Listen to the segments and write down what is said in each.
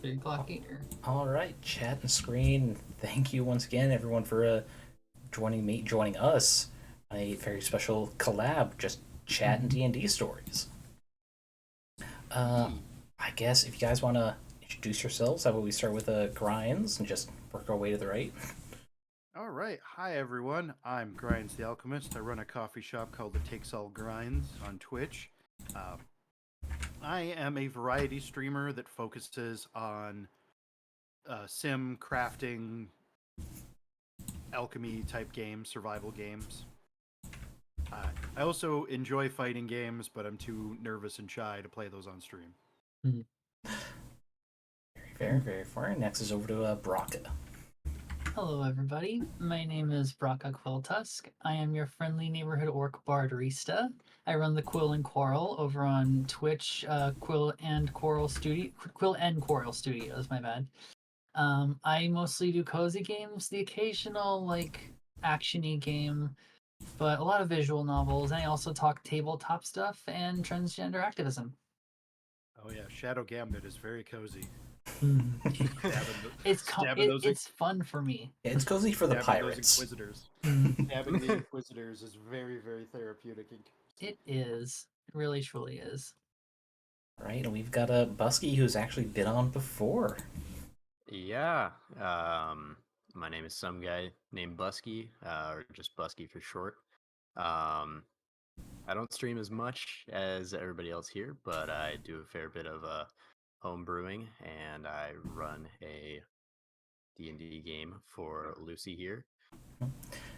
3 o'clock here. All right, chat and screen. Thank you once again, everyone, for joining us on a very special collab, just chat and D&D stories. I guess if you guys want to introduce yourselves, how about we start with Grinds and just work our way to the right? All right. Hi, everyone. I'm Grinds the Alchemist. I run a coffee shop called The Takes All Grinds on Twitch. I am a variety streamer that focuses on sim crafting, alchemy type games, survival games. I also enjoy fighting games, but I'm too nervous and shy to play those on stream. Very far. Next is over to Brakka. Hello, everybody. My name is Brakka Tusk. I am your friendly neighborhood orc barterista. I run the Quill and Quarrel over on Twitch. Quill and Quarrel Studios. My bad. I mostly do cozy games, the occasional actiony game, but a lot of visual novels. And I also talk tabletop stuff and transgender activism. Oh yeah, Shadow Gambit is very cozy. It's fun for me. It's cozy for the pirates. Those Inquisitors. Stabbing the Inquisitors is very, very therapeutic. It is. It really, truly is. Right, and we've got a Buske who's actually been on before. Yeah. My name is some guy named Buske, or just Buske for short. I don't stream as much as everybody else here, but I do a fair bit of home brewing, and I run a D&D game for Luci here,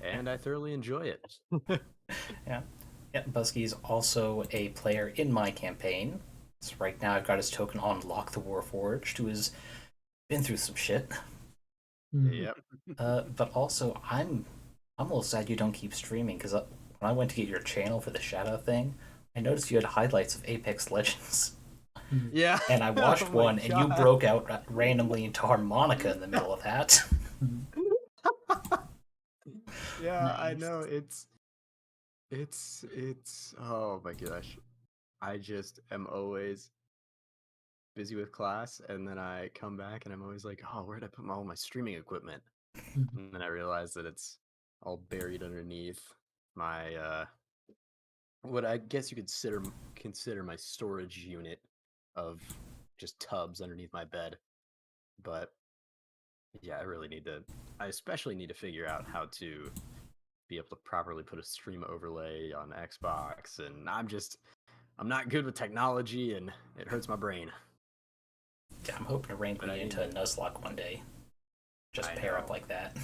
and I thoroughly enjoy it. Yeah, Buske is also a player in my campaign. So right now I've got his token on Lock the Warforged, who has been through some shit. Yep. But also I'm a little sad you don't keep streaming, because when I went to get your channel for the Shadow thing, I noticed you had highlights of Apex Legends. Yeah. And I watched one, and you broke out randomly into harmonica in the middle of that. Yeah, Nice. I know. It's oh my gosh. I just am always busy with class, and then I come back and I'm always like, oh, where did I put all my streaming equipment? And then I realize that it's all buried underneath my what I guess you could consider my storage unit of just tubs underneath my bed. But yeah, I especially need to figure out how to be able to properly put a stream overlay on Xbox, and I'm not good with technology, and it hurts my brain. Yeah, I'm hoping to rank me into a Nuzlocke one day. Just pair up like that.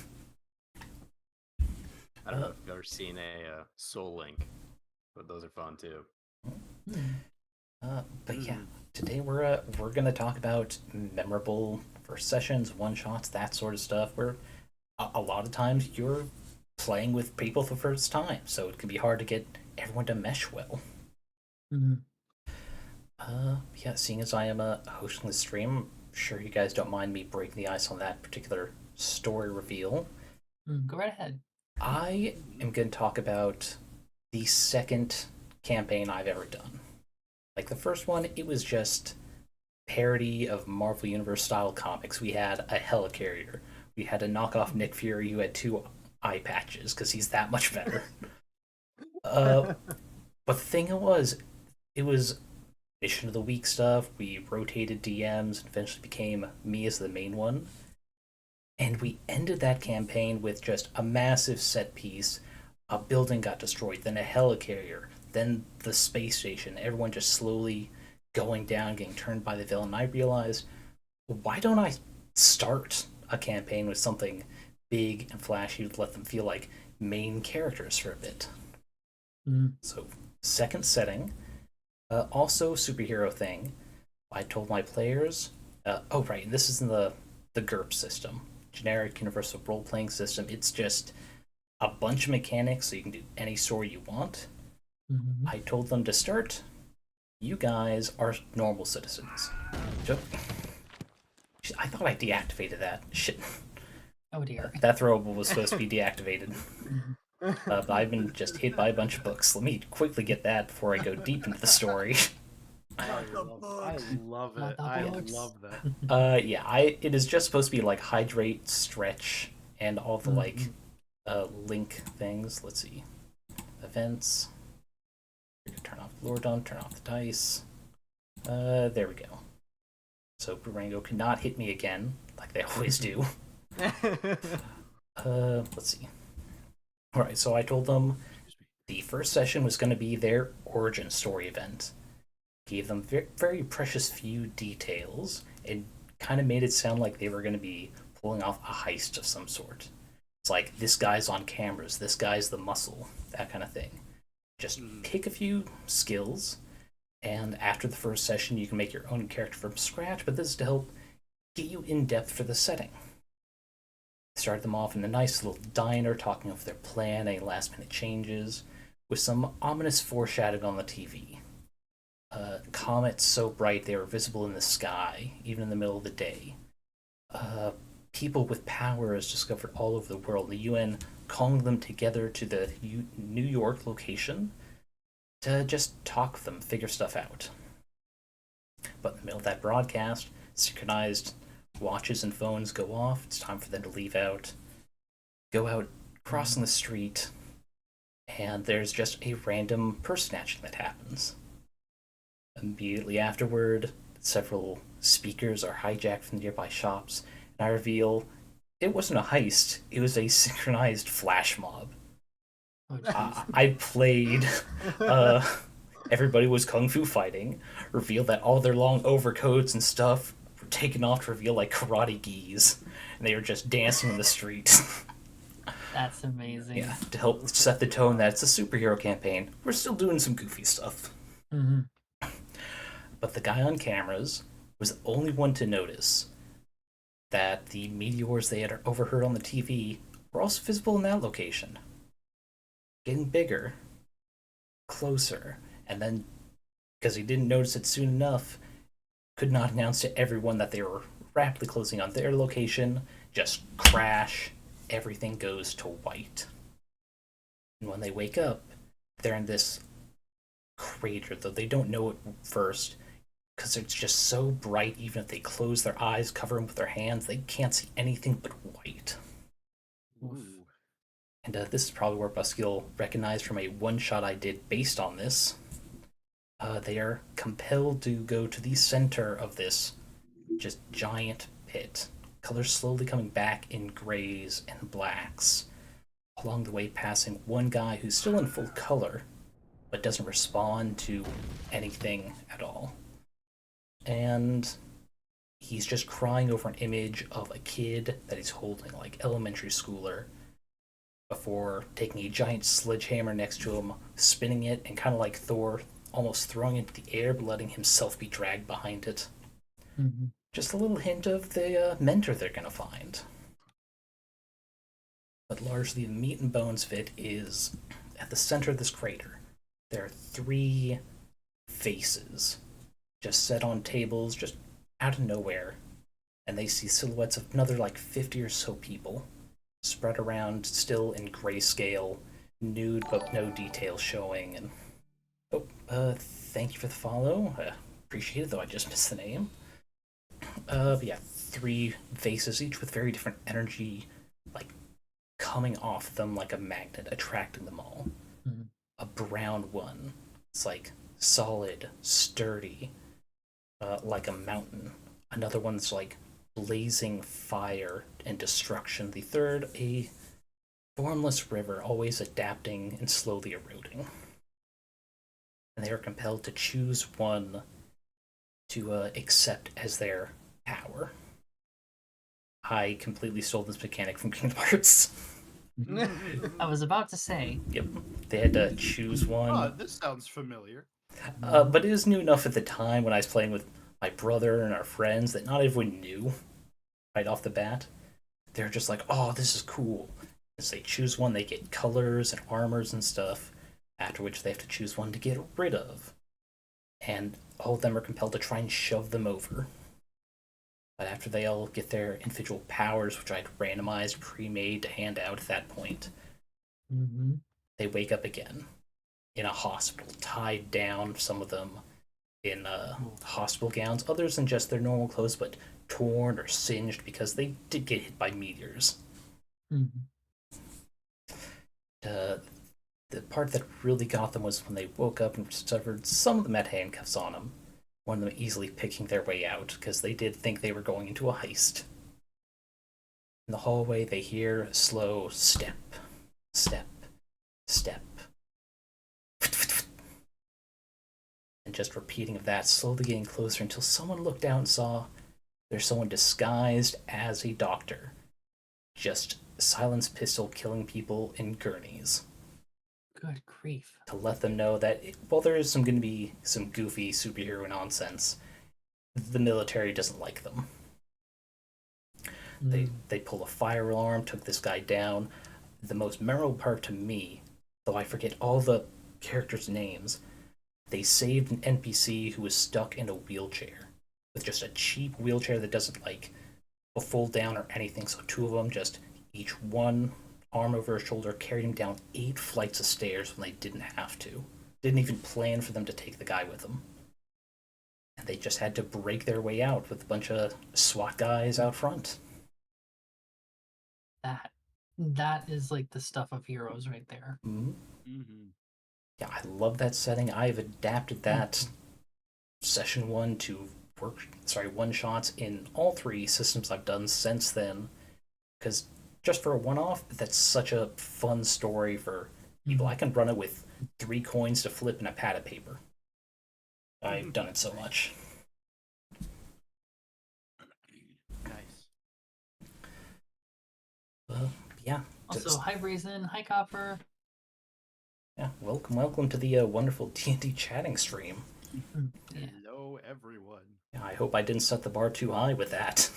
I don't know if you've ever seen a Soul Link, but those are fun too. But yeah, today we're gonna talk about memorable first sessions, one shots, that sort of stuff. Where a lot of times you're playing with people for the first time, so it can be hard to get everyone to mesh well. Yeah, seeing as I am hosting the stream, I'm sure you guys don't mind me breaking the ice on that particular story reveal. Go right ahead. I am going to talk about the second campaign I've ever done. Like the first one, it was just parody of Marvel Universe style comics. We had a helicarrier. We had a knockoff Nick Fury who had 2 eye patches because he's that much better. But the thing it was mission of the week stuff. We rotated DMs and eventually became me as the main one. And we ended that campaign with just a massive set piece. A building got destroyed, then a helicarrier, then the space station. Everyone just slowly going down, getting turned by the villain. I realized, why don't I start a campaign with something big and flashy to let them feel like main characters for a bit? So, second setting. Also, superhero thing. I told my players. Oh, right, and this is in the GURP system, generic universal role playing system. It's just a bunch of mechanics, so you can do any story you want. I told them to start. You guys are normal citizens. I thought I deactivated that. Shit. Oh dear. That throwable was supposed to be deactivated. But I've been just hit by a bunch of books. Let me quickly get that before I go deep into the story. I love Not it. the I books. love that. Yeah, it is just supposed to be like hydrate, stretch, and all the like link things. Let's see. Events. Turn off lore dump, turn off the dice. There we go. So Boomerango cannot hit me again, like they always do. Let's see. Alright, so I told them the first session was going to be their origin story event. Gave them very precious few details and kind of made it sound like they were going to be pulling off a heist of some sort. It's like, this guy's on cameras, this guy's the muscle, that kind of thing. Just pick a few skills, and after the first session, you can make your own character from scratch, but this is to help get you in depth for the setting. Started them off in a nice little diner, talking over their plan, any last minute changes, with some ominous foreshadowing on the TV. Comets so bright they were visible in the sky, even in the middle of the day. People with powers discovered all over the world. The UN calling them together to the New York location to just talk with them, figure stuff out. But in the middle of that broadcast, synchronized watches and phones go off. It's time for them to leave out. Go out crossing the street, and there's just a random purse snatching that happens. Immediately afterward, several speakers are hijacked from nearby shops, and I reveal it wasn't a heist, it was a synchronized flash mob. Oh, I played, everybody was kung fu fighting, revealed that all their long overcoats and stuff were taken off to reveal like karate gis, and they were just dancing in the street. That's amazing. Yeah, to help set the tone that it's a superhero campaign, we're still doing some goofy stuff. Mm-hmm. But the guy on cameras was the only one to notice that the meteors they had overheard on the TV were also visible in that location. Getting bigger, closer, and then, because he didn't notice it soon enough, could not announce to everyone that they were rapidly closing on their location, just crash, everything goes to white. And when they wake up, they're in this crater, though they don't know it first, because it's just so bright, even if they close their eyes, cover them with their hands, they can't see anything but white. Ooh. And this is probably where Buske recognized from a one-shot I did based on this. They are compelled to go to the center of this just giant pit. Colors slowly coming back in grays and blacks. Along the way passing one guy who's still in full color, but doesn't respond to anything at all. And he's just crying over an image of a kid that he's holding, like elementary schooler, before taking a giant sledgehammer next to him, spinning it, and kind of like Thor, almost throwing it into the air, but letting himself be dragged behind it. Mm-hmm. Just a little hint of the mentor they're going to find. But largely the meat and bones of it is at the center of this crater. There are 3 faces just set on tables, just out of nowhere, and they see silhouettes of another like 50 or so people spread around, still in grayscale, nude but no details showing. And thank you for the follow. Appreciate it, though I just missed the name. But yeah, 3 faces, each with very different energy, like coming off them like a magnet, attracting them all. Mm-hmm. A brown one, it's like solid, sturdy, like a mountain. Another one's like blazing fire and destruction. The third, a formless river, always adapting and slowly eroding. And they are compelled to choose one to accept as their power. I completely stole this mechanic from Kingdom Hearts. I was about to say. Yep, they had to choose one. Oh, this sounds familiar. But it was new enough at the time when I was playing with my brother and our friends that not everyone knew right off the bat. They're just like, oh, this is cool. As they choose one, they get colors and armors and stuff, after which they have to choose one to get rid of. And all of them are compelled to try and shove them over. But after they all get their individual powers, which I'd randomized, pre-made to hand out at that point, Mm-hmm. they wake up again in a hospital, tied down, some of them, in hospital gowns, others in just their normal clothes, but torn or singed because they did get hit by meteors. Mhm. The part that really got them was when they woke up and discovered some of them had handcuffs on them, one of them easily picking their way out because they did think they were going into a heist. In the hallway, they hear a slow step, step, step, and just repeating of that, slowly getting closer until someone looked out and saw there's someone disguised as a doctor, just silenced pistol killing people in gurneys. Good grief. To let them know that while there is going to be some goofy superhero nonsense, the military doesn't like them. They pull a fire alarm, took this guy down. The most memorable part to me, though I forget all the characters' names, they saved an NPC who was stuck in a wheelchair with just a cheap wheelchair that doesn't like fold down or anything. So two of them, just each one arm over his shoulder, carried him down 8 flights of stairs when they didn't have to. Didn't even plan for them to take the guy with them. And they just had to break their way out with a bunch of SWAT guys out front. That is like the stuff of heroes right there. Mm-hmm. Mm-hmm. Yeah, I love that setting. I've adapted that session 1 to one shots in all 3 systems I've done since then. Because just for a one-off, that's such a fun story for people. I can run it with 3 coins to flip and a pad of paper. I've done it so much. Nice. Yeah. Also, hi Brazen, hi Copper. Yeah, welcome to the wonderful D&D chatting stream. Yeah. Hello, everyone. Yeah, I hope I didn't set the bar too high with that.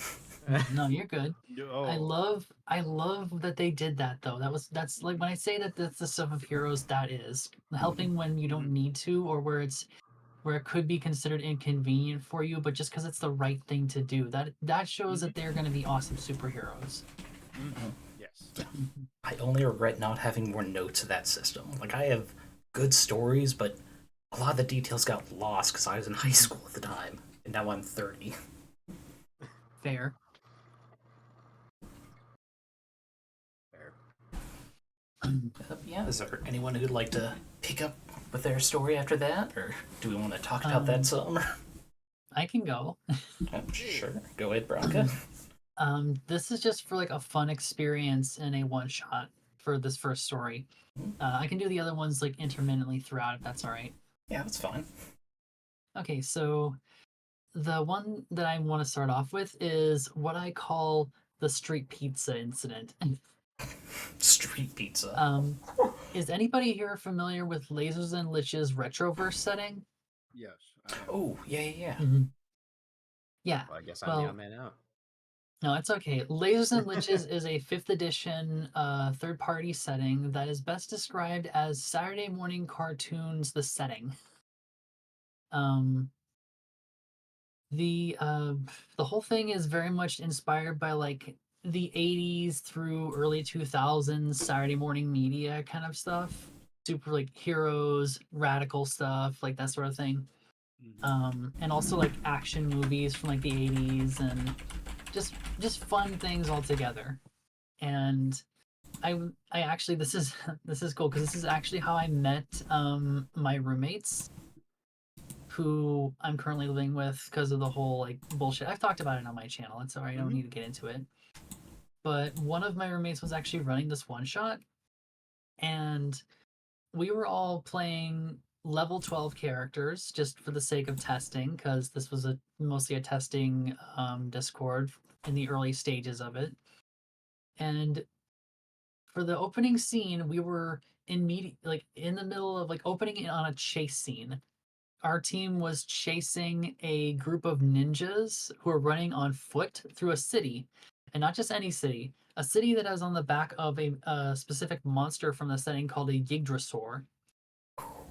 No, you're good. No. I love that they did that though. That's like when I say that that's the stuff of heroes, that is helping when you don't need to, or where it could be considered inconvenient for you, but just because it's the right thing to do. That shows that they're going to be awesome superheroes. Mm-hmm. Yes. I only regret not having more notes of that system. Like, I have good stories, but a lot of the details got lost because I was in high school at the time, and now I'm 30. Fair. Yeah, is there anyone who'd like to pick up with their story after that, or do we want to talk about that some? I can go. Sure, go ahead, Brakka. This is just for like a fun experience and a one shot for this first story. I can do the other ones like intermittently throughout if that's all right. Yeah, that's fine. Okay, so the one that I want to start off with is what I call the street pizza incident. Street pizza. Is anybody here familiar with Lasers and Lich's Retroverse setting? Yes. Oh, yeah. Yeah. Well, I guess I'm the odd man out. No, it's okay. Lasers and Liches is a 5th edition third-party setting that is best described as Saturday morning cartoons, the setting. The whole thing is very much inspired by like the 80s through early 2000s Saturday morning media kind of stuff. Super like heroes, radical stuff, like that sort of thing. And also like action movies from like the 80s and just fun things altogether. And I actually this is cool because this is actually how I met my roommates who I'm currently living with because of the whole like bullshit. I've talked about it on my channel. It's alright, I don't need to get into it. But one of my roommates was actually running this one shot, and we were all playing level 12 characters just for the sake of testing because this was mostly a testing Discord in the early stages of it. And for the opening scene, we were in the middle of like opening it on a chase scene. Our team was chasing a group of ninjas who are running on foot through a city, and not just any city, a city that is on the back of a specific monster from the setting called a Yggdrasil,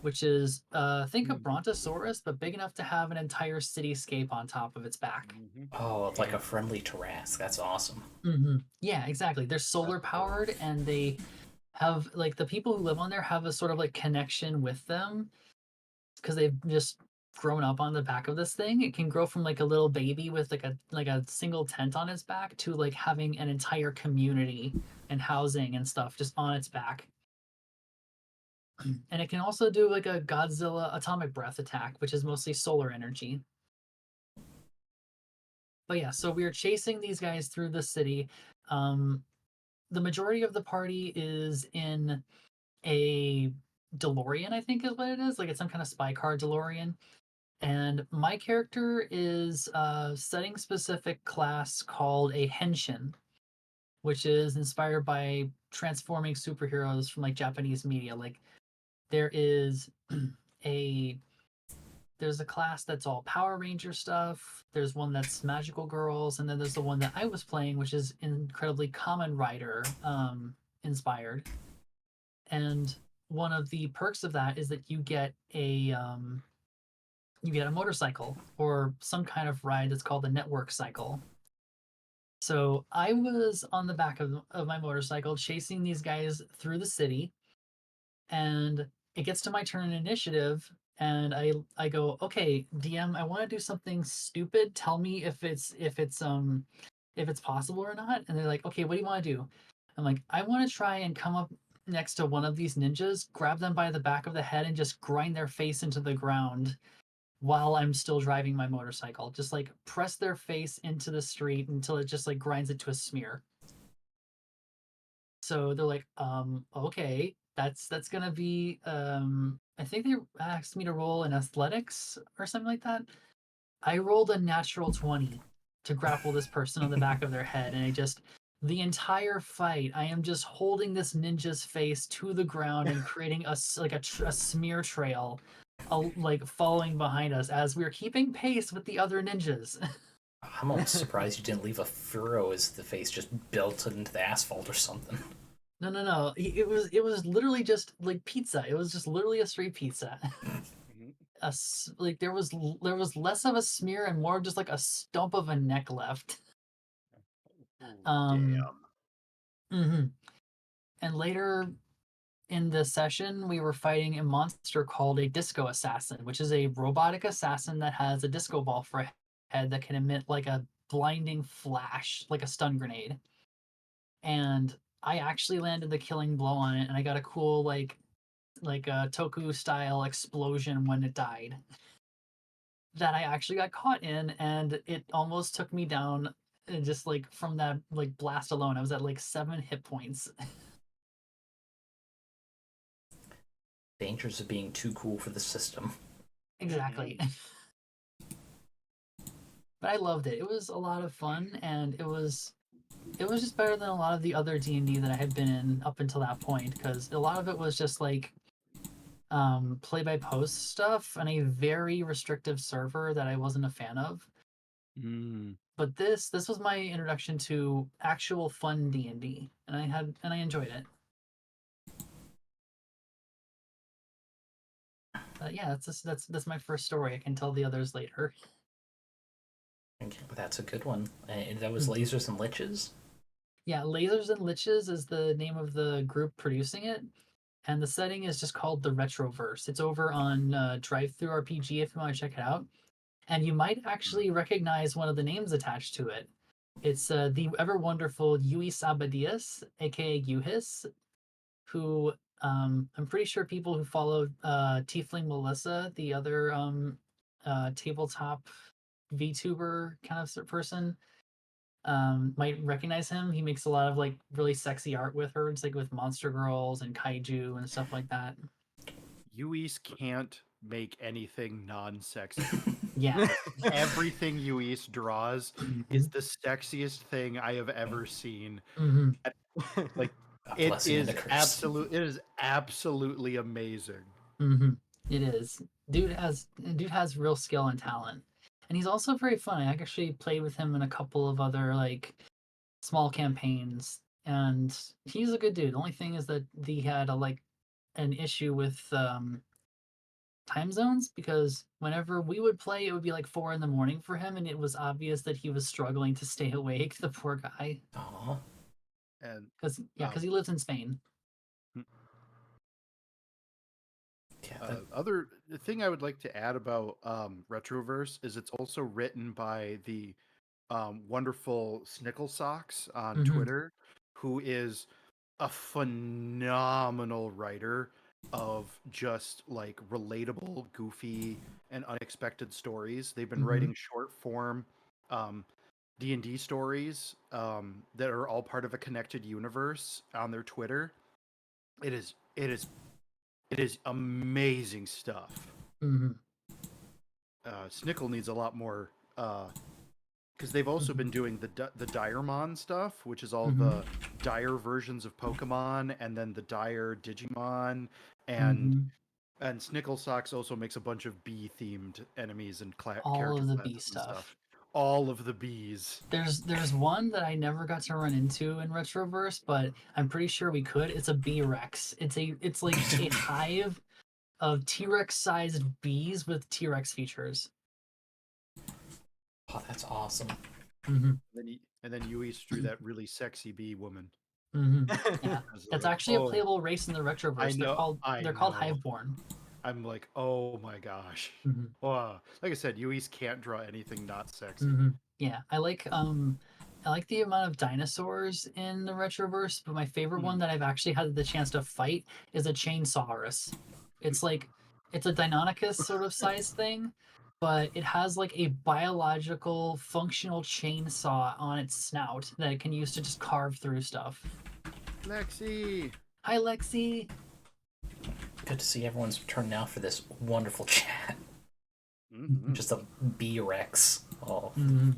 which is think a brontosaurus, but big enough to have an entire cityscape on top of its back. Oh, it's like a friendly Tarrasque. That's awesome. Yeah, exactly. They're solar powered, and they have like the people who live on there have a sort of like connection with them because they've just grown up on the back of this thing. It can grow from like a little baby with like a single tent on its back to like having an entire community and housing and stuff just on its back. And it can also do like a Godzilla atomic breath attack, which is mostly solar energy. But yeah, so we are chasing these guys through the city. The majority of the party is in a DeLorean, I think is what it is. Like it's some kind of spy car DeLorean. And my character is a setting specific class called a henshin, which is inspired by transforming superheroes from like Japanese media. Like there is a there's a class that's all Power Ranger stuff. There's one that's Magical Girls, and then there's the one that I was playing, which is incredibly Kamen Rider inspired. And one of the perks of that is that you get a motorcycle or some kind of ride that's called the network cycle. So I was on the back of my motorcycle chasing these guys through the city, and it gets to my turn in initiative, and I go, okay, DM, I want to do something stupid. Tell me if it's possible or not. And they're like, okay, what do you want to do? I'm like, I want to try and come up next to one of these ninjas, grab them by the back of the head, and just grind their face into the ground while I'm still driving my motorcycle. Just like press their face into the street until it just like grinds it to a smear. So they're like, okay, that's gonna be I think they asked me to roll in athletics or something like that. I rolled a natural 20 to grapple this person on the back of their head, and the entire fight, I am just holding this ninja's face to the ground and creating a smear trail, like following behind us as we're keeping pace with the other ninjas. I'm almost surprised you didn't leave a furrow as the face just built into the asphalt or something. No. It was literally just like pizza. It was just literally a straight pizza. Like there was less of a smear and more just like a stump of a neck left. Damn. Mm-hmm. And later in the session, we were fighting a monster called a disco assassin, which is a robotic assassin that has a disco ball for a head that can emit like a blinding flash, like a stun grenade. And I actually landed the killing blow on it, and I got a cool like a Toku style explosion when it died. That I actually got caught in, and it almost took me down. And just like from that like blast alone, I was at like 7 hit points. Dangers of being too cool for the system. Exactly. But I loved it. It was a lot of fun, and it was just better than a lot of the other D&D that I had been in up until that point, because a lot of it was just like play by post stuff and a very restrictive server that I wasn't a fan of. But this was my introduction to actual fun D&D, and I enjoyed it. Yeah, that's my first story. I can tell the others later. Okay, that's a good one. And that was Lasers and Liches? Yeah, Lasers and Liches is the name of the group producing it, and the setting is just called the Retroverse. It's over on TTRPG if you want to check it out, and you might actually recognize one of the names attached to it. It's the ever wonderful Yuis Abadias, aka Yuhis, who I'm pretty sure people who follow Tiefling Melissa, the other tabletop VTuber kind of person, might recognize him. He makes a lot of like really sexy art with her. It's like with monster girls and kaiju and stuff like that. Uis can't make anything non-sexy. Yeah. Everything Uis draws is the sexiest thing I have ever seen. Mm-hmm. Like it is absolutely amazing. Mm-hmm. It is. Dude has real skill and talent. And he's also very fun. I actually played with him in a couple of other like small campaigns, and he's a good dude. The only thing is that he had an issue with time zones, because whenever we would play, it would be like 4 a.m. for him, and it was obvious that he was struggling to stay awake. The poor guy. Aww. And because he lives in Spain. Yeah, Yeah, The thing I would like to add about Retroverse is it's also written by the wonderful Snickelsox on Mm-hmm. Twitter, who is a phenomenal writer of just like relatable, goofy, and unexpected stories. They've been Mm-hmm. writing short form um, D&D stories that are all part of a connected universe on their Twitter. It is amazing stuff. Mm-hmm. Snickle needs a lot more because they've also been doing the Diremon stuff, which is all Mm-hmm. the dire versions of Pokemon, and then the dire Digimon, and Mm-hmm. and Snickelsox also makes a bunch of bee themed enemies and All character of the bee classes and stuff. stuff. All of the bees. There's one that I never got to run into in Retroverse, but I'm pretty sure we could. It's a bee rex. It's like a hive of T-Rex sized bees with T-Rex features. oh, that's awesome. Mm-hmm. And then you each drew that really sexy bee woman. Mm-hmm. Yeah, I was that's like, actually a oh, playable race in the I Retroverse. know, They're I called know. Hiveborn. I'm like, oh my gosh. Mm-hmm. Wow. Like I said, Uis can't draw anything not sexy. Mm-hmm. Yeah, I like the amount of dinosaurs in the Retroverse, but my favorite one that I've actually had the chance to fight is a Chainsaurus. It's like it's a Deinonychus sort of size thing, but it has like a biological functional chainsaw on its snout that it can use to just carve through stuff. Lexi. Hi, Lexi. Good to see everyone's turning out for this wonderful chat. Mm-hmm. Just a B Rex. Oh, Mm-hmm.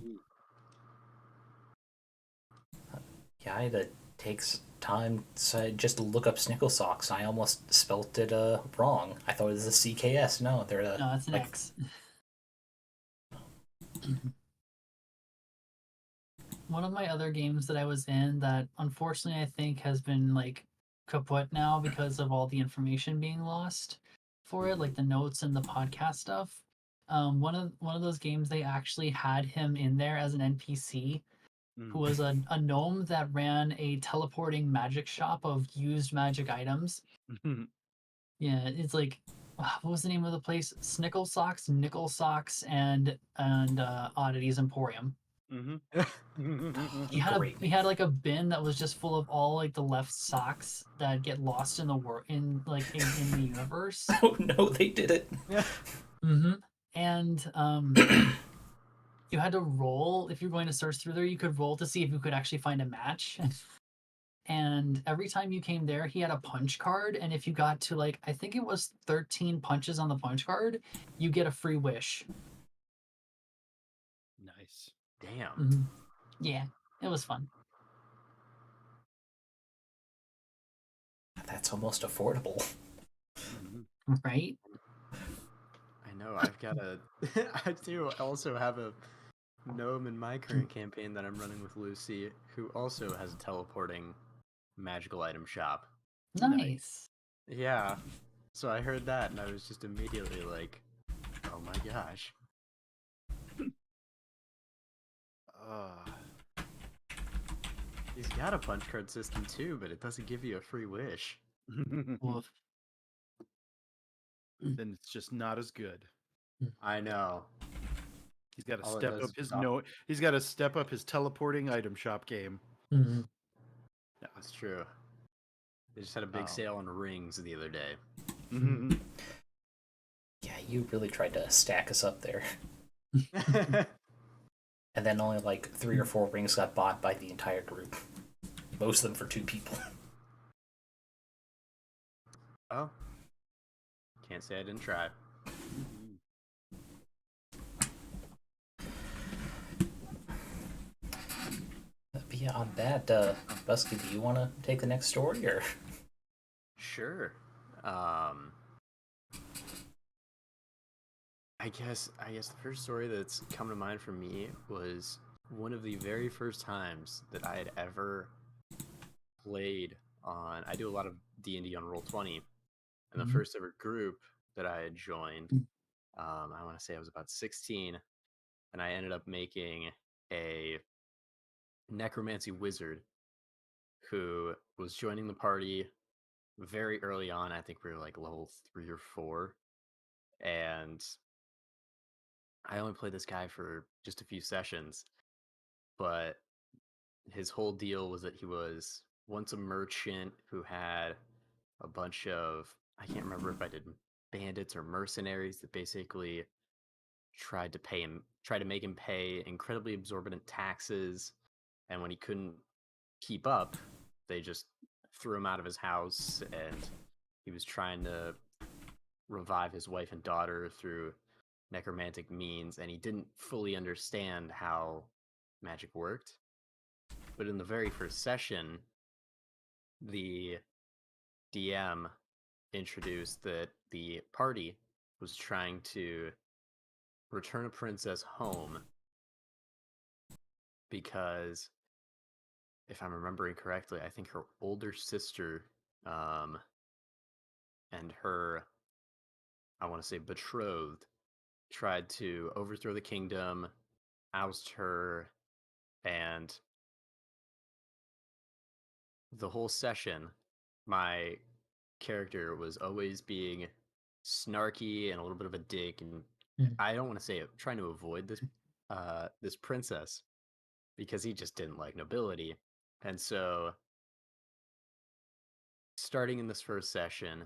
yeah, I had to take time just to look up Snickelsox. I almost spelt it wrong. I thought it was a CKS. No, they're No, that's an like X. One of my other games that I was in that unfortunately I think has been like kaput now because of all the information being lost for it, like the notes and the podcast stuff. One of those games they actually had him in there as an NPC who was a gnome that ran a teleporting magic shop of used magic items. Yeah, it's like what was the name of the place? Snickelsox, Nickelsox, and Oddities Emporium. He had a great he name. had like a bin that was just full of all like the left socks that get lost in the in the universe. Oh no, they did it. Mm-hmm. And you had to roll if you're going to search through there. You could roll to see if you could actually find a match. And every time you came there, he had a punch card, and if you got to like I think it was 13 punches on the punch card, you get a free wish. Nice. Damn. Mm-hmm. Yeah, it was fun. That's almost affordable. Right? I know. I've got a. I do also have a gnome in my current campaign that I'm running with Lucy, who also has a teleporting magical item shop. Nice. Yeah. So I heard that, and I was just immediately like, "Oh my gosh!" He's got a punch card system too, but it doesn't give you a free wish. Woof. Then it's just not as good. I know. He's got to All it step does up is his drop. no. He's got to step up his teleporting item shop game. Mm-hmm. That's true. They just had a big Oh. sale on rings the other day. Yeah, you really tried to stack us up there. And then only like 3 or 4 rings got bought by the entire group. Most of them for 2 people. Oh. Can't say I didn't try. But yeah, on that, Buske, do you want to take the next story or? Sure. I guess the first story that's come to mind for me was one of the very first times that I had ever played on. I do a lot of D&D on Roll20, and the first ever group that I had joined, I want to say I was about 16, and I ended up making a necromancy wizard who was joining the party very early on. I think we were like level 3 or 4, and I only played this guy for just a few sessions, but his whole deal was that he was once a merchant who had a bunch of, I can't remember if I did bandits or mercenaries that basically tried to make him pay incredibly exorbitant taxes, and when he couldn't keep up, they just threw him out of his house, and he was trying to revive his wife and daughter through necromantic means, and he didn't fully understand how magic worked. But in the very first session, the DM introduced that the party was trying to return a princess home because, if I'm remembering correctly, I think her older sister and her, I want to say, betrothed tried to overthrow the kingdom, oust her, and the whole session, my character was always being snarky and a little bit of a dick, and I don't want to say it, trying to avoid this princess because he just didn't like nobility. And so, starting in this first session,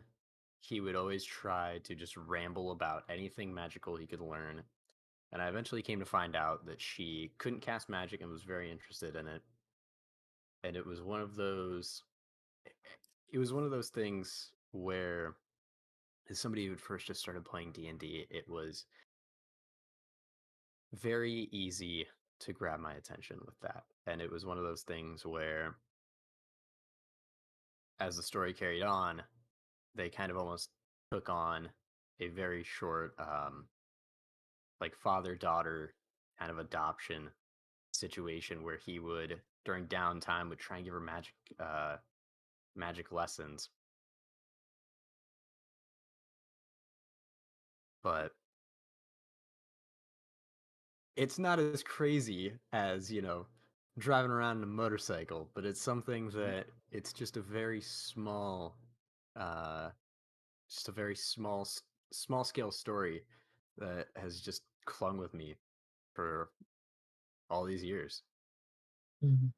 he would always try to just ramble about anything magical he could learn. And I eventually came to find out that she couldn't cast magic and was very interested in it. And it was one of those things where, as somebody who had first just started playing D&D, it was very easy to grab my attention with that. And it was one of those things where, as the story carried on, they kind of almost took on a very short, like father-daughter kind of adoption situation where he would, during downtime, would try and give her magic lessons. But it's not as crazy as, driving around in a motorcycle, but it's something that it's just a very small, uh, small scale story that has just clung with me for all these years. Mhm.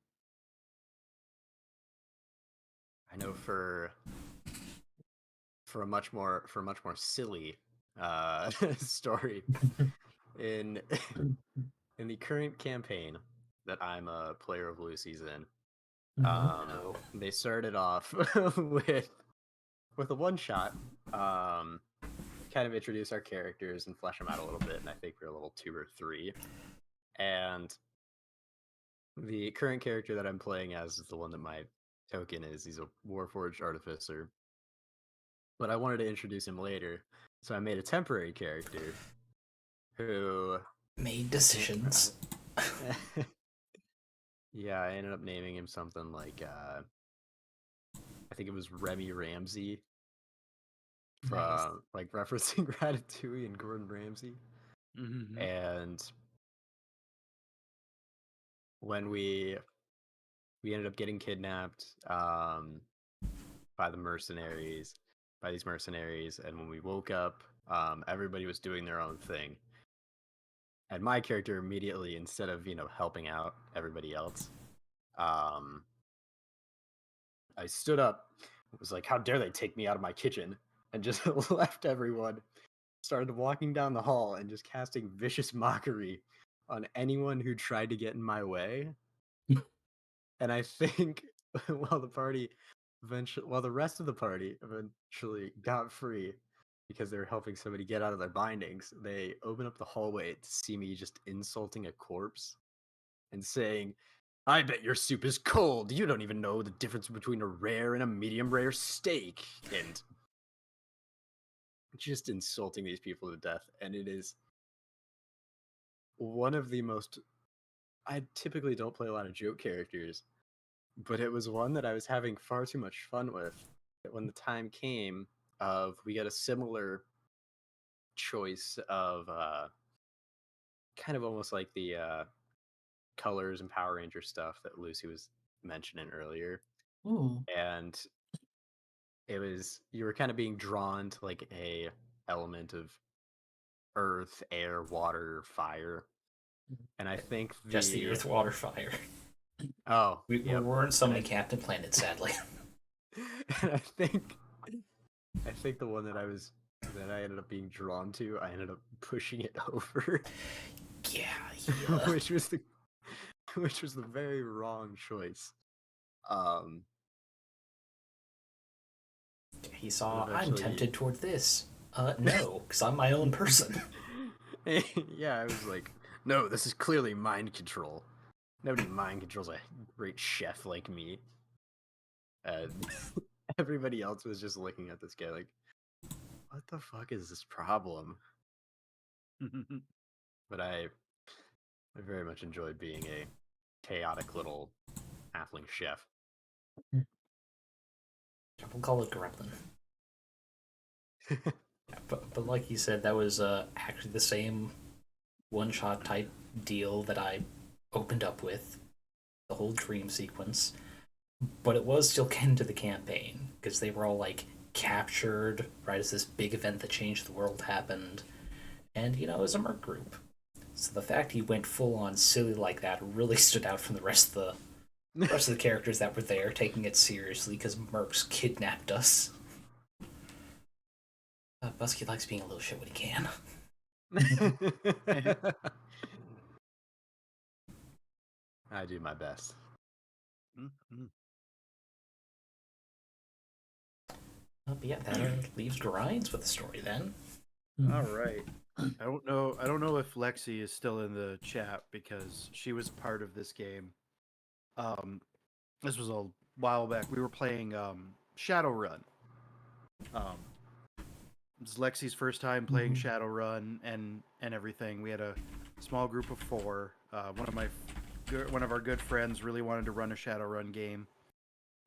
I know for a much more silly story in in the current campaign that I'm a player of Lucy's in. Mhm. They started off with a one shot, kind of introduce our characters and flesh them out a little bit, and I think we're level 2 or 3. And the current character that I'm playing as is the one that my token is. He's a Warforged Artificer. But I wanted to introduce him later, so I made a temporary character who Made decisions. yeah, I ended up naming him something like I think it was Remy Ramsey from Nice. like referencing Ratatouille and Gordon Ramsay. Mm-hmm. And when we ended up getting kidnapped by these mercenaries, and when we woke up, everybody was doing their own thing. And my character immediately, instead of helping out everybody else, I stood up, was like, "How dare they take me out of my kitchen?" and just left everyone. Started walking down the hall and just casting vicious mockery on anyone who tried to get in my way. And I think while the rest of the party eventually got free because they were helping somebody get out of their bindings, they opened up the hallway to see me just insulting a corpse and saying, "I bet your soup is cold. You don't even know the difference between a rare and a medium rare steak." And just insulting these people to death. And it is one of the most, I typically don't play a lot of joke characters, but it was one that I was having far too much fun with. That when the time came of we got a similar choice of kind of almost like the colors and Power Ranger stuff that Lucy was mentioning earlier. Ooh. And you were kind of being drawn to like a element of earth, air, water, fire. And I think Just the earth, water, fire. We yep. weren't summoning Captain Planet, sadly. And I think the one that I ended up being drawn to, I ended up pushing it over. Yeah. which was the very wrong choice. He saw, But I'm eventually- tempted toward this. No, because I'm my own person. Yeah, I was like, no, this is clearly mind control. Nobody mind controls a great chef like me. Everybody else was just looking at this guy like, what the fuck is this problem? But I very much enjoyed being a chaotic little halfling chef. We'll call it Gremlin. Yeah, but like you said, that was actually the same one-shot type deal that I opened up with, the whole dream sequence. But it was still getting to the campaign, because they were all, like, captured right as this big event that changed the world happened. And, you know, it was a merc group. So the fact he went full-on silly like that really stood out from the rest of the characters that were there, taking it seriously, because mercs kidnapped us. Buske likes being a little shit when he can. I do my best. But yeah, that leaves Grinds with the story then. All right. I don't know if Lexi is still in the chat because she was part of this game. This was a while back. We were playing Shadowrun. It was Lexi's first time playing Shadowrun and everything. We had a small group of 4. One of our good friends really wanted to run a Shadowrun game,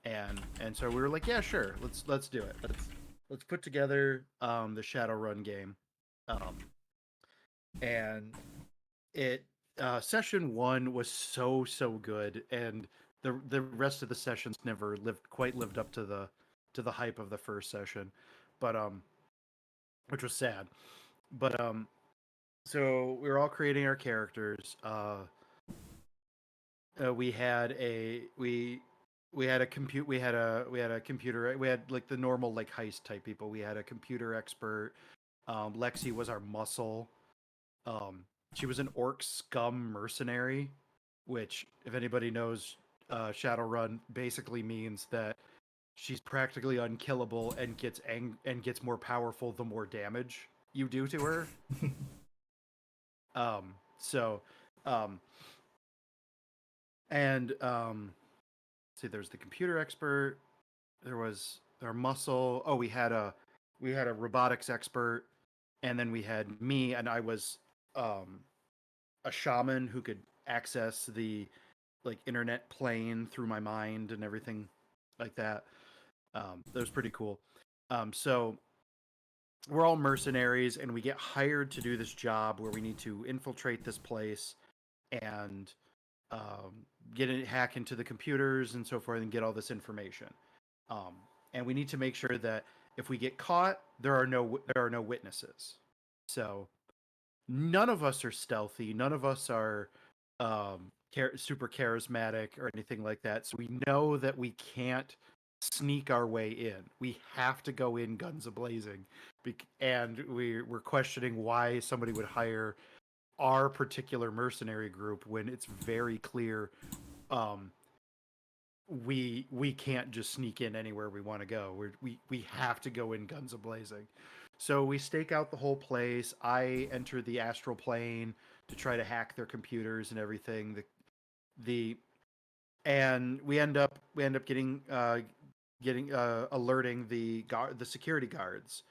and so we were like, yeah, sure, let's do it. Let's put together the Shadowrun game, and it session 1 was so good, and the rest of the sessions never lived up to the hype of the first session, but which was sad. But so we were all creating our characters. We had a computer. We had like the normal like heist type people. We had a computer expert. Lexi was our muscle. She was an orc scum mercenary, which, if anybody knows, Shadowrun basically means that she's practically unkillable and gets more powerful the more damage you do to her. See, there's the computer expert. There was our muscle. Oh, we had a robotics expert, and then we had me, and I was a shaman who could access the like internet plane through my mind and everything like that. That was pretty cool. So we're all mercenaries, and we get hired to do this job where we need to infiltrate this place and hack into the computers and so forth, and get all this information. And we need to make sure that if we get caught, there are no witnesses. So none of us are stealthy. None of us are super charismatic or anything like that. So we know that we can't sneak our way in. We have to go in guns a-blazing. And we're questioning why somebody would hire our particular mercenary group when it's very clear we can't just sneak in anywhere we want to go. We have to go in guns a-blazing. So we stake out the whole place. I enter the astral plane to try to hack their computers and everything. And we end up getting alerting the security guards,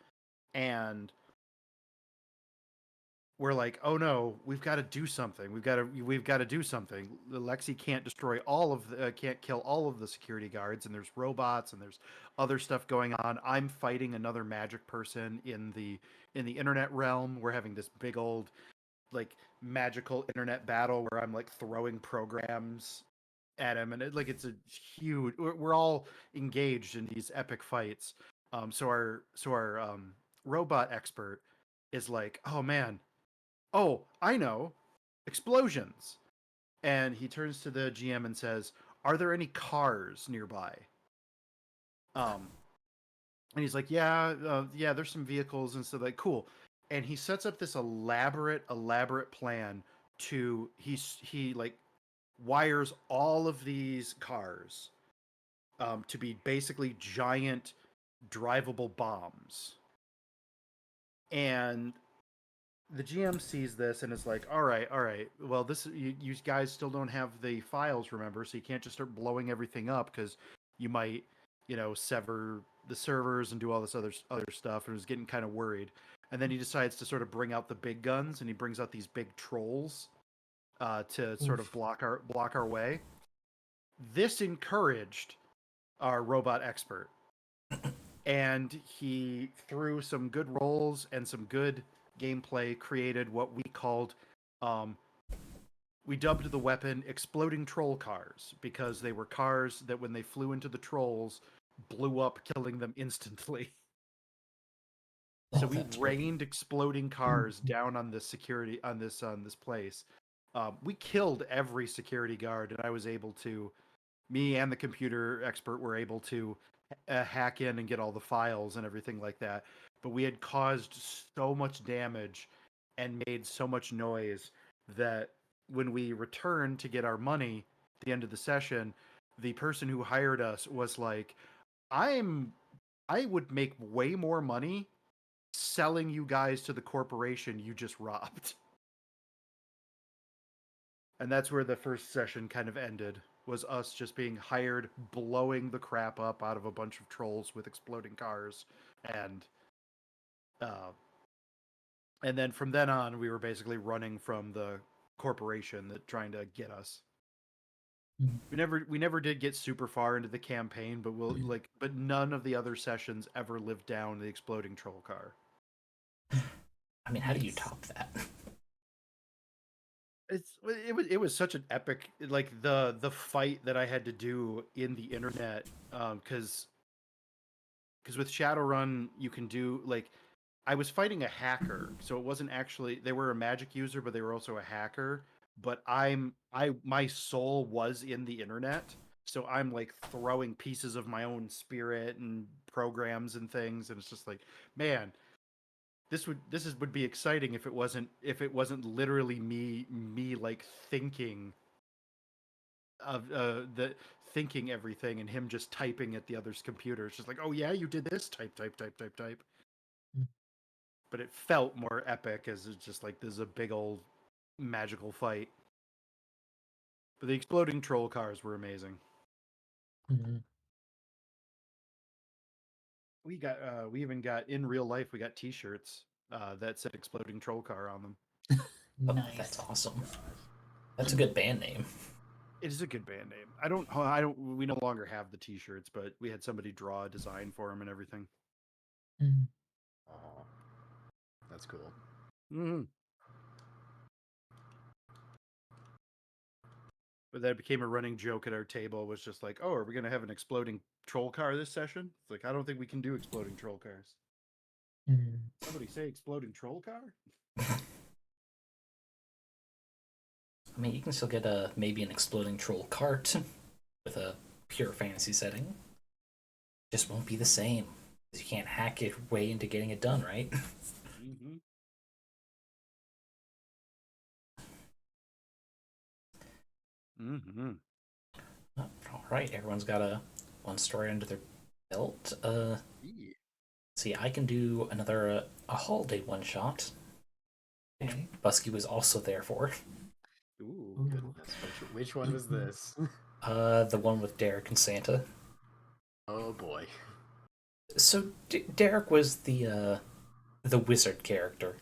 and we're like, oh no, we've got to do something. We've got to do something. Lexi can't can't kill all of the security guards, and there's robots and there's other stuff going on. I'm fighting another magic person in the internet realm. We're having this big old like magical internet battle where I'm like throwing programs at him, and it's a huge. We're all engaged in these epic fights. So our robot expert is like, oh man, oh I know, explosions, and he turns to the GM and says, "Are there any cars nearby?" Um, and he's like, "Yeah, there's some vehicles and stuff." Like, cool. And he sets up this elaborate plan to he like wires all of these cars to be basically giant drivable bombs. And the GM sees this and is like, all right. Well, you guys still don't have the files, remember? So you can't just start blowing everything up because you might, sever the servers and do all this other stuff." And was getting kind of worried. And then he decides to sort of bring out the big guns, and he brings out these big trolls to sort of block our way. This encouraged our robot expert, and he, through some good rolls and some good gameplay, created what um, we dubbed the weapon exploding troll cars, because they were cars that when they flew into the trolls blew up, killing them instantly. So we rained exploding cars down on this security on this place. We killed every security guard, and I was able to, me and the computer expert were able to hack in and get all the files and everything like that. But we had caused so much damage and made so much noise that when we returned to get our money at the end of the session, the person who hired us was like, I would make way more money selling you guys to the corporation you just robbed." And that's where the first session kind of ended, was us just being hired, blowing the crap up out of a bunch of trolls with exploding cars. And uh, and then from then on, we were basically running from the corporation that trying to get us. We never did get super far into the campaign, but but none of the other sessions ever lived down the exploding troll car. I mean, how do you top that? It was such an epic, like the fight that I had to do in the internet, because with Shadowrun you can do, like, I was fighting a hacker, so it wasn't actually, they were a magic user, but they were also a hacker. But my soul was in the internet, so I'm like throwing pieces of my own spirit and programs and things, and it's just like, man, would be exciting if it wasn't literally me like thinking of the thinking everything, and him just typing at the other's computer. It's just like, oh yeah, you did this, type. But it felt more epic, as it's just like, this is a big old magical fight. But the exploding troll cars were amazing. We even got, in real life, we got t-shirts that said exploding troll car on them. Oh, Nice. that's awesome. That's a good band name. It is a good band name. We no longer have the t-shirts, but we had somebody draw a design for them and everything. Oh, that's cool. Mm-hmm. But that became a running joke at our table, was just like, oh, are we going to have an exploding troll car this session? It's like, I don't think we can do exploding troll cars. Somebody say exploding troll car? I mean, you can still get maybe an exploding troll cart with a pure fantasy setting. Just won't be the same, because you can't hack your way into getting it done, right? Mm-hmm. Mm-hmm. All right, everyone's got one story under their belt. See, I can do another a holiday one shot. Okay. Buske was also there for. Ooh, goodness. Which one was this? The one with Derek and Santa. Oh boy. So Derek was the wizard character,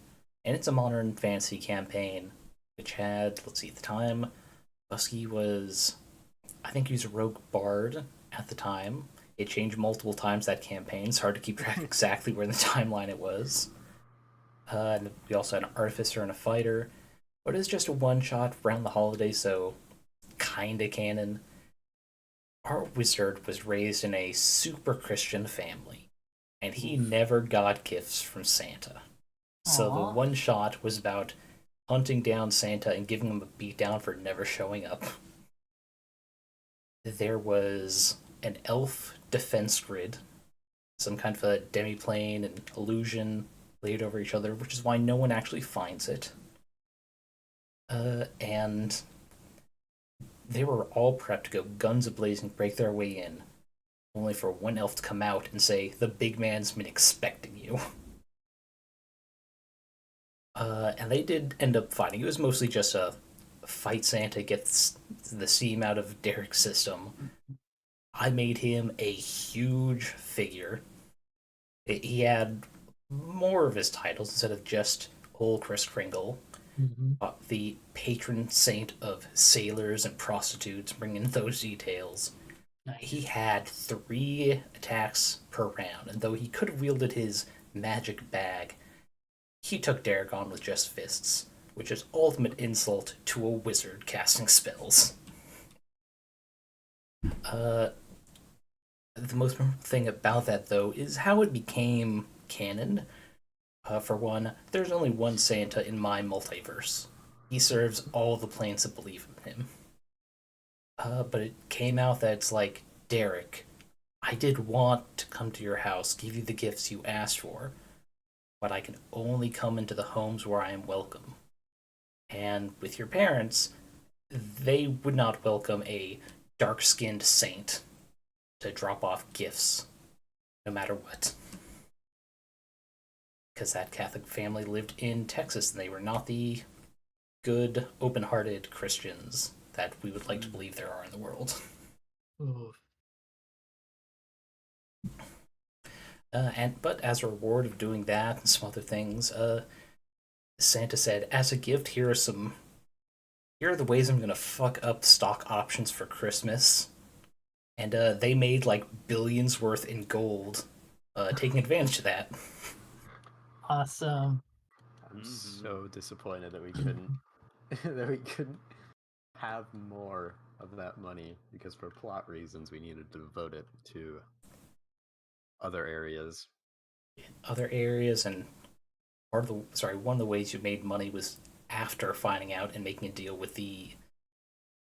and it's a modern fantasy campaign which had, let's see, at the time, Buske was, I think he was a rogue bard at the time. It changed multiple times that campaign. It's hard to keep track exactly where in the timeline it was. And we also had an artificer and a fighter, but it's just a one shot around the holidays, so kinda canon. Our wizard was raised in a super Christian family, and he Oof. never got gifts from Santa. So the Aw. one shot was about hunting down Santa and giving him a beatdown for never showing up. There was an elf defense grid, some kind of a demiplane and illusion laid over each other, which is why no one actually finds it. And they were all prepped to go guns ablazing, break their way in, only for one elf to come out and say, "The big man's been expecting you." And they did end up fighting. It was mostly just a fight Santa, gets the seam out of Derek's system. I made him a huge figure. He had more of his titles instead of just old Kris Kringle. Mhm. The patron saint of sailors and prostitutes, bringing those details. He Nice. had 3 attacks per round, and though he could have wielded his magic bag, he took Derek on with just fists, which is ultimate insult to a wizard casting spells. Uh, the most memorable thing about that, though, is how it became canon. For one, there's only one Santa in my multiverse. He serves all the planes that believe in him. But it came out that it's like, Derek, I did want to come to your house, give you the gifts you asked for, but I can only come into the homes where I am welcome. And with your parents, they would not welcome a dark skinned saint to drop off gifts, no matter what. Because that Catholic family lived in Texas and they were not the good, open hearted Christians that we would like to believe there are in the world. Oof. But as a reward of doing that and some other things, Santa said, "As a gift, here are the ways I'm gonna fuck up stock options for Christmas." And they made like billions worth in gold, taking advantage of that. Awesome. I'm Mhm. so disappointed that we couldn't that we couldn't have more of that money because for plot reasons we needed to devote it to other areas. Other areas, and one of the ways you made money was after finding out and making a deal with the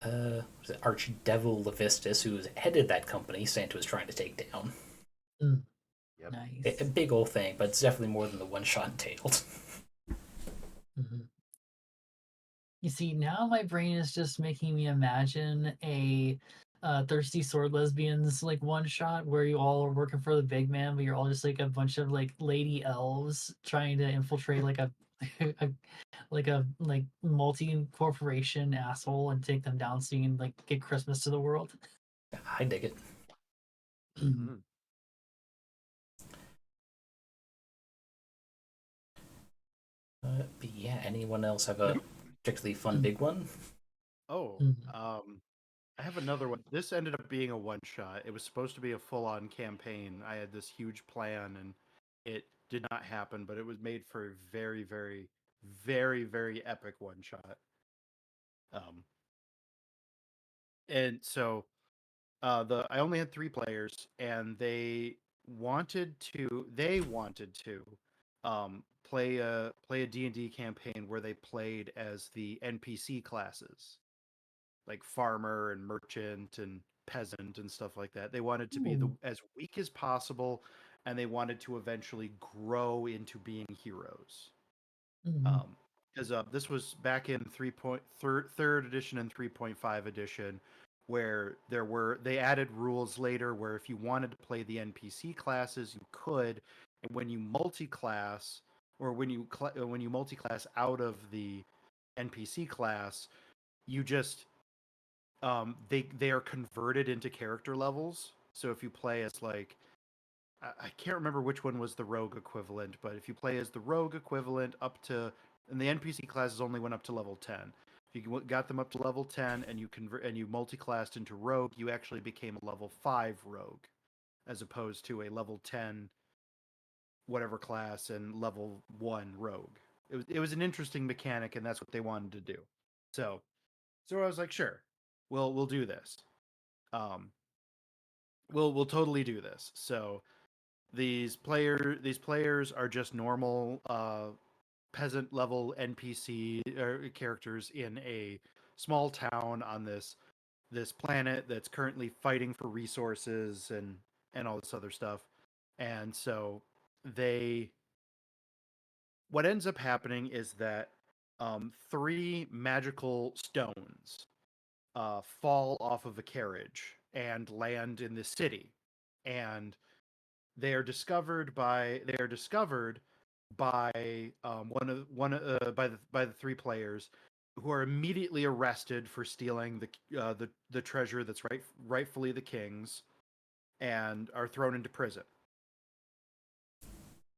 was it Archdevil Levistus, who headed that company Santa was trying to take down. Mm, Yep. A nice. big old thing, but it's definitely more than the one shot entailed. Mhm. You see, now my brain is just making me imagine a thirsty sword lesbians like one shot where you all are working for the big man, but you're all just like a bunch of like lady elves trying to infiltrate like a, a like multi corporation asshole and take them down so you can like get Christmas to the world. I dig it. Mm. But yeah, anyone else have a particularly fun big one? Oh, Mhm. I have another one. This ended up being a one shot. It was supposed to be a full on campaign. I had this huge plan and it did not happen, but it was made for a very, very, very, very epic one shot. Um, and so the I only had 3 players, and they wanted to play a D&D campaign where they played as the NPC classes, like farmer and merchant and peasant and stuff like that. They wanted to be Ooh. as weak as possible, and they wanted to eventually grow into being heroes. Mhm. Um, because this was back in third edition and 3.5 edition, where they added rules later where if you wanted to play the NPC classes, you could, and when you multi-class or when you multi-class out of the NPC class, you just they are converted into character levels. So if you play as like I can't remember which one was the rogue equivalent, but if you play as the rogue equivalent up to, and the NPC classes only went up to level 10. If you got them up to level 10 and you multi-classed into rogue, you actually became a level 5 rogue as opposed to a level 10 whatever class and level 1 rogue. It was an interesting mechanic, and that's what they wanted to do. So I was like, sure, we'll do this. Um, we'll totally do this. So these players are just normal peasant level NPC characters in a small town on this planet that's currently fighting for resources and all this other stuff. And so what ends up happening is that three magical stones fall off of a carriage and land in this city, and they are discovered by by the three players, who are immediately arrested for stealing the treasure that's rightfully the king's, and are thrown into prison.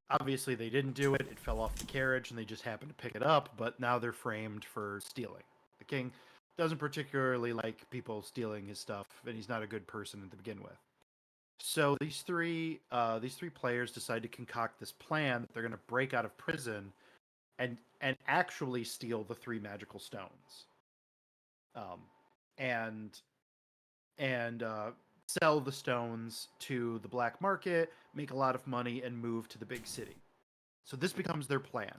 Obviously, they didn't do it. It fell off the carriage, and they just happened to pick it up. But now they're framed for stealing. The king doesn't particularly like people stealing his stuff, and he's not a good person to begin with. So these three players decide to concoct this plan that they're going to break out of prison and actually steal the three magical stones, and sell the stones to the black market, make a lot of money, and move to the big city. So this becomes their plan.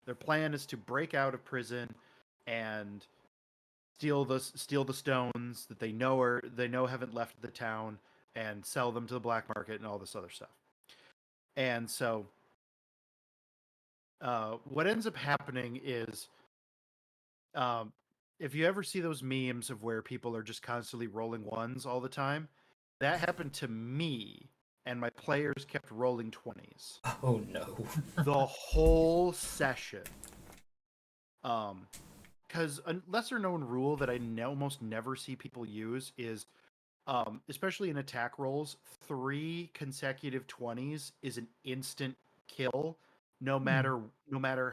Their plan is to break out of prison and steal the stones that they know haven't left the town, and sell them to the black market and all this other stuff. And so what ends up happening is, if you ever see those memes of where people are just constantly rolling ones all the time, that happened to me, and my players kept rolling 20s. Oh no. The whole session. Because a lesser known rule that I almost never see people use is, especially in attack rolls, 3 consecutive 20s is an instant kill, no matter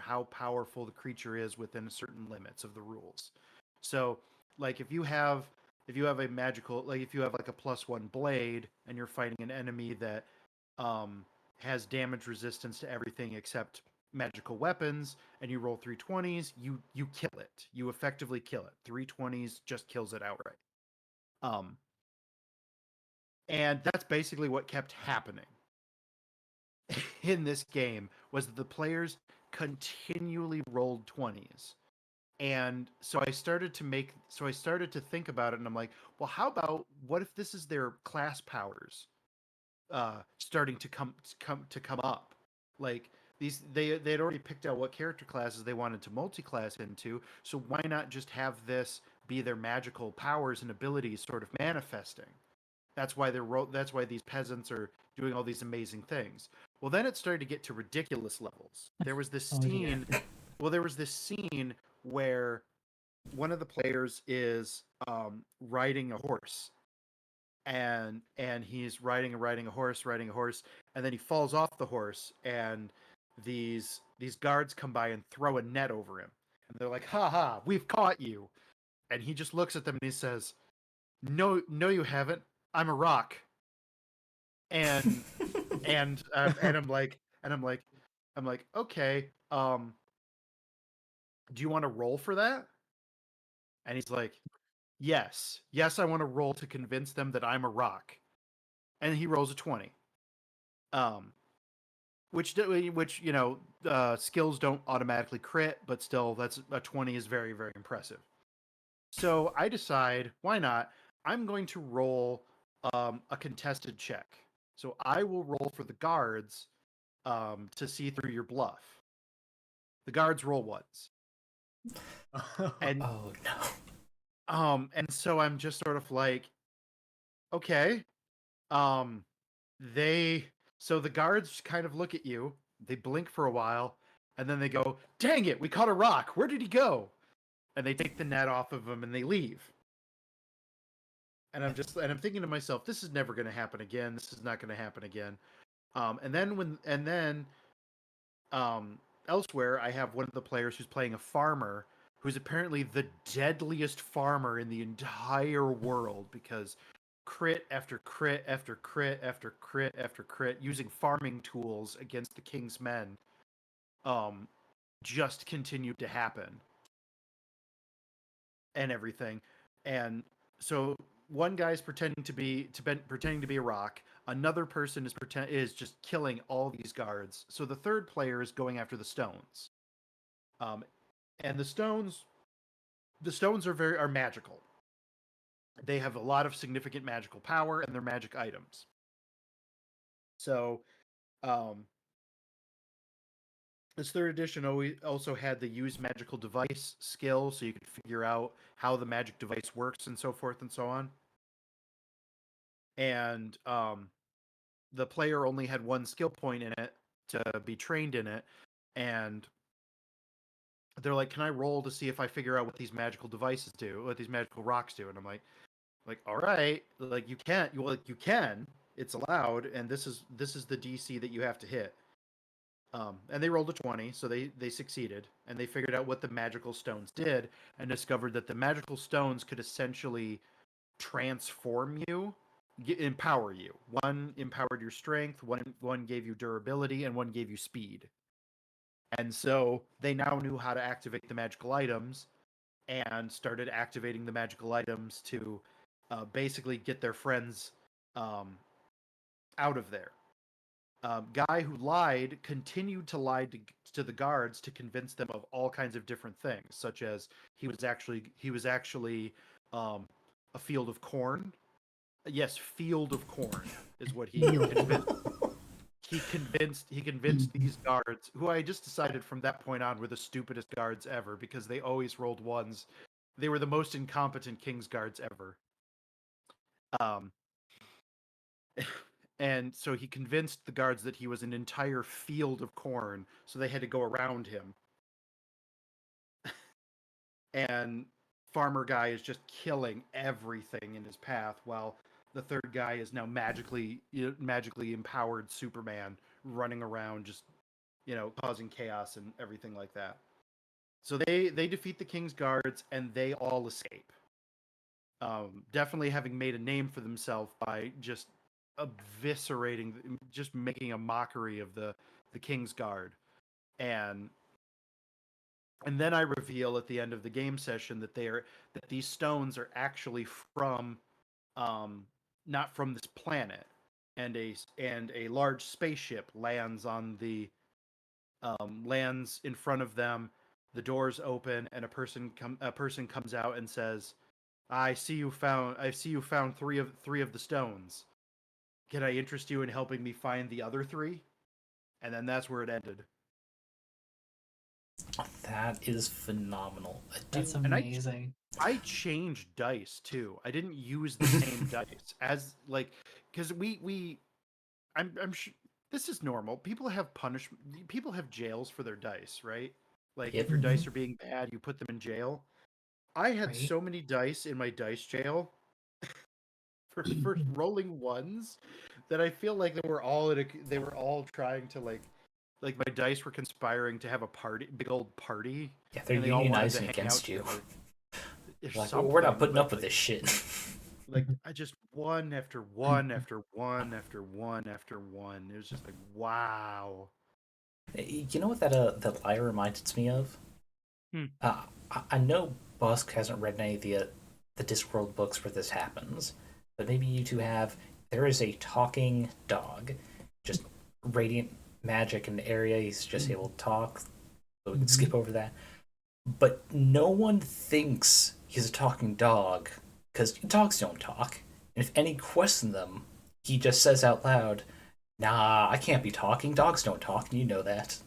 how powerful the creature is within certain limits of the rules. So, like if you have a magical, like if you have like a +1 blade and you're fighting an enemy that has damage resistance to everything except magical weapons, and you roll 3 20s, you kill it. You effectively kill it. 3 20s just kills it outright. And that's basically what kept happening in this game, was that the players continually rolled 20s. And so I started to think about it, and I'm like, well, how about, what if this is their class powers starting to come up? Like, they had already picked out what character classes they wanted to multi-class into, so why not just have this be their magical powers and abilities sort of manifesting? That's why these peasants are doing all these amazing things. Well, then it started to get to ridiculous levels. There was this scene. There was this scene where one of the players is riding a horse, and he's riding a horse, and then he falls off the horse, and these guards come by and throw a net over him, and they're like, "Ha ha, we've caught you!" And he just looks at them and he says, "No, you haven't. I'm a rock." And I'm like, okay, do you want to roll for that? And he's like, yes, I want to roll to convince them that I'm a rock. And he rolls a 20. Which skills don't automatically crit, but still, that's a 20 is very, very impressive. So I decide, why not? I'm going to roll a contested check. So I will roll for the guards to see through your bluff. The guards roll ones. And oh no. And so I'm just sort of like, okay. So the guards kind of look at you, they blink for a while, and then they go, "Dang it, we caught a rock. Where did he go?" And they take the net off of him and they leave. And I'm thinking to myself, this is never going to happen again. This is not going to happen again. Elsewhere, I have one of the players who's playing a farmer, who's apparently the deadliest farmer in the entire world, because crit after crit after crit after crit after crit using farming tools against the king's men just continued to happen and everything. And so one guy's pretending to be a rock. Another person is just killing all these guards. So the third player is going after the stones. And the stones are magical. They have a lot of significant magical power, and they're magic items. So, this third edition also had the use magical device skill, so you could figure out how the magic device works and so forth and so on. And the player only had one skill point in it to be trained in it, and they're like, "Can I roll to see if I figure out what these magical devices do, what these magical rocks do?" And I'm like, all right, like you can, it's allowed, and this is the DC that you have to hit. And they rolled a 20, so they succeeded, and they figured out what the magical stones did, and discovered that the magical stones could essentially transform you, empower you. One empowered your strength, one gave you durability, and one gave you speed. And so they now knew how to activate the magical items, and started activating the magical items to basically get their friends out of there. Guy who lied continued to lie to the guards to convince them of all kinds of different things, such as he was actually a field of corn. Yes, field of corn is what he convinced. He convinced these guards, who I just decided from that point on were the stupidest guards ever, because they always rolled ones. They were the most incompetent King's Guards ever. Um, and so he convinced the guards that he was an entire field of corn, so they had to go around him. And Farmer Guy is just killing everything in his path, while the third guy is now magically empowered Superman running around, just causing chaos and everything like that. So they defeat the King's Guards, and they all escape. Definitely having made a name for themselves by just eviscerating, just making a mockery of the King's Guard. And then I reveal at the end of the game session that these stones are actually from not from this planet, and a large spaceship lands lands in front of them. The doors open, and a person comes out and says, I see you found three of the stones. Can I interest you in helping me find the other three?" And then that's where it ended. That is phenomenal. That's amazing. I changed dice too. I didn't use the same dice as because I'm sure this is normal. People have People have jails for their dice, right? Like Yep. if your dice are being bad, you put them in jail. I had Right. so many dice in my dice jail for rolling ones that I feel like they were all trying to like my dice were conspiring to have a party, big old party. Yeah, they're and they all wanted unionizing to hang against out you. together. Like, we're not putting up with this shit. Like I just one after one after one after one after one. It was just like, wow. You know what that lie reminds me of? Hmm. I know Buske hasn't read any of the Discworld books where this happens, but maybe you two have. There is a talking dog, just radiant magic in the area. He's just able to talk, so we can skip over that. But no one thinks he's a talking dog, because dogs don't talk. And if any question them, he just says out loud, "Nah, I can't be talking. Dogs don't talk, and you know that."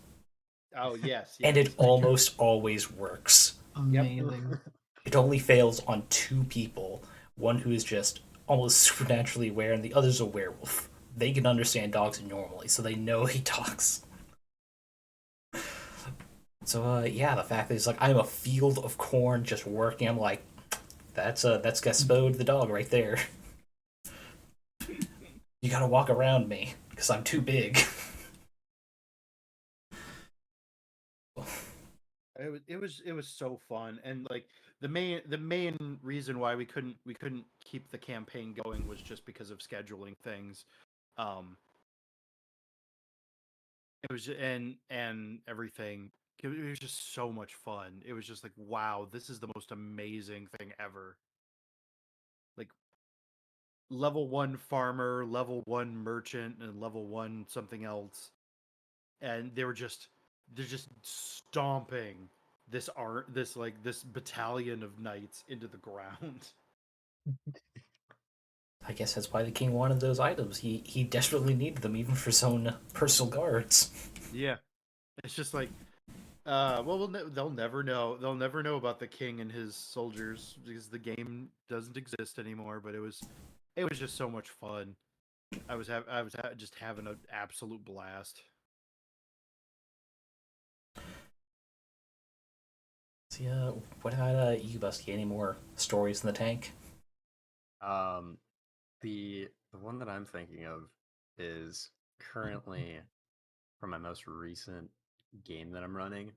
Oh yes, And it almost always works. Amazing. It only fails on two people. One who is just almost supernaturally aware, and the other's a werewolf. They can understand dogs normally, so they know he talks. So yeah, the fact that he's like, I'm a field of corn just working. I'm like, that's Gaspode the dog right there. You gotta walk around me because I'm too big. It was so fun, and like the main reason why we couldn't keep the campaign going was just because of scheduling things. It was and everything. It was just so much fun. It was just like, wow, this is the most amazing thing ever. Like level 1 farmer, level 1 merchant, and level 1 something else. And they're just stomping this battalion of knights into the ground. I guess that's why the king wanted those items. He desperately needed them, even for his own personal guards. Yeah, it's just like, they'll never know. They'll never know about the king and his soldiers because the game doesn't exist anymore. But it was just so much fun. I was just having an absolute blast. So, yeah, what about you, Buske? Any more stories in the tank? Um, the one that I'm thinking of is currently from my most recent game that I'm running,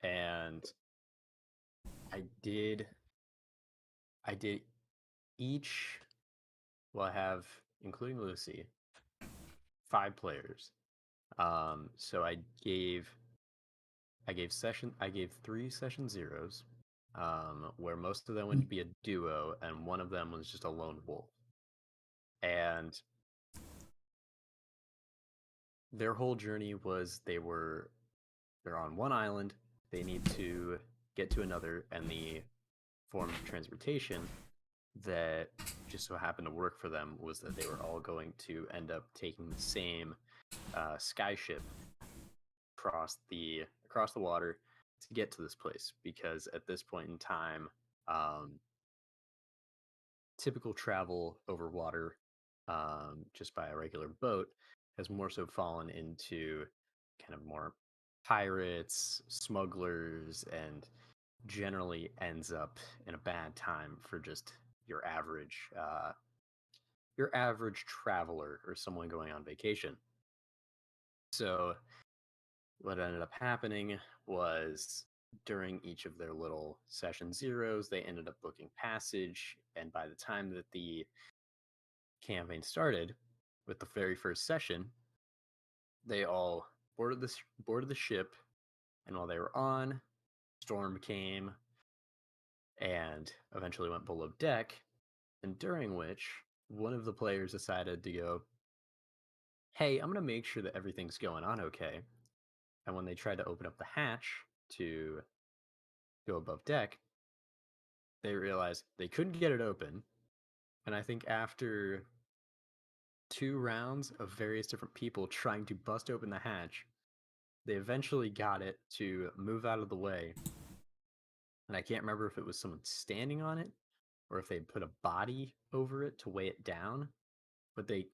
and I did I did each. Well, I have, including Lucy, 5 players. So I gave 3 session 0s, where most of them would be a duo, and one of them was just a lone wolf. And their whole journey was they're on one island, they need to get to another, and the form of transportation that just so happened to work for them was that they were all going to end up taking the same skyship across the water to get to this place, because at this point in time, typical travel over water, just by a regular boat, has more so fallen into kind of more pirates, smugglers, and generally ends up in a bad time for just your average traveler or someone going on vacation. So what ended up happening was, during each of their little session 0s, they ended up booking passage, and by the time that the campaign started, with the very first session, they all boarded the ship, and while they were on, storm came and eventually went below deck, and during which one of the players decided to go, "Hey, I'm going to make sure that everything's going on okay." And when they tried to open up the hatch to go above deck, they realized they couldn't get it open. And I think after 2 rounds of various different people trying to bust open the hatch, they eventually got it to move out of the way. And I can't remember if it was someone standing on it or if they put a body over it to weigh it down. But they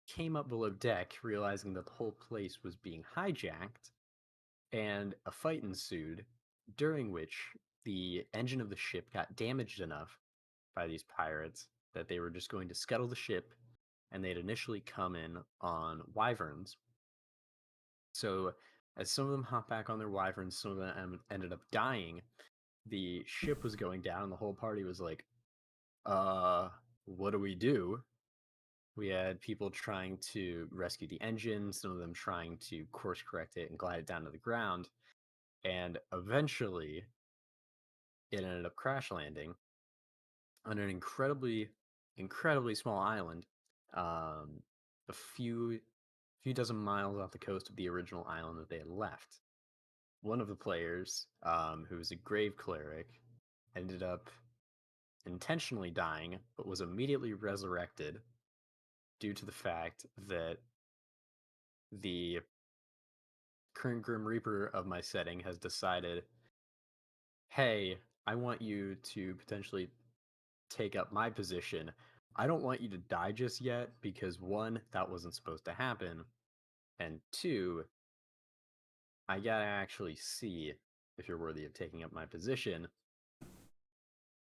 came up below deck, realizing that the whole place was being hijacked, and a fight ensued, during which the engine of the ship got damaged enough by these pirates that they were just going to scuttle the ship, and they'd initially come in on wyverns. So as some of them hopped back on their wyverns, some of them ended up dying. The ship was going down, and the whole party was like, what do we do? We had people trying to rescue the engine, some of them trying to course correct it and glide it down to the ground. And eventually, it ended up crash landing on an incredibly small island, a few dozen miles off the coast of the original island that they had left. One of the players, who was a grave cleric, ended up intentionally dying, but was immediately resurrected due to the fact that the current Grim Reaper of my setting has decided, hey, I want you to potentially take up my position. I don't want you to die just yet because, one, that wasn't supposed to happen, and two, I gotta actually see if you're worthy of taking up my position.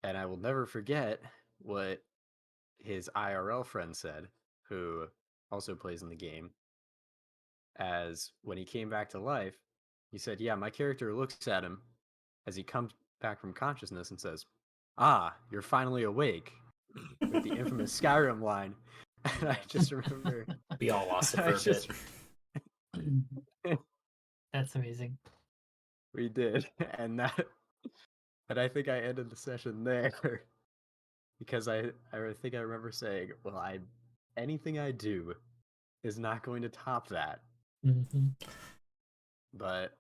And I will never forget what his IRL friend said, who also plays in the game, as when he came back to life, he said, yeah, my character looks at him as he comes back from consciousness and says, "Ah, you're finally awake," with the infamous Skyrim line. And I just remember We all lost it I for a just bit. That's amazing. we did, and I think I ended the session there. because I think I remember saying, well, anything I do is not going to top that. Mm-hmm. But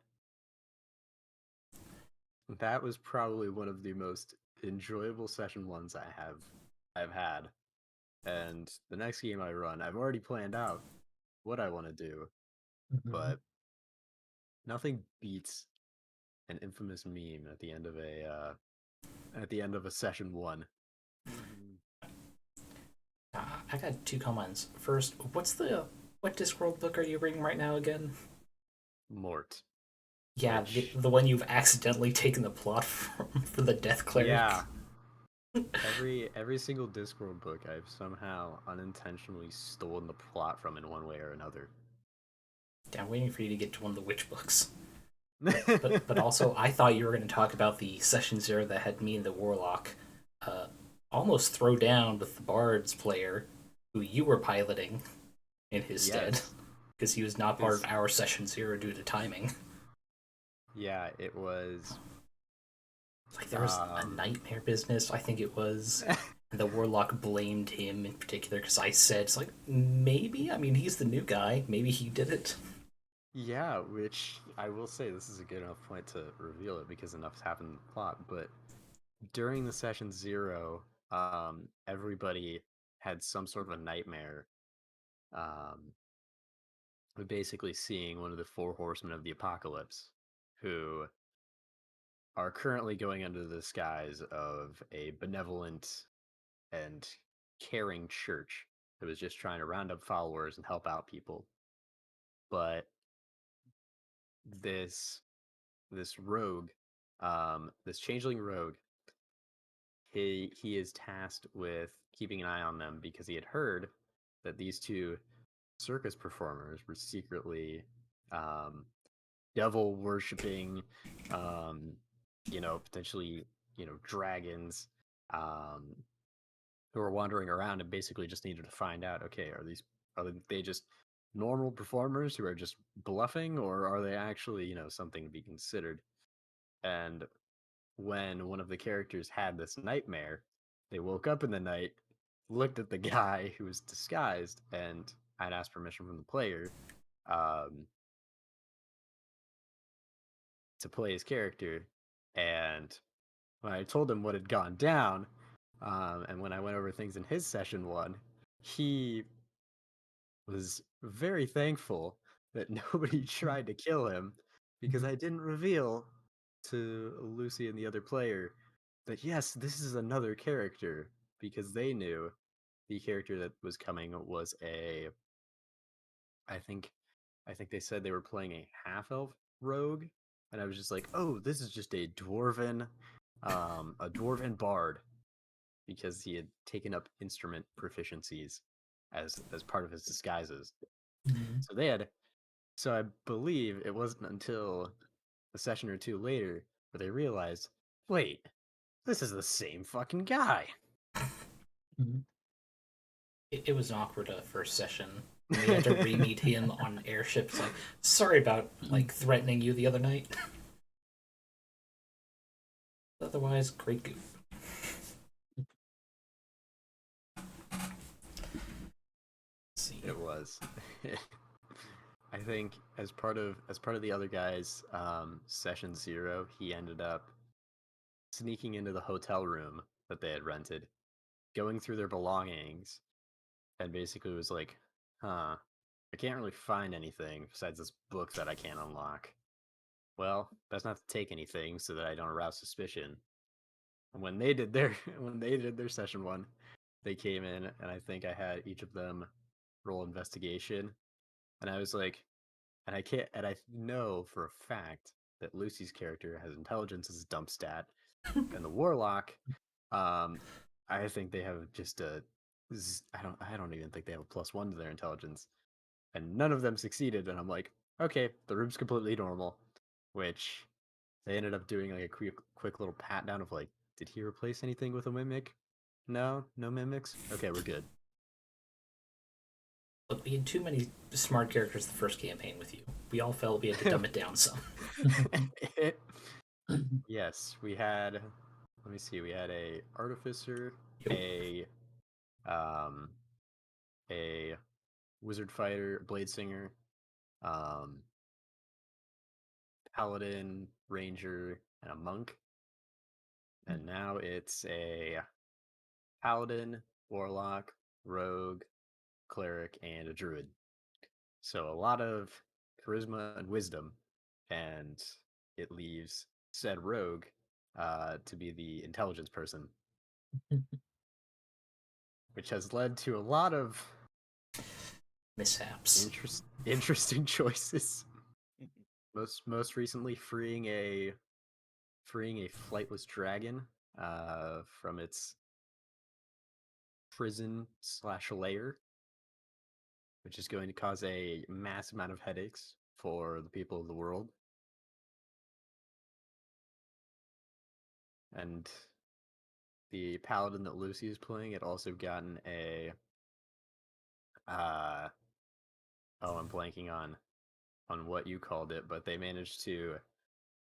that was probably one of the most enjoyable session ones I've had. And the next game I run, I've already planned out what I want to do, Mm-hmm. but nothing beats an infamous meme at the end of a session one. I got two comments. First, what Discworld book are you reading right now again? Mort. Yeah, Which- the one you've accidentally taken the plot from for the Death Cleric. Yeah. Every single Discworld book I've somehow unintentionally stolen the plot from in one way or another. Yeah, I'm waiting for you to get to one of the witch books. But also, I thought you were going to talk about the Session Zero that had me and the Warlock almost throw down with the Bard's player, who you were piloting in his stead, because he was not part of our Session Zero due to timing. Yeah, it was. Like, there was a nightmare business, I think it was. And the Warlock blamed him in particular, because I said, it's like, maybe? I mean, he's the new guy. Maybe he did it. Yeah, which I will say this is a good enough point to reveal it because enough's happened in the plot. But during the session zero, everybody had some sort of a nightmare. Basically seeing one of the four horsemen of the apocalypse, who are currently going under the disguise of a benevolent and caring church that was just trying to round up followers and help out people. But this rogue, this changeling rogue, he is tasked with keeping an eye on them because he had heard that these two circus performers were secretly devil worshipping, potentially, dragons, who are wandering around and basically just needed to find out, okay, are they just normal performers who are just bluffing, or are they actually, something to be considered? And when one of the characters had this nightmare, they woke up in the night, looked at the guy who was disguised, and I'd asked permission from the player to play his character. And when I told him what had gone down, and when I went over things in his session one, he was very thankful that nobody tried to kill him because I didn't reveal to Lucy and the other player that yes, this is another character, because they knew the character that was coming was I think they said they were playing a half elf rogue, and I was just like, oh, this is just a dwarven bard, because he had taken up instrument proficiencies as part of his disguises. Mm-hmm. So I believe it wasn't until a session or two later where they realized, wait, this is the same fucking guy. Mm-hmm. It was an awkward first session. We had to re-meet him on Airships. Like, sorry about threatening you the other night. Otherwise, great goof. It was. I think as part of the other guy's session zero, he ended up sneaking into the hotel room that they had rented, going through their belongings, and basically was like, huh, I can't really find anything besides this book that I can't unlock. Well, best not to take anything so that I don't arouse suspicion. And when they did their session one, they came in, and I think I had each of them roll investigation, and I was like, and I know for a fact that Lucy's character has intelligence as a dump stat, and the warlock, I think they have just I don't even think they have a +1 to their intelligence, and none of them succeeded. And I'm like, okay, the room's completely normal, which they ended up doing like a quick little pat down of like, did he replace anything with a mimic? No mimics. Okay, we're good. Look, we had too many smart characters the first campaign with you. We all felt we had to dumb it down some. Yes, we had let me see. We had a artificer, Yep. a wizard fighter, blade singer, um, paladin, ranger, and a monk. And now it's a paladin, warlock, rogue, cleric, and a druid. So a lot of charisma and wisdom, and it leaves said rogue to be the intelligence person, which has led to a lot of Mishaps. interesting choices. Most recently, freeing a flightless dragon from its prison/lair, which is going to cause a massive amount of headaches for the people of the world. And the paladin that Lucy is playing had also gotten a I'm blanking on what you called it, but they managed to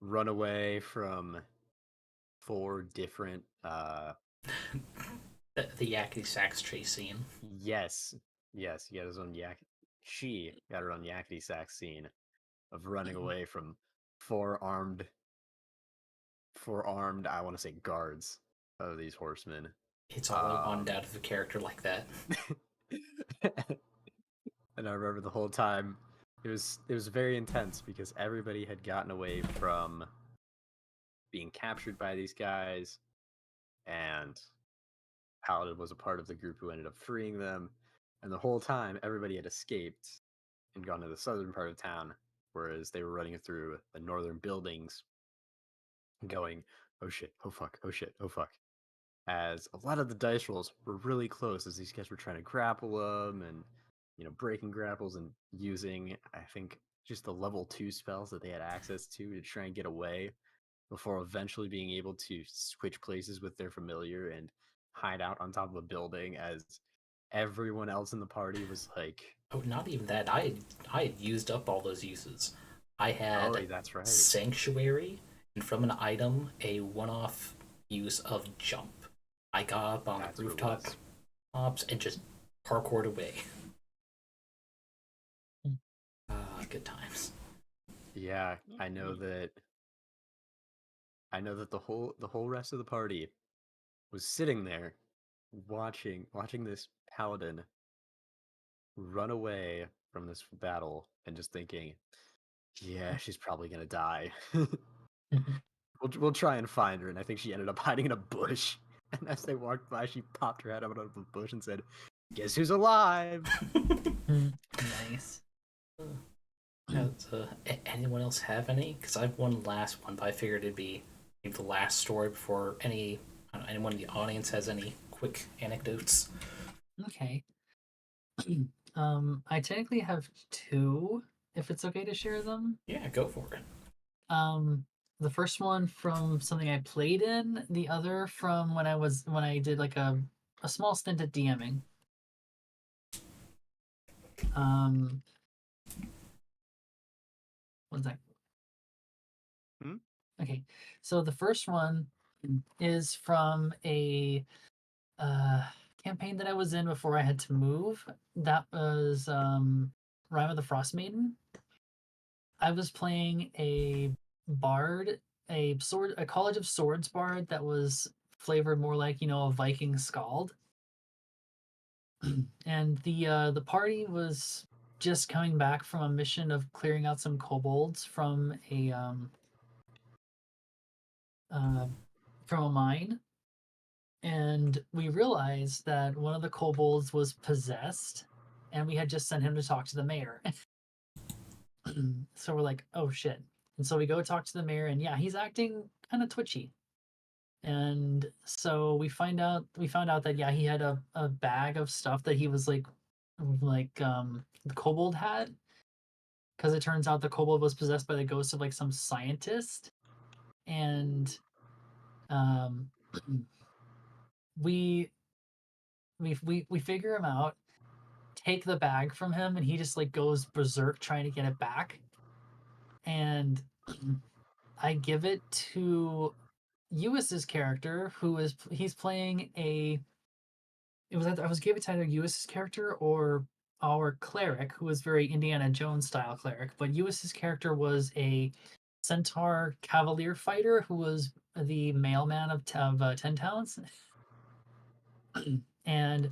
run away from 4 different The Yakety Sax chase scene. yes, he got his own she got her own yakety sax scene of running away from 4 armed, I want to say, guards of these horsemen. It's all I wanted out of a character like that. And I remember the whole time it was very intense because everybody had gotten away from being captured by these guys, and Paladin was a part of the group who ended up freeing them. And the whole time everybody had escaped and gone to the southern part of town, whereas they were running through the northern buildings going, oh shit, oh fuck, oh shit, oh fuck. As a lot of the dice rolls were really close as these guys were trying to grapple them and, breaking grapples and using, I think, just the level 2 spells that they had access to try and get away before eventually being able to switch places with their familiar and hide out on top of a building as everyone else in the party was like, Oh, not even that. I had used up all those uses. I oh, had that's right. Sanctuary, and from an item, a one-off use of Jump. I got up on That's the what it rooftop was. tops and just parkoured away. Good times. Yeah, I know that the whole rest of the party was sitting there watching this paladin run away from this battle and just thinking, yeah, she's probably gonna die. We'll try and find her. And I think she ended up hiding in a bush. And as they walked by, she popped her head out of the bush and said, guess who's alive? Nice. Anyone else have any? Because I have one last one, but I figured it'd be maybe the last story before anyone in the audience has any quick anecdotes. Okay. I technically have 2, if it's okay to share them. Yeah, go for it. The first one from something I played in, the other from when I did like a small stint at DMing. One sec. Okay, so the first one is from a campaign that I was in before I had to move. That was Rime of the Frost Maiden. I was playing a bard, a College of Swords bard that was flavored more like a Viking skald, and the party was just coming back from a mission of clearing out some kobolds uh, from a mine, and we realized that one of the kobolds was possessed, and we had just sent him to talk to the mayor. So we're like, oh shit. And so we go talk to the mayor, and yeah, he's acting kind of twitchy. And so we found out that yeah, he had a bag of stuff that he was like the kobold had, because it turns out the kobold was possessed by the ghost of like some scientist. And um we we figure him out, take the bag from him, and he just like goes berserk trying to get it back. And I give it to Ewis's character, he's playing a. It was I was given either Ewis's character or our cleric, who was very Indiana Jones style cleric, but Ewis's character was a centaur cavalier fighter who was the mailman of 10 talents. And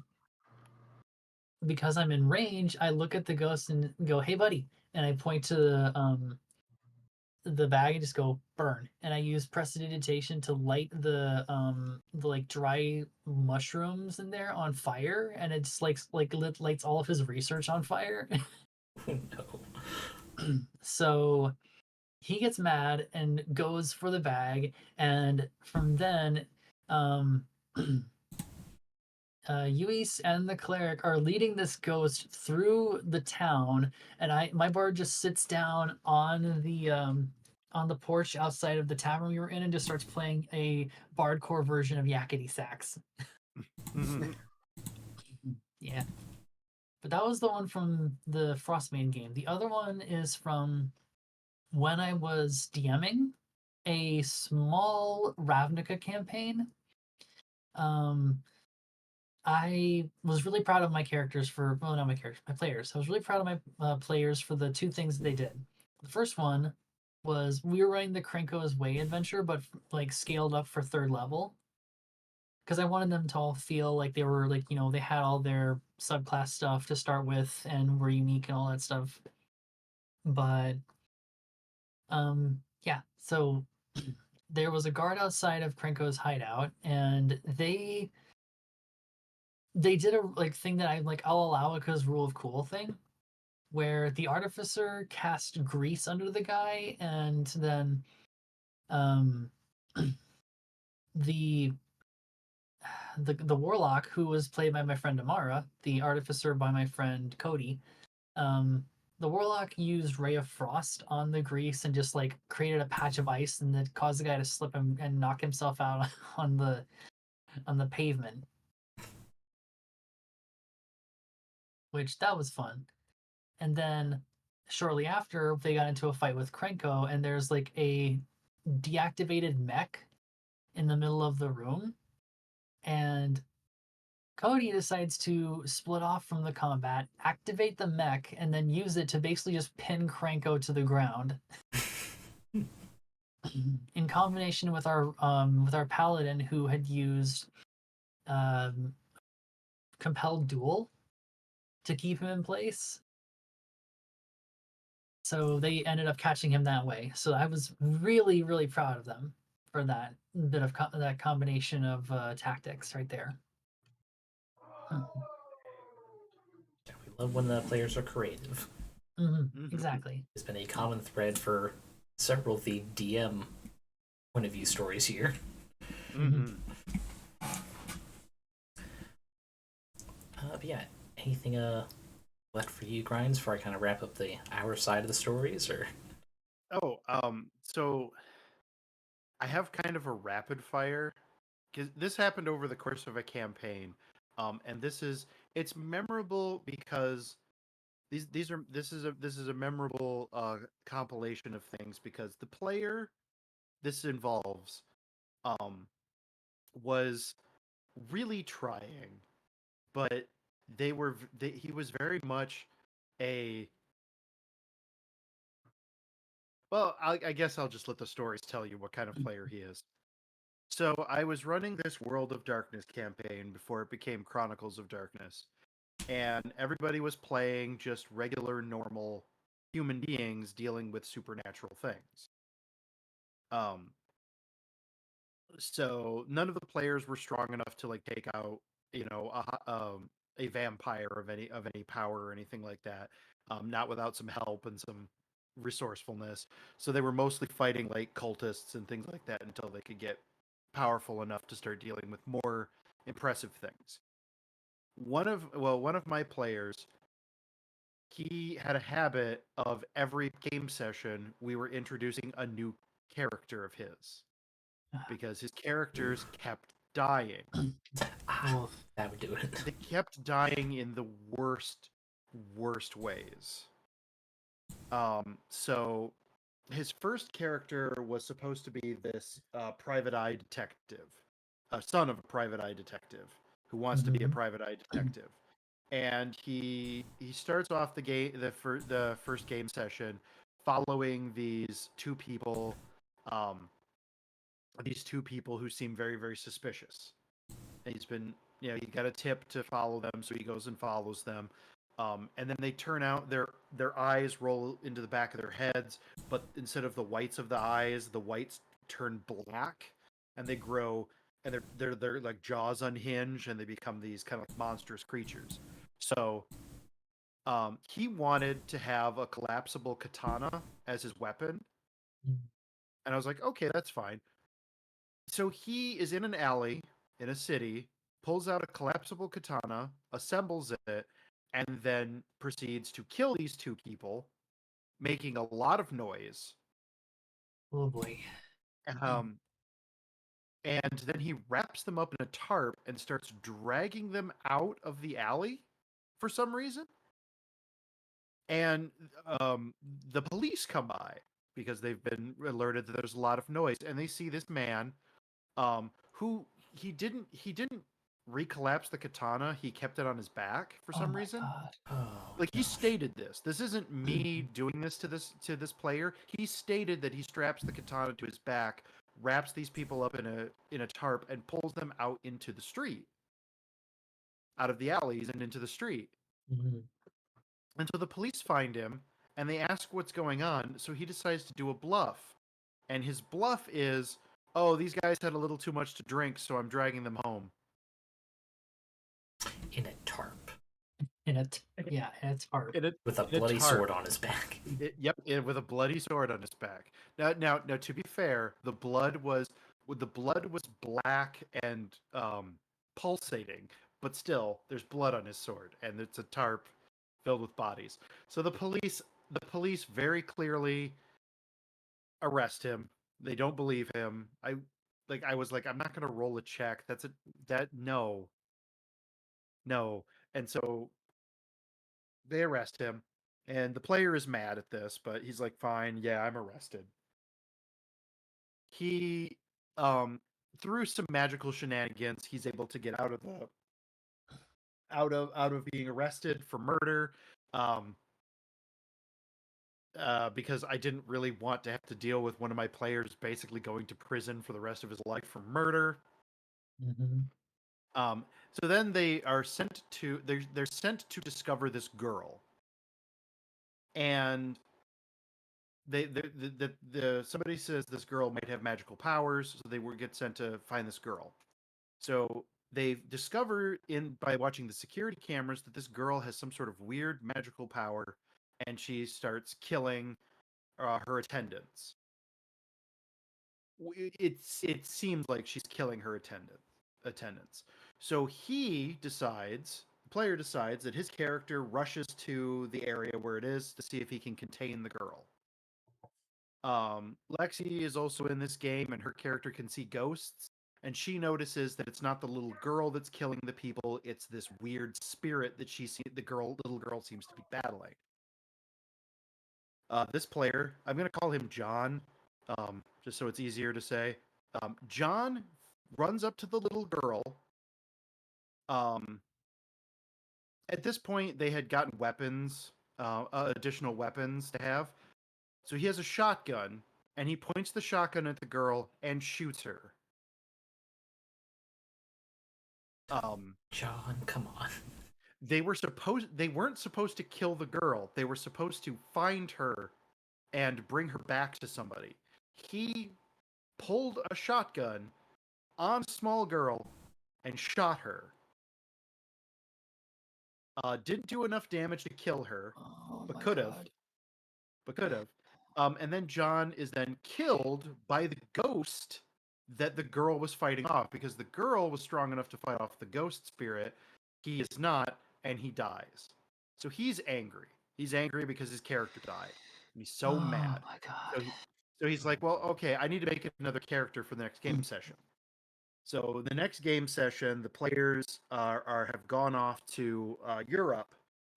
because I'm in range, I look at the ghost and go, "Hey, buddy!" And I point to the bag and just go burn. And I use prestidigitation to light the like dry mushrooms in there on fire, and it just lights all of his research on fire. No. So he gets mad and goes for the bag, and from then Uis and the cleric are leading this ghost through the town, and my bard just sits down on the porch outside of the tavern we were in and just starts playing a bardcore version of Yakety sax. Yeah. But that was the one from the Frostmain game. The other one is from when I was DMing a small Ravnica campaign. I was really proud of my characters not my characters, my players. I was really proud of my players for the two things they did. The first one was we were running the Krenko's Way adventure, but like scaled up for 3rd level. Because I wanted them to all feel like they were like, they had all their subclass stuff to start with and were unique and all that stuff. But yeah, so there was a guard outside of Krenko's hideout, and they did a thing that I'll allow it because rule of cool thing, where the artificer cast grease under the guy, and then um the the warlock, who was played by my friend Amara, the artificer by my friend Cody, the warlock used Ray of Frost on the grease and just created a patch of ice, and that caused the guy to slip and knock himself out on the pavement, which that was fun. And then shortly after, they got into a fight with Krenko, and there's a deactivated mech in the middle of the room, and Cody decides to split off from the combat, activate the mech, and then use it to basically just pin Krenko to the ground. In combination with our paladin, who had used compelled duel to keep him in place. So they ended up catching him that way. So I was really, really proud of them for that bit of that combination of tactics right there. We love when the players are creative. Exactly. It's been a common thread for several of the DM point of view stories here. But yeah, anything left for you, Grinds, before I kind of wrap up our side of the stories, or? So I have kind of a rapid fire, because this happened over the course of a campaign, and it's memorable because this is a memorable compilation of things, because the player this involves was really trying, but he was very much a well, I guess I'll just let the stories tell you what kind of player he is. So I was running this World of Darkness campaign before it became Chronicles of Darkness, and everybody was playing just regular, normal human beings dealing with supernatural things. So none of the players were strong enough to take out, a vampire of any power or anything like that. Not without some help and some resourcefulness. So they were mostly fighting cultists and things like that until they could get powerful enough to start dealing with more impressive things. One of my players, he had a habit of every game session we were introducing a new character of his, because his characters kept dying. That would do it. They kept dying in the worst ways. So his first character was supposed to be this private eye detective, son of a private eye detective who wants to be a private eye detective. And he starts off the first game session following these two people who seem very, very suspicious. And he's been, he got a tip to follow them, so he goes and follows them. And then they turn out their eyes roll into the back of their heads, but instead of the whites of the eyes, the whites turn black, and they grow, and they're like jaws unhinge, and they become these kind of monstrous creatures. So he wanted to have a collapsible katana as his weapon, and I was like, okay, that's fine. So he is in an alley in a city, pulls out a collapsible katana, assembles it, and then proceeds to kill these two people, making a lot of noise. Oh boy. Um, and then he wraps them up in a tarp and starts dragging them out of the alley for some reason. And the police come by because they've been alerted that there's a lot of noise, and they see this man who he didn't recollapse the katana. He kept it on his back for some reason. God. Oh, Like he stated this. This isn't me doing this to this player. He stated that he straps the katana to his back, wraps these people up in a tarp, and pulls them out into the street, out of the alleys and into the street. Mhm. And so the police find him and they ask what's going on. So he decides to do a bluff. And his bluff is, oh, these guys had a little too much to drink, so I'm dragging them home. in a tarp And it's hard. with a bloody sword on his back. With a bloody sword on his back. Now, to be fair, the blood was black and pulsating, but still, there's blood on his sword, and it's a tarp filled with bodies. So the police very clearly arrest him. They don't believe him. I was like, I'm not gonna roll a check. No. And so they arrest him, and the player is mad at this, but he's like, fine, yeah, I'm arrested. He through some magical shenanigans, he's able to get out of being arrested for murder. Because I didn't really want to have to deal with one of my players basically going to prison for the rest of his life for murder. Mm-hmm. So then they are sent to they're sent to discover this girl, and somebody says this girl might have magical powers, so they get sent to find this girl. So they discover by watching the security cameras that this girl has some sort of weird magical power, and she starts killing her attendants. It seems like she's killing her attendants. So the player decides that his character rushes to the area where it is to see if he can contain the girl. Lexi is also in this game, and her character can see ghosts, and she notices that it's not the little girl that's killing the people; it's this weird spirit that little girl seems to be battling. This player, I'm going to call him John, just so it's easier to say. John runs up to the little girl. At this point, they had gotten weapons, additional weapons to have. So he has a shotgun, and he points the shotgun at the girl and shoots her. John, come on. They weren't supposed to kill the girl. They were supposed to find her and bring her back to somebody. He pulled a shotgun on a small girl and shot her. Didn't do enough damage to kill her, but could have. And then John is then killed by the ghost that the girl was fighting off, because the girl was strong enough to fight off the ghost spirit. He is not, and he dies. So he's angry. He's angry because his character died. And he's so mad. Oh my god. So he's like, well, okay, I need to make another character for the next game session. So the next game session, the players have gone off to Europe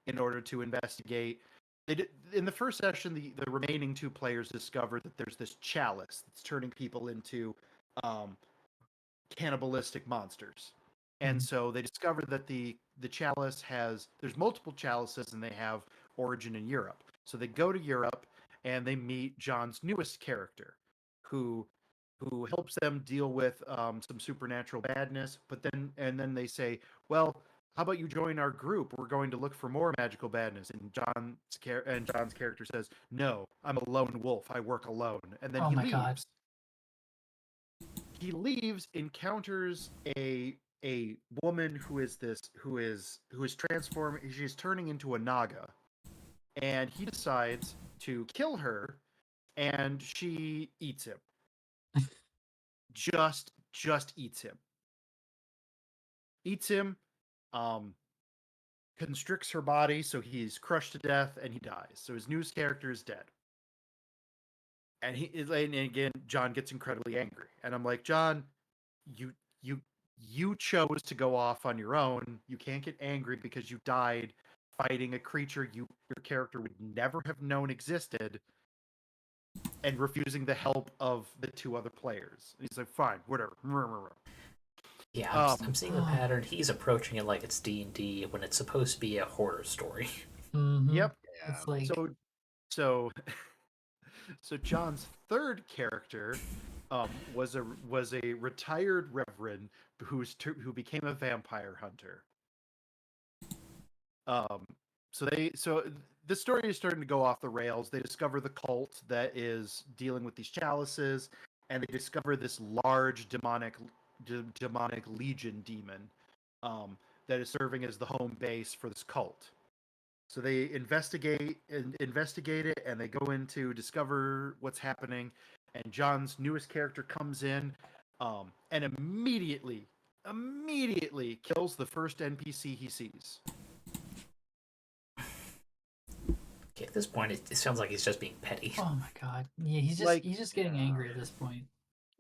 in order to investigate in the first session, the remaining two players discover that there's this chalice that's turning people into cannibalistic monsters. And so they discover that the chalice there's multiple chalices and they have origin in Europe. So they go to Europe and they meet John's newest character, who helps them deal with some supernatural badness. But then they say, well, how about you join our group? We're going to look for more magical badness. And John's character says, no, I'm a lone wolf. I work alone. And then Oh he my leaves. God. He leaves, encounters a woman who is transforming. She's turning into a naga, and he decides to kill her, and she eats him. just eats him. Eats him. Constricts her body, so he's crushed to death, and he dies. So his newest character is dead. And and again, John gets incredibly angry, and I'm like, John, you chose to go off on your own. You can't get angry because you died fighting a creature your character would never have known existed, and refusing the help of the two other players. And he's like, fine, whatever. Yeah, I'm seeing the pattern. He's approaching it like it's D&D when it's supposed to be a horror story. Yep. It's like So John's third character was a retired reverend who became a vampire hunter. So the story is starting to go off the rails. They discover the cult that is dealing with these chalices, and they discover this large demonic legion demon that is serving as the home base for this cult. So they investigate it, and they go in to discover what's happening. And John's newest character comes in, and immediately kills the first NPC he sees. Okay, at this point, it sounds like he's just being petty. oh my God. Yeah, he's just getting angry at this point.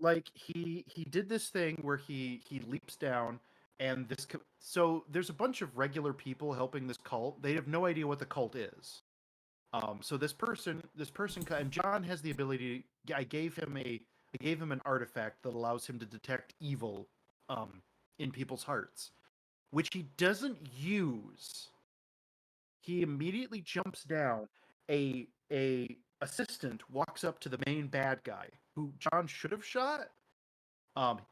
Like he did this thing where he leaps down, and so there's a bunch of regular people helping this cult. They have no idea what the cult is. So this person, and John has the ability. I gave him an artifact that allows him to detect evil, in people's hearts, which he doesn't use. He immediately jumps down. A assistant walks up to the main bad guy, who John should have shot.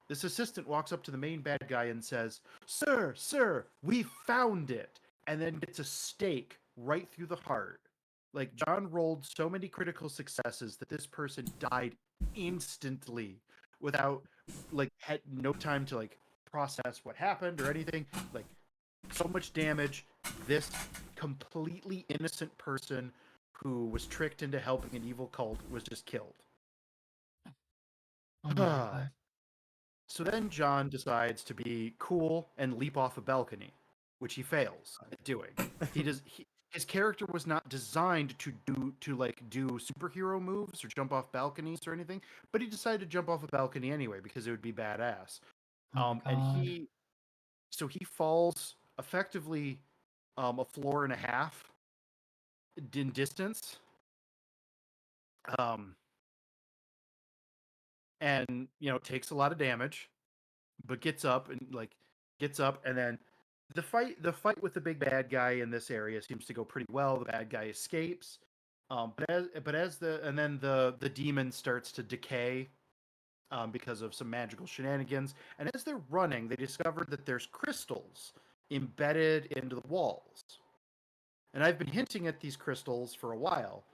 This assistant walks up to the main bad guy and says, Sir, we found it," and then gets a stake right through the heart. Like, John rolled so many critical successes that this person died instantly without, had no time to, process what happened or anything. So much damage. This completely innocent person who was tricked into helping an evil cult was just killed. Oh my God. So then John decides to be cool and leap off a balcony, which he fails at doing. His character was not designed to do superhero moves or jump off balconies or anything, but he decided to jump off a balcony anyway because it would be badass. Oh my And God. he falls effectively a floor and a half in distance. And takes a lot of damage, but gets up, and then the fight with the big bad guy in this area seems to go pretty well. The bad guy escapes, the demon starts to decay because of some magical shenanigans. And as they're running, they discover that there's crystals embedded into the walls. And I've been hinting at these crystals for a while.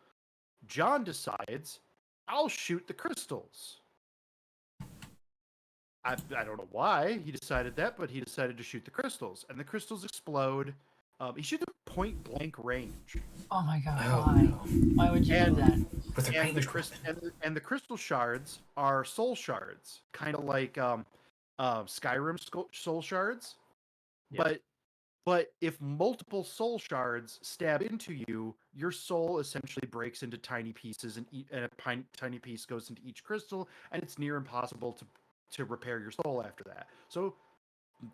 John decides, I'll shoot the crystals. I don't know why he decided that, but he decided to shoot the crystals, and the crystals explode. He shoots at point blank range. Oh my God. Oh, Why? no. Why would you do that? With a And ranged the crystal shards are soul shards, kind of like Skyrim soul shards. Yeah. But if multiple soul shards stab into you, your soul essentially breaks into tiny pieces, and a tiny piece goes into each crystal, and it's near impossible to repair your soul after that. So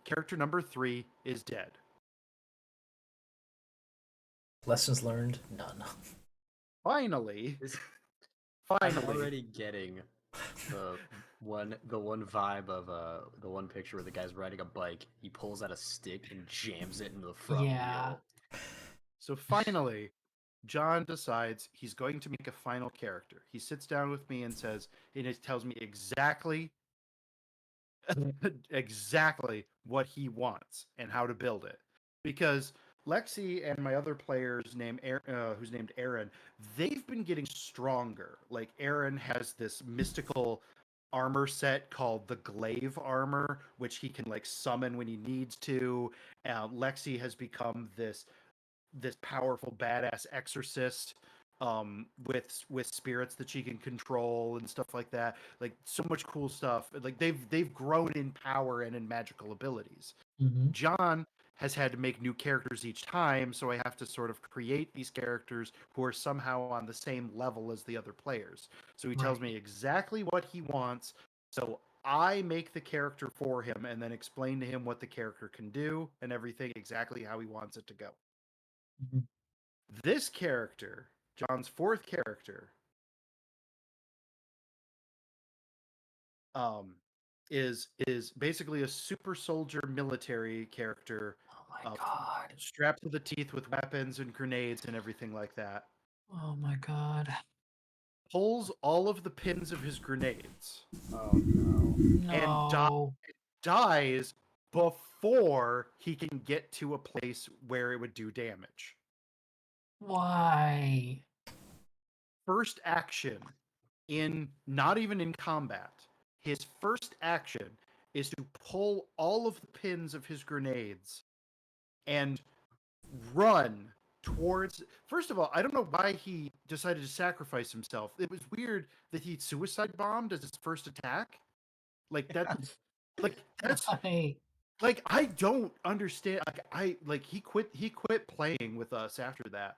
character number 3 is dead. Lessons learned? None. Finally, This- I'm finally, already getting the one vibe of the one picture where the guy's riding a bike. He pulls out a stick and jams it into the front Yeah. wheel. so finally, John decides he's going to make a final character. He sits down with me and he tells me exactly what he wants and how to build it. Because Lexi and my other players who's named Aaron, they've been getting stronger. Like Aaron has this mystical armor set called the Glaive armor, which he can like summon when he needs to. Lexi has become this powerful badass exorcist with spirits that she can control and stuff like that. Like so much cool stuff. Like they've grown in power and in magical abilities. Hmm. John has had to make new characters each time, so I have to sort of create these characters who are somehow on the same level as the other players. So he tells Right. me exactly what he wants. So I make the character for him and then explain to him what the character can do and everything exactly how he wants it to go. Mhm. This character, John's fourth character, um, is basically a super soldier military character, Oh my uh, god. strapped to the teeth with weapons and grenades and everything like that. Oh my god. Pulls all of the pins of his grenades Oh no. and No. dies before he can get to a place where it would do damage. Why? First action in not even in combat. His first action is to pull all of the pins of his grenades and run towards. First of all, I don't know why he decided to sacrifice himself. It was weird that he suicide bombed as his first attack. Like that. Like that's Why? like I don't understand. Like he quit playing with us after that.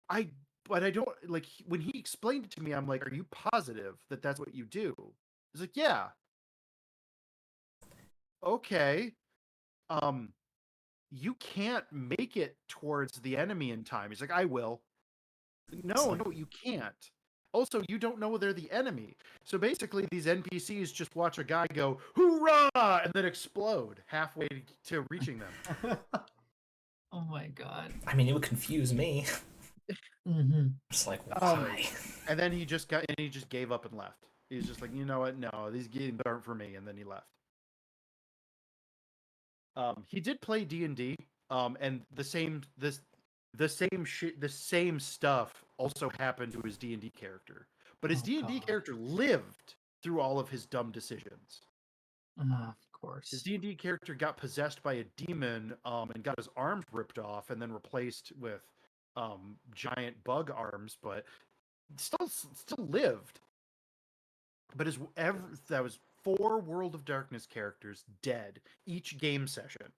I but I don't like when he explained it to me. I'm like, are you positive that that's what you do? He's like, yeah, okay. Um, you can't make it towards the enemy in time. He's like, I will. No, no, you can't. Also, you don't know they're the enemy. So basically, these NPCs just watch a guy go, hoorah, and then explode halfway to reaching them. Oh my god. I mean, it would confuse me. Hmm. It's like, Um, why? and then he just gave up and left. He's just like, you know what? No, these games aren't for me. And then he left. He did play D&D. And the same stuff also happened to his D&D character. But his Oh D&D god. character lived through all of his dumb decisions. Of His course. D&D character got possessed by a demon, and got his arms ripped off and then replaced with giant bug arms, but still lived. But that was 4 World of Darkness characters dead each game session.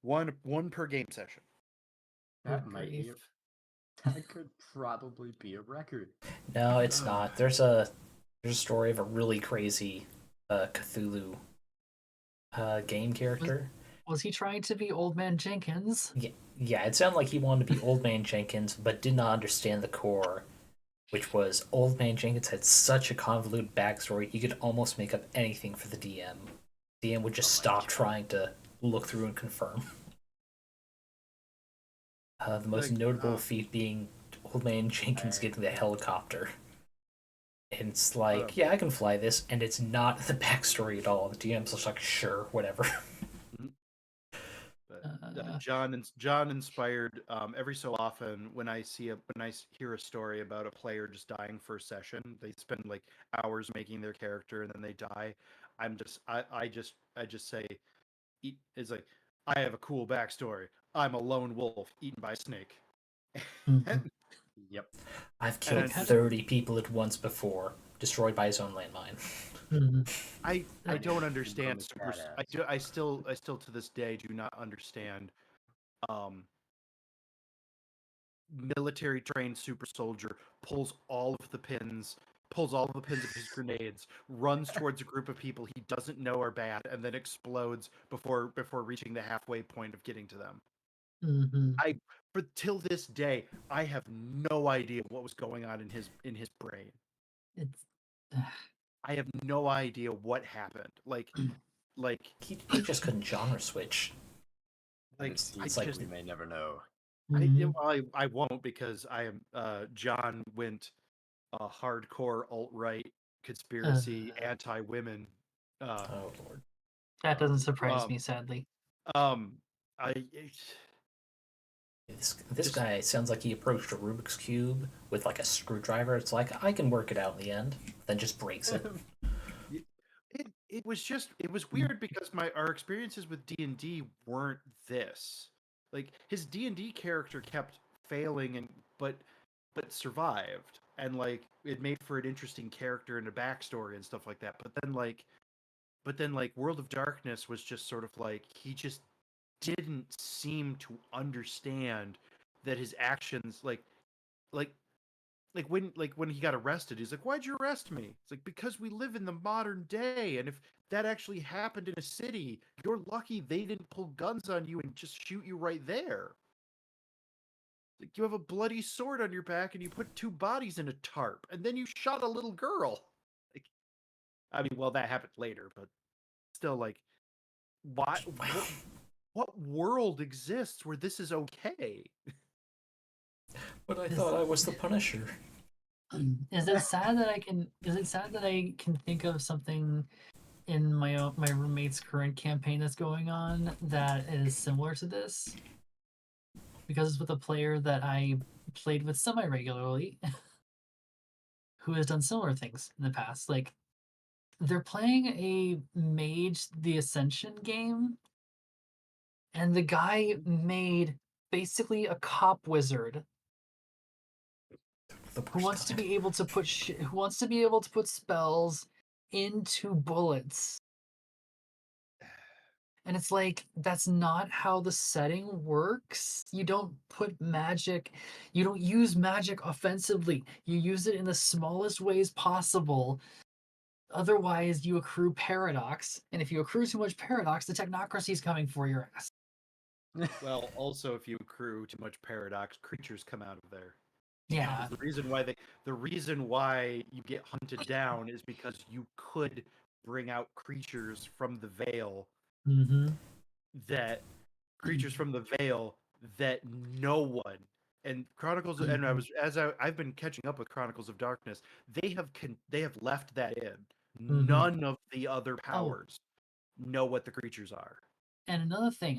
One per game session. That Good might be. grief. That could probably be a record. No, it's not. There's a story of a really crazy Cthulhu game character. Was he trying to be Old Man Jenkins? Yeah, it sounded like he wanted to be Old Man Jenkins, but did not understand the core, which was Old Man Jenkins had such a convoluted backstory, he could almost make up anything for the DM. DM would just Oh my stop God. trying to look through and confirm. The most Like, notable feat being Old Man Jenkins getting the helicopter. And it's like, yeah, I can fly this, and it's not the backstory at all. The DM's just like, sure, whatever. But John inspired every so often when I hear a story about a player just dying for a session. They spend like hours making their character and then they die. I just say, it's like, I have a cool backstory. I'm a lone wolf eaten by a snake. Mhm. Yep. I've And killed then 30 people at once before, destroyed by his own landmine. Mhm. I I- don't Become understand a super. badass. I still to this day do not understand um military trained super soldier pulls all of the pins of his grenades, runs towards a group of people he doesn't know are bad, and then explodes before reaching the halfway point of getting to them. Mm-hmm. But till this day, I have no idea what was going on in his brain. It's I have no idea what happened. Like He just couldn't genre switch. like It I seems like just we may never know. Mhm. I won't, because I am John went hardcore alt-right conspiracy anti-women. Uh, Oh lord. that doesn't surprise um, me, sadly. I This just guy sounds like he approached a Rubik's Cube with like a screwdriver. It's like, I can work it out in the end, then just breaks it. it was just it was weird, because our experiences with D&D weren't this. Like, his D&D character kept failing, but survived, and like it made for an interesting character and a backstory and stuff like that. But then World of Darkness was just sort of like, he just didn't seem to understand that his actions, like when he got arrested, he's like, "Why'd you arrest me?" It's like, "Because we live in the modern day, and if that actually happened in a city, you're lucky they didn't pull guns on you and just shoot you right there. Like, you have a bloody sword on your back, and you put two bodies in a tarp, and then you shot a little girl." Like, I mean, well, that happened later, but still, like, why? Wow. What world exists where this is okay? But I Is- thought I was the Punisher. Is it sad that I can? Is it sad that I can think of something in my roommate's current campaign that's going on that is similar to this? Because it's with a player that I played with semi regularly, who has done similar things in the past. Like, they're playing a Mage the Ascension game, and the guy made basically a cop wizard The who worst wants to kind. be able to who wants to be able to put spells into bullets. And it's like, that's not how the setting works. You don't put magic, you don't use magic offensively. You use it in the smallest ways possible. Otherwise, you accrue paradox. And if you accrue too much paradox, the technocracy is coming for your ass. Well, also, if you accrue too much paradox, creatures come out of there. Yeah. The reason why you get hunted down is because you could bring out creatures from the veil Mm-hmm. that creatures from the veil that no one, and Chronicles, and I've been catching up with Chronicles of Darkness, they have left that in. Mm-hmm. None of the other Oh, powers know what the creatures are. and another thing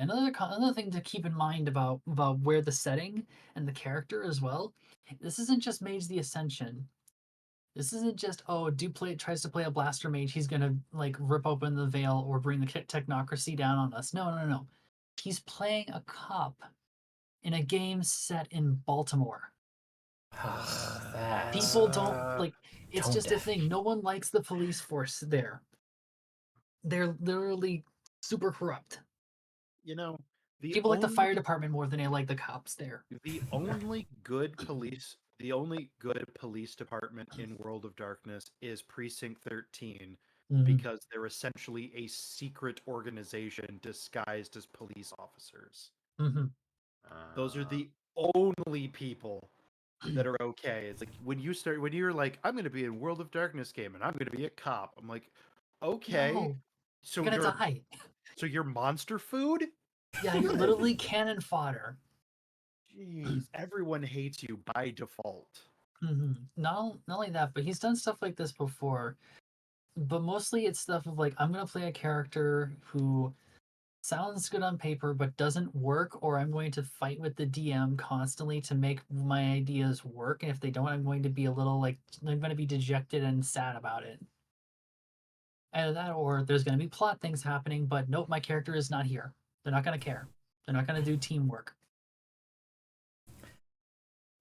to keep in mind about where the setting and the character as well. This isn't just Mage the Ascension. This isn't just, oh, tries to play a blaster mage, he's gonna like rip open the veil or bring the technocracy down on us. No, no, no, no. He's playing a cop in a game set in Baltimore. That People don't like, it's tone just a deaf. thing. No one likes the police force there. They're literally super corrupt. You know, the People like the fire only department more than they like the cops there. the only good police department in World of Darkness is Precinct 13, Mm-hmm. because they're essentially a secret organization disguised as police officers. Mm-hmm. Those are the only people that are okay. It's like, when you're like, I'm going to be in World of Darkness game and I'm going to be a cop. I'm like, okay, No, so you're gonna die. you're monster food? Yeah, you're literally cannon fodder. Jeez, everyone hates you by default. Not only that, but he's done stuff like this before. But mostly it's stuff of like, I'm gonna play a character who sounds good on paper but doesn't work, or I'm going to fight with the DM constantly to make my ideas work. And if they don't, I'm going to be a little like, I'm going to be dejected and sad about it. Either that, or there's going to be plot things happening, but nope, my character is not here. They're not going to care. They're not going to do teamwork.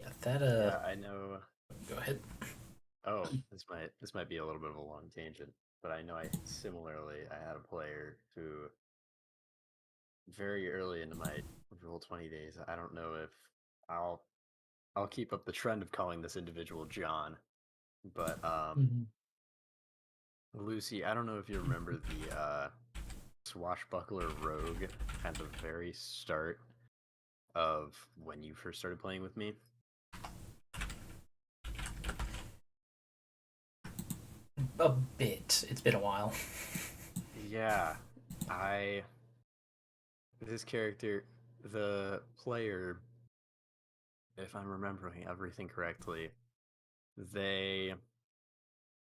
Yeah, that Yeah, I know. Go ahead. Oh, this might be a little bit of a long tangent, but I know I had a player who very early into my Roll20 days, I don't know if I'll I'll keep up the trend of calling this individual John, but Mhm. Lucy, I don't know if you remember the Swashbuckler rogue at the very start of when you first started playing with me? A bit. It's been a while. Yeah, this character, the player, if I'm remembering everything correctly, they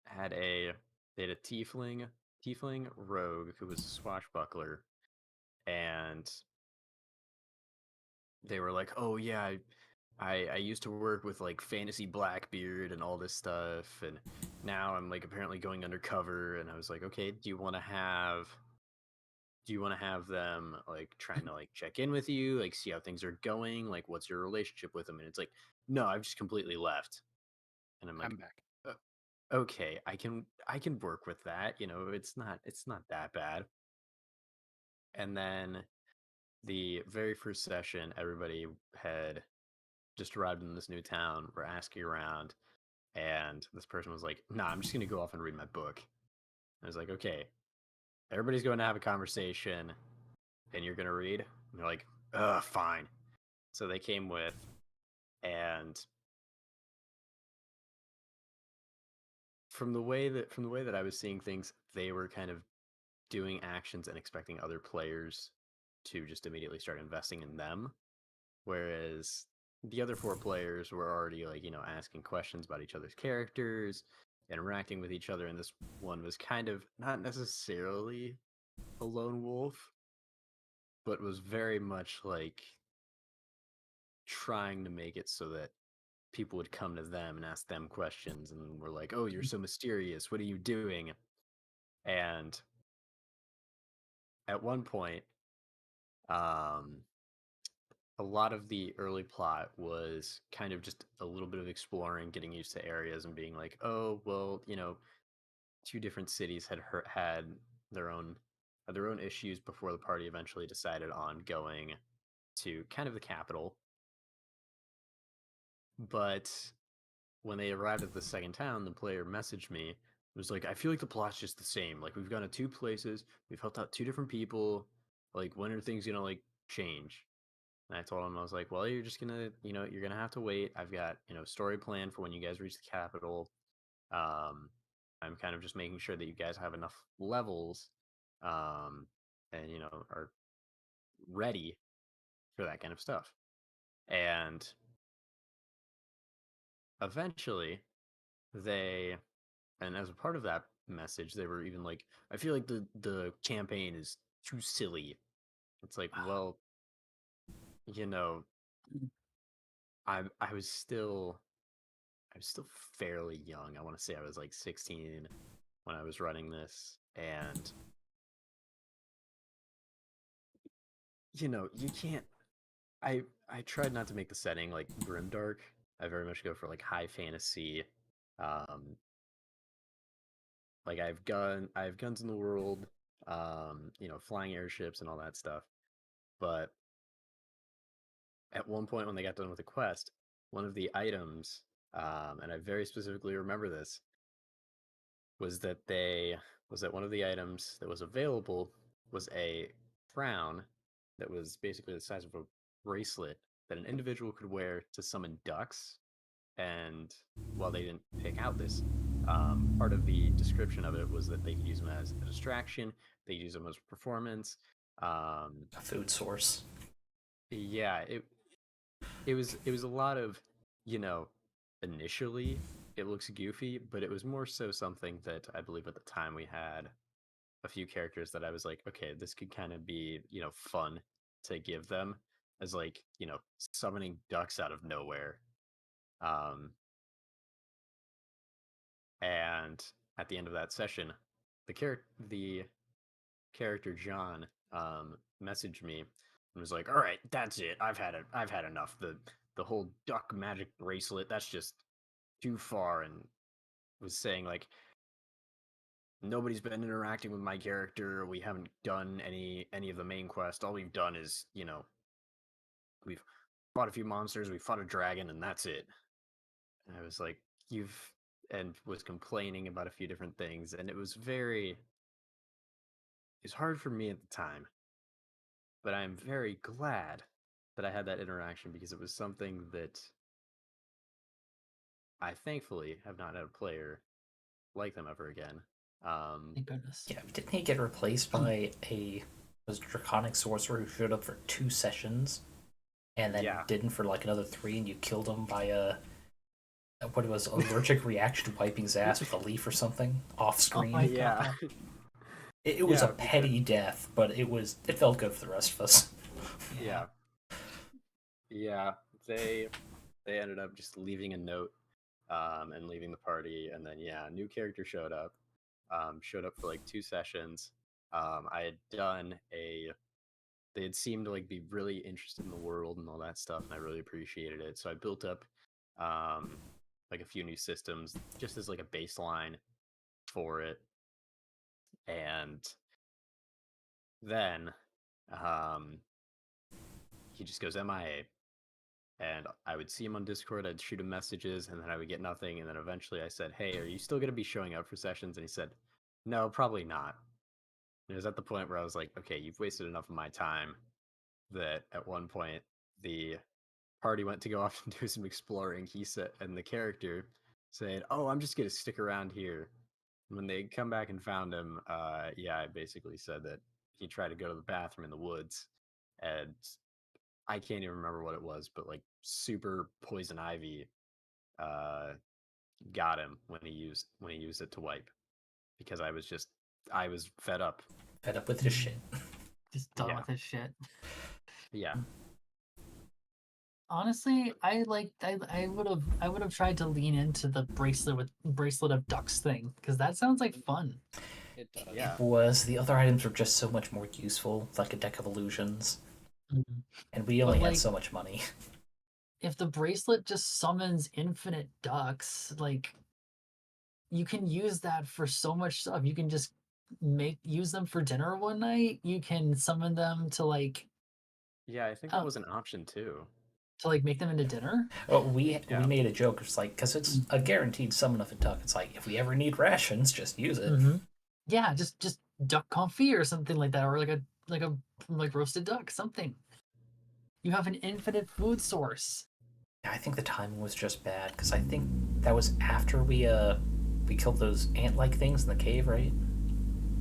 had a tiefling rogue who was a swashbuckler, and they were like, "Oh yeah, I used to work with like Fantasy Blackbeard and all this stuff, and now I'm like apparently going undercover." And I was like, "Okay, do you want to have them like trying to like check in with you, like see how things are going, like what's your relationship with them?" And it's like, "No, I've just completely left." And I'm like, I'm back. Okay, I can work with that, it's not that bad." And then the very first session, everybody had just arrived in this new town. We're asking around, and this person was like, "Nah, I'm just gonna go off and read my book." I was like, "Okay, everybody's going to have a conversation, and you're gonna read?" And they're like, Fine." So they came with, and from the way that I was seeing things, they were kind of doing actions and expecting other players to just immediately start investing in them, whereas the other four players were already like, asking questions about each other's characters, interacting with each other, and this one was kind of not necessarily a lone wolf, but was very much like trying to make it so that people would come to them and ask them questions, and we're like, "Oh, you're so mysterious. What are you doing?" And at one point, um, a lot of the early plot was kind of just a little bit of exploring, getting used to areas, and being like, "Oh, well, two different cities had their own their own issues before the party eventually decided on going to kind of the capital." But when they arrived at the second town, the player messaged me. It was like, "I feel like the plot's just the same. Like we've gone to two places, we've helped out two different people. Like when are things gonna like change?" And I told him, I was like, "Well, you're just gonna, you're gonna have to wait. I've got, story plan for when you guys reach the capital. Um, I'm kind of just making sure that you guys have enough levels, um, and are ready for that kind of stuff." And eventually, they, and as a part of that message, they were even like, "I feel like the campaign is too silly." It's like, well, you know, I I was still I was still fairly young. I want to say I was like 16 when I was running this, and you can't. I tried not to make the setting like grimdark. I very much go for like high fantasy. Um, like I have guns in the world. Flying airships and all that stuff. But at one point when they got done with the quest, one of the items, and I very specifically remember this, was that one of the items that was available was a crown that was basically the size of a bracelet that an individual could wear to summon ducks. And while they didn't pick out this, part of the description of it was that they could use them as a distraction, they could use them as performance. A food source. Yeah, it was a lot of, you know, initially it looks goofy, but it was more so something that I believe at the time we had a few characters that I was like, okay, this could kind of be, fun to give them as like, summoning ducks out of nowhere. Um, and at the end of that session, the character John messaged me and was like, "All right, that's it. I've had enough. The whole duck magic bracelet, that's just too far." And was saying like, "Nobody's been interacting with my character. We haven't done any of the main quest. All we've done is, we've fought a few monsters, we fought a dragon, and that's it." And I was like, "You've," and was complaining about a few different things, and it's hard for me at the time, but I'm very glad that I had that interaction because it was something that I thankfully have not had a player like them ever again. Thank goodness. Yeah, didn't he get replaced by a was draconic sorcerer who showed up for 2 sessions and then Yeah. didn't for like another 3, and you killed him by a what it was allergic reaction to wiping his ass with a leaf or something off screen. my Yeah. God. It was Yeah, a petty death, but it felt good for the rest of us. Yeah. Yeah. They ended up just leaving a note and leaving the party, and then a new character showed up. Showed up for like 2 sessions. I had done a they had seemed to like be really interested in the world and all that stuff, and I really appreciated it. So I built up like a few new systems just as like a baseline for it. And then he just goes MIA. And I would see him on Discord, I'd shoot him messages, and then I would get nothing. And then eventually I said, "Hey, are you still going to be showing up for sessions?" And he said, "No, probably not." And it was at the point where I was like, "Okay, you've wasted enough of my time." That at one point the party went to go off and do some exploring. He said, and the character said, "Oh, I'm just going to stick around here." And when they come back and found him, I basically said that he tried to go to the bathroom in the woods, and I can't even remember what it was, but like super poison ivy uh, got him when he used it to wipe, because I was fed up. Fed up with his shit. Just done Yeah. with this shit. Yeah. Honestly, I would have tried to lean into the bracelet of ducks thing, because that sounds like fun. It does. Yeah. It was. The other items were just so much more useful, like a deck of illusions, and we only But, had like, so much money. if the bracelet just summons infinite ducks, like, you can use that for so much stuff. You can just use them for dinner one night. You can summon them to like Yeah, I think that was an option too. make them into dinner. Oh, we Yeah. made a joke. It's like, because it's a guaranteed summon of a duck. It's like, if we ever need rations, just use it. Yeah, just duck confit or something like that, or like roasted duck, something. You have an infinite food source. I think the timing was just bad, because I think that was after we killed those ant-like things in the cave, right?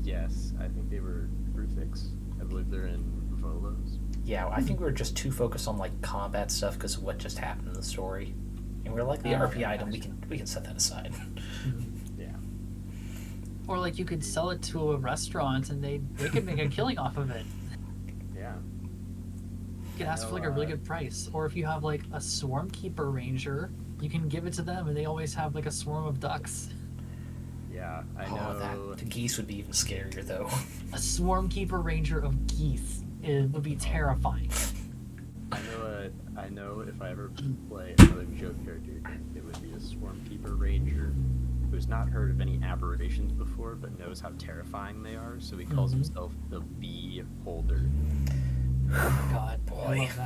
Yes, I think they were Rufix. I believe they're in Volos. Yeah, I think we were just too focused on like combat stuff because of what just happened in the story, and we are like, the RP item, we can set that aside. Yeah. Or like you could sell it to a restaurant and they could make a killing off of it. Yeah. You could ask for like a really good price. Or if you have like a swarm keeper ranger, you can give it to them and they always have like a swarm of ducks. Yeah, I Oh, know. the geese would be even scarier though. A swarm keeper ranger of geese would be terrifying. I know if I ever play another joke character, it would be a Swarmkeeper Ranger who's not heard of any aberrations before, but knows how terrifying they are, so he calls himself the Bee Holder. Oh my god, Boy. I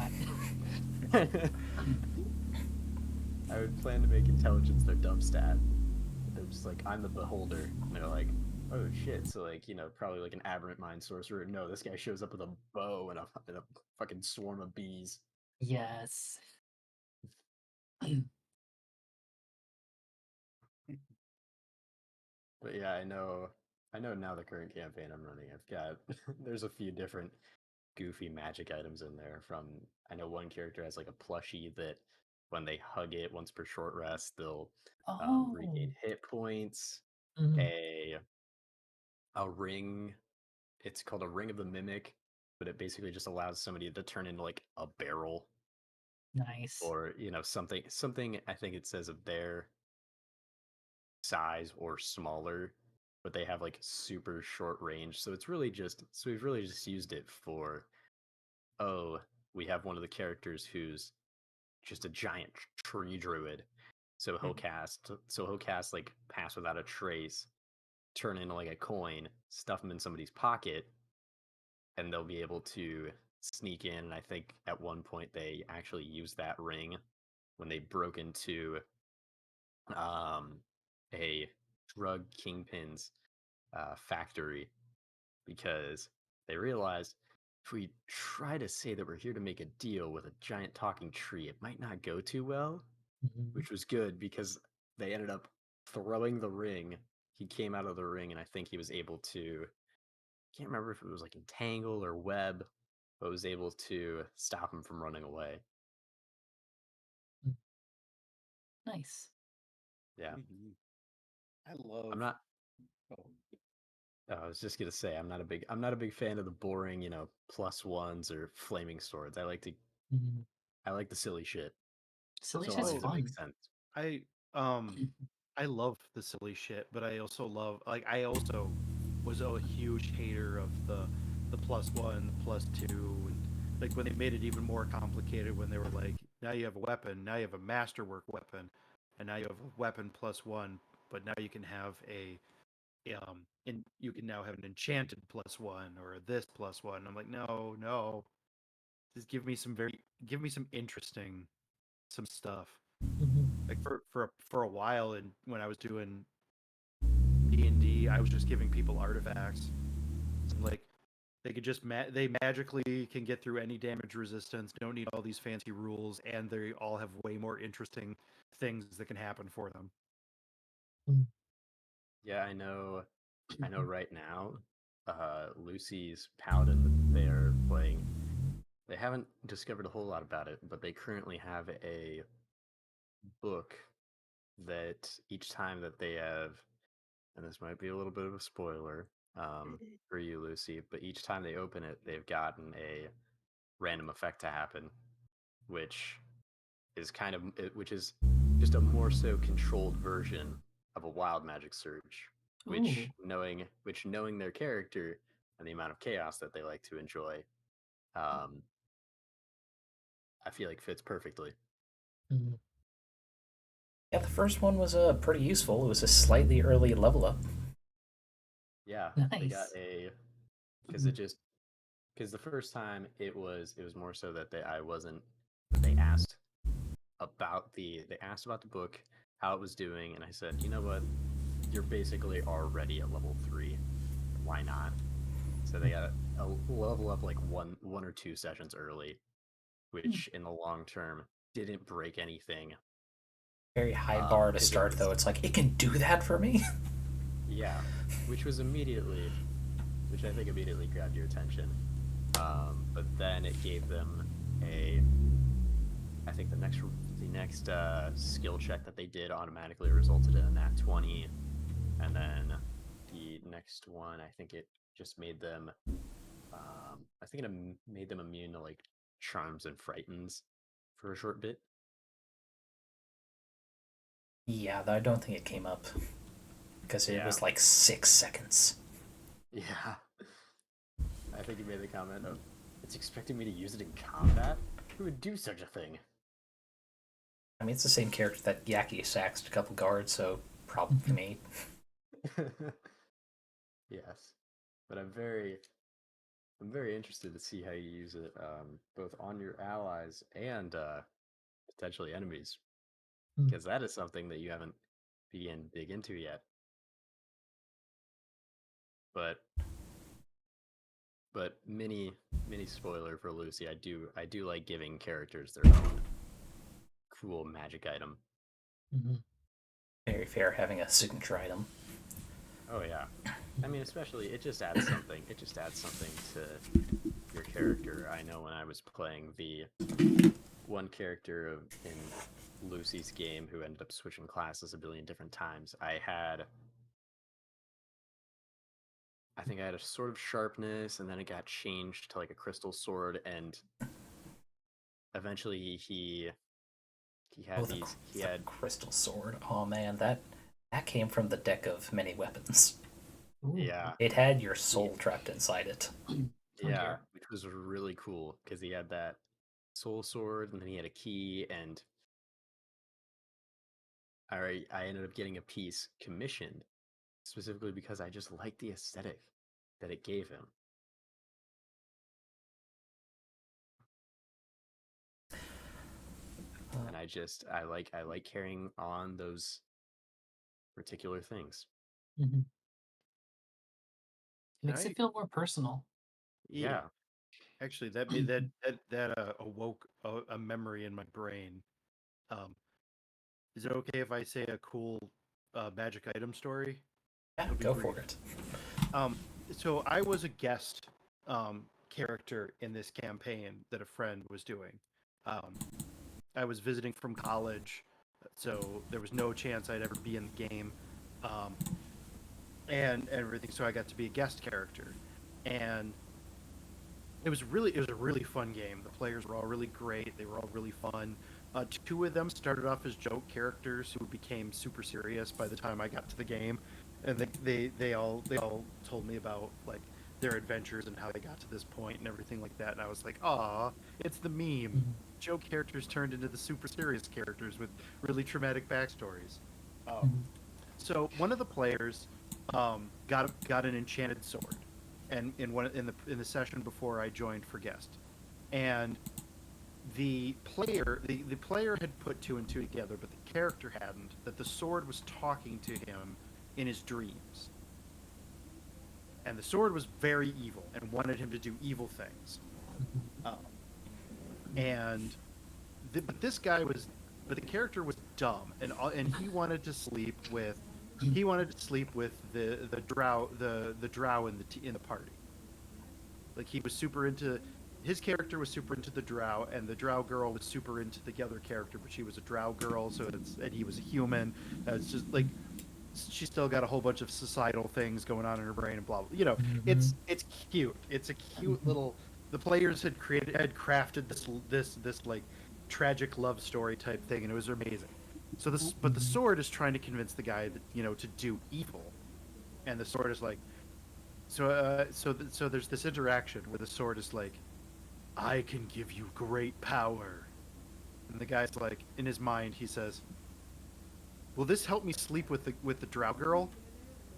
love that. I would plan to make intelligence their dub stat. They're just like, I'm the Beholder. And they're like, oh shit, so like, probably like an aberrant mind sorcerer. No, this guy shows up with a bow and a fucking swarm of bees. Yes. But yeah, I know now the current campaign I'm running, I've got there's a few different goofy magic items in there. I know one character has like a plushie that when they hug it once per short rest, they'll regain hit points. A ring, it's called a Ring of the Mimic, but it basically just allows somebody to turn into like a barrel Nice. or something I think it says of their size or smaller, but they have like super short range. So we've really just used it for, oh, we have one of the characters who's just a giant tree druid. So he'll cast like Pass Without a Trace, turn into like a coin, stuff them in somebody's pocket, and they'll be able to sneak in. And I think at one point they actually used that ring when they broke into a drug kingpin's factory, because they realized if we try to say that we're here to make a deal with a giant talking tree, it might not go too well, which was good because they ended up throwing the ring. He came out of the ring, and I think he was able to. Can't remember if it was like entangle or web, but was able to stop him from running away. Nice. Yeah, I love. I'm not. Oh, I was just gonna say I'm not a big fan of the boring, +1s or flaming swords. I like the silly shit. Silly So long shit's as it makes fun. sense. I I love the silly shit, but I also love I also was a huge hater of the +1, +2, and like when they made it even more complicated when they were like, now you have a weapon, now you have a masterwork weapon, and now you have a weapon +1, but now you can have and you can now have an enchanted +1 or this +1. I'm like, no, just give me some interesting some stuff like for a while, and when I was doing D&D, I was just giving people artifacts. Like they could just they magically can get through any damage resistance, don't need all these fancy rules, and they all have way more interesting things that can happen for them. Yeah, I know. I know right now, Lucy's Paladin that they're playing, they haven't discovered a whole lot about it, but they currently have a book that each time that they have, and this might be a little bit of a spoiler for you, Lucy, but each time they open it, they've gotten a random effect to happen, which which is just a more so controlled version of a wild magic surge, Ooh. which knowing their character and the amount of chaos that they like to enjoy, I feel like fits perfectly. Yeah, the first one was pretty useful. It was a slightly early level up. Yeah, they got Nice. a because the first time it was more so that I wasn't that they asked about the book, how it was doing, and I said, you know what, you're basically already at level 3. Why not? So they got a level up like one or two sessions early, which in the long term didn't break anything. Very high bar to Because start, though. It's like, it can do that for me? yeah, which I think immediately grabbed your attention. But then it gave them I think the next skill check that they did automatically resulted in a nat 20, and then the next one, I think it just made them, I think it made them immune to like charms and frightens for a short bit. Yeah, I don't think it came up. Because it was like 6 seconds. Yeah. I think you made the comment of, it's expecting me to use it in combat? Who would do such a thing? I mean, it's the same character that Yakety saxed a couple guards, so probably me. Yes. But I'm very interested to see how you use it, both on your allies and potentially enemies, because that is something that you haven't begun to dig into yet. But mini spoiler for Lucy, I do like giving characters their own cool magic item. Very fair having a signature item. Oh yeah. I mean, especially it just adds something. It just adds something to your character. I know when I was playing the one character in Lucy's game who ended up switching classes a billion different times, I think I had a sword of sharpness, and then it got changed to like a crystal sword, and eventually he had he had crystal sword. Oh man, that came from the deck of many weapons. Yeah. It had your soul trapped inside it. Yeah, which was really cool because he had that soul sword, and then he had a key, and I ended up getting a piece commissioned specifically because I just liked the aesthetic that it gave him. And I like carrying on those particular things. Makes it feel more personal. Yeah. Actually, that awoke a memory in my brain. Um, is it okay if I say a cool magic item story? Yeah, It'll be go brief. for it. Um, so I was a guest character in this campaign that a friend was doing. Um, I was visiting from college, so there was no chance I'd ever be in the game, um, and everything. So I got to be a guest character, and it was a really fun game. The players were all really great. They were all really fun. Two of them started off as joke characters who became super serious by the time I got to the game, and they all told me about like their adventures and how they got to this point and everything like that. And I was like, "Aw, it's the meme. Joke characters turned into the super serious characters with really traumatic backstories." So one of the players got an enchanted sword, and in the session before I joined for guest, and the player had put two and two together, but the character hadn't. That the sword was talking to him in his dreams, and the sword was very evil and wanted him to do evil things. And but this guy was, but the character was dumb, and he wanted to sleep with the drow in the party. Like he was super into his character was super into the drow, and the drow girl was super into the other character, but she was a drow girl, and he was a human. It's just like she still got a whole bunch of societal things going on in her brain and blah blah. It's cute. It's a cute little. The players had crafted this like tragic love story type thing, and it was amazing. But the sword is trying to convince the guy that to do evil, and the sword is like, so there's this interaction where the sword is like, I can give you great power, and the guy's like, in his mind, he says, will this help me sleep with the drow girl?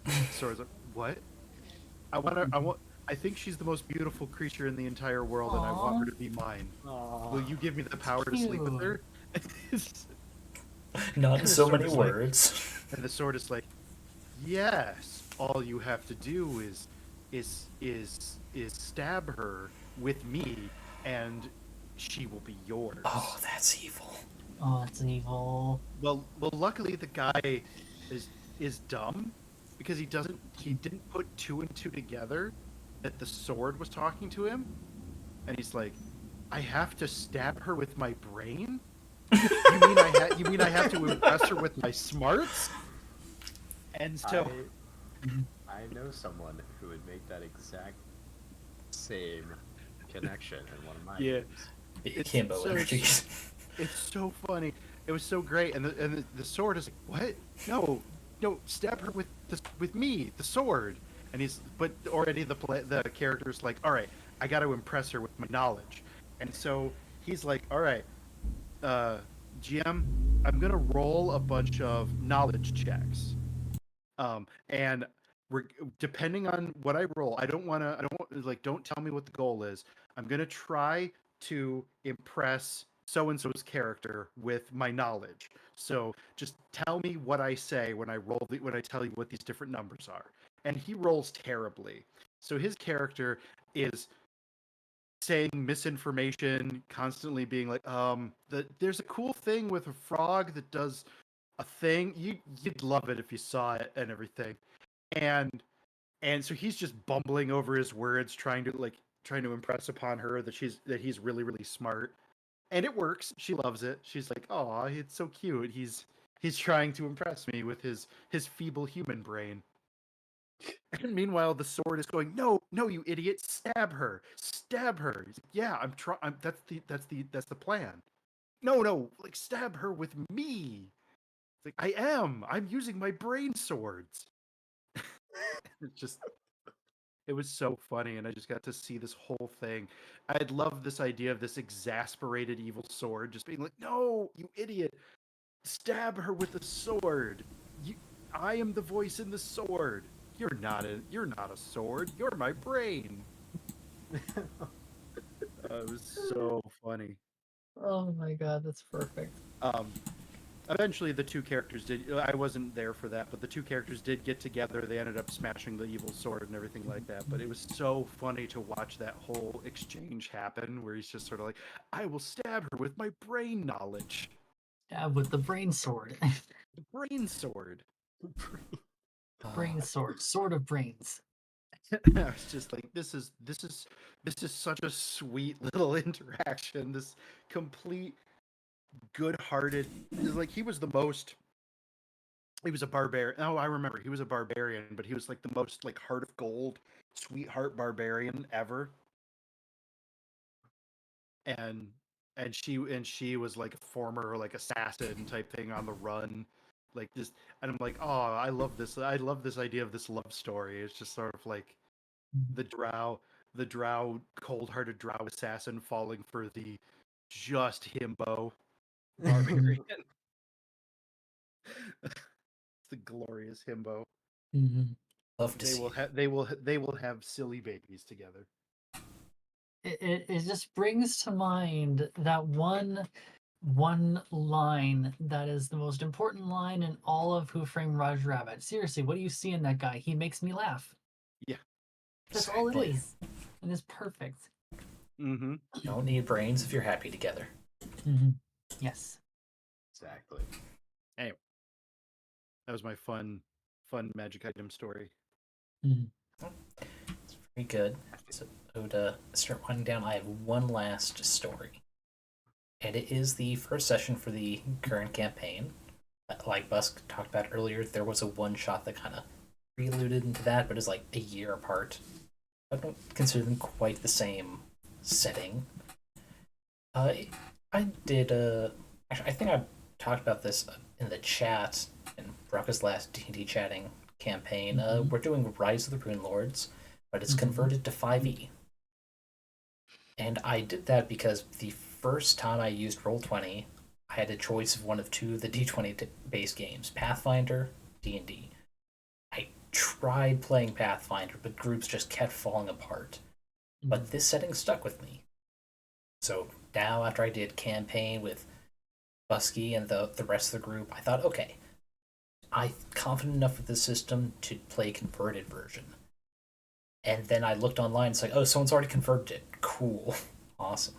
The sword's like, what? I think she's the most beautiful creature in the entire world, and I want her to be mine. Will you give me the power to sleep with her? Not in so many words. And the sword is like, yes. All you have to do is stab her with me, and she will be yours. Oh, that's evil. Oh, it's evil. Well, luckily the guy is dumb because he didn't put two and two together that the sword was talking to him, and he's like, I have to stab her with my brain? You mean I have to impress her with my smarts? And so I know someone who would make that exact same connection in one of my games. Kimbo energies. It's so funny. It was so great, and the sword is like, what? No, stab her with me, the sword. And but already the character's like, all right, I got to impress her with my knowledge, and so he's like, all right, GM, I'm gonna roll a bunch of knowledge checks, and we're depending on what I roll. Don't tell me what the goal is. I'm gonna try to impress so and so's character with my knowledge. So just tell me what I say when I tell you what these different numbers are. And he rolls terribly. So his character is saying misinformation, constantly being like, there's a cool thing with a frog that does a thing. You'd love it if you saw it and everything. And so he's just bumbling over his words, trying to impress upon her that he's really, really smart. And it works. She loves it. She's like, "Oh, it's so cute. He's trying to impress me with his feeble human brain." And meanwhile, the sword is going, "No, you idiot! Stab her! Stab her!" He's like, "Yeah, I'm trying. That's the plan." No, like stab her with me. It's like I'm using my brain swords. It was so funny, and I just got to see this whole thing. I'd love this idea of this exasperated evil sword just being like, "No, you idiot! Stab her with a sword. I am the voice in the sword. You're not a sword. You're my brain." It was so funny. Oh my god, that's perfect. eventually the two characters did. I wasn't there for that, but the two characters did get together. They ended up smashing the evil sword and everything like that. But it was so funny to watch that whole exchange happen, where he's just sort of like, "I will stab her with my brain knowledge." Yeah, with the brain sword. The brain sword. Brain sword. Sword of brains. I was just like, this is such a sweet little interaction. This complete good-hearted. Like he was the most. He was a barbarian. Oh, I remember. He was a barbarian, but he was like the most like heart of gold, sweetheart barbarian ever. And she was like a former like assassin type thing on the run, like this. And I'm like, oh, I love this. I love this idea of this love story. It's just sort of like the drow, cold-hearted drow assassin falling for the just himbo barbarian. The glorious himbo. Mm-hmm. Love to see. They will have silly babies together. It just brings to mind that one line that is the most important line in all of Who Framed Roger Rabbit. Seriously, what do you see in that guy? He makes me laugh. Yeah. That's all it Exactly. is. And it's perfect. Mm-hmm. You don't need brains if you're happy together. Mm-hmm. Yes. Exactly. Anyway, that was my fun magic item story. Mm-hmm. It's very good. So to start winding down, I have one last story. And it is the first session for the current campaign. Like Buske talked about earlier, there was a one-shot that kind of preluded into that, but is like a year apart. I don't consider them quite the same setting. I did actually, I think I talked about this in the chat in Brakka's last D&D chatting campaign. We're doing Rise of the Rune Lords, but it's converted to 5e. And I did that because the first time I used Roll20, I had a choice of one of two of the D20 based games, Pathfinder, D&D. I tried playing Pathfinder, but groups just kept falling apart. But this setting stuck with me. So now, after I did campaign with Buske and the rest of the group, I thought, okay, I'm confident enough with this system to play a converted version. And then I looked online, it's like, oh, someone's already converted it. Cool. Awesome.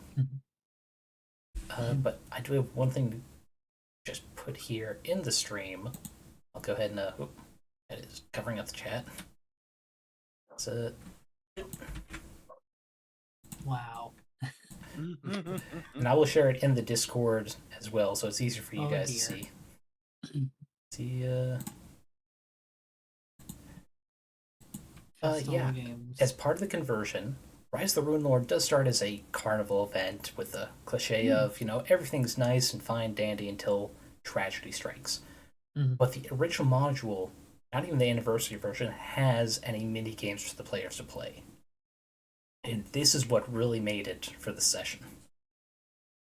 But I do have one thing to just put here in the stream. I'll go ahead and, that is covering up the chat. So, Wow. and I will share it in the Discord as well, so it's easier for you guys dear. to see. Yeah. Games. As part of the conversion, Rise of the Rune Lord does start as a carnival event with the cliche of, everything's nice and fine dandy until tragedy strikes. But the original module, not even the anniversary version, has any mini games for the players to play. And this is what really made it for the session.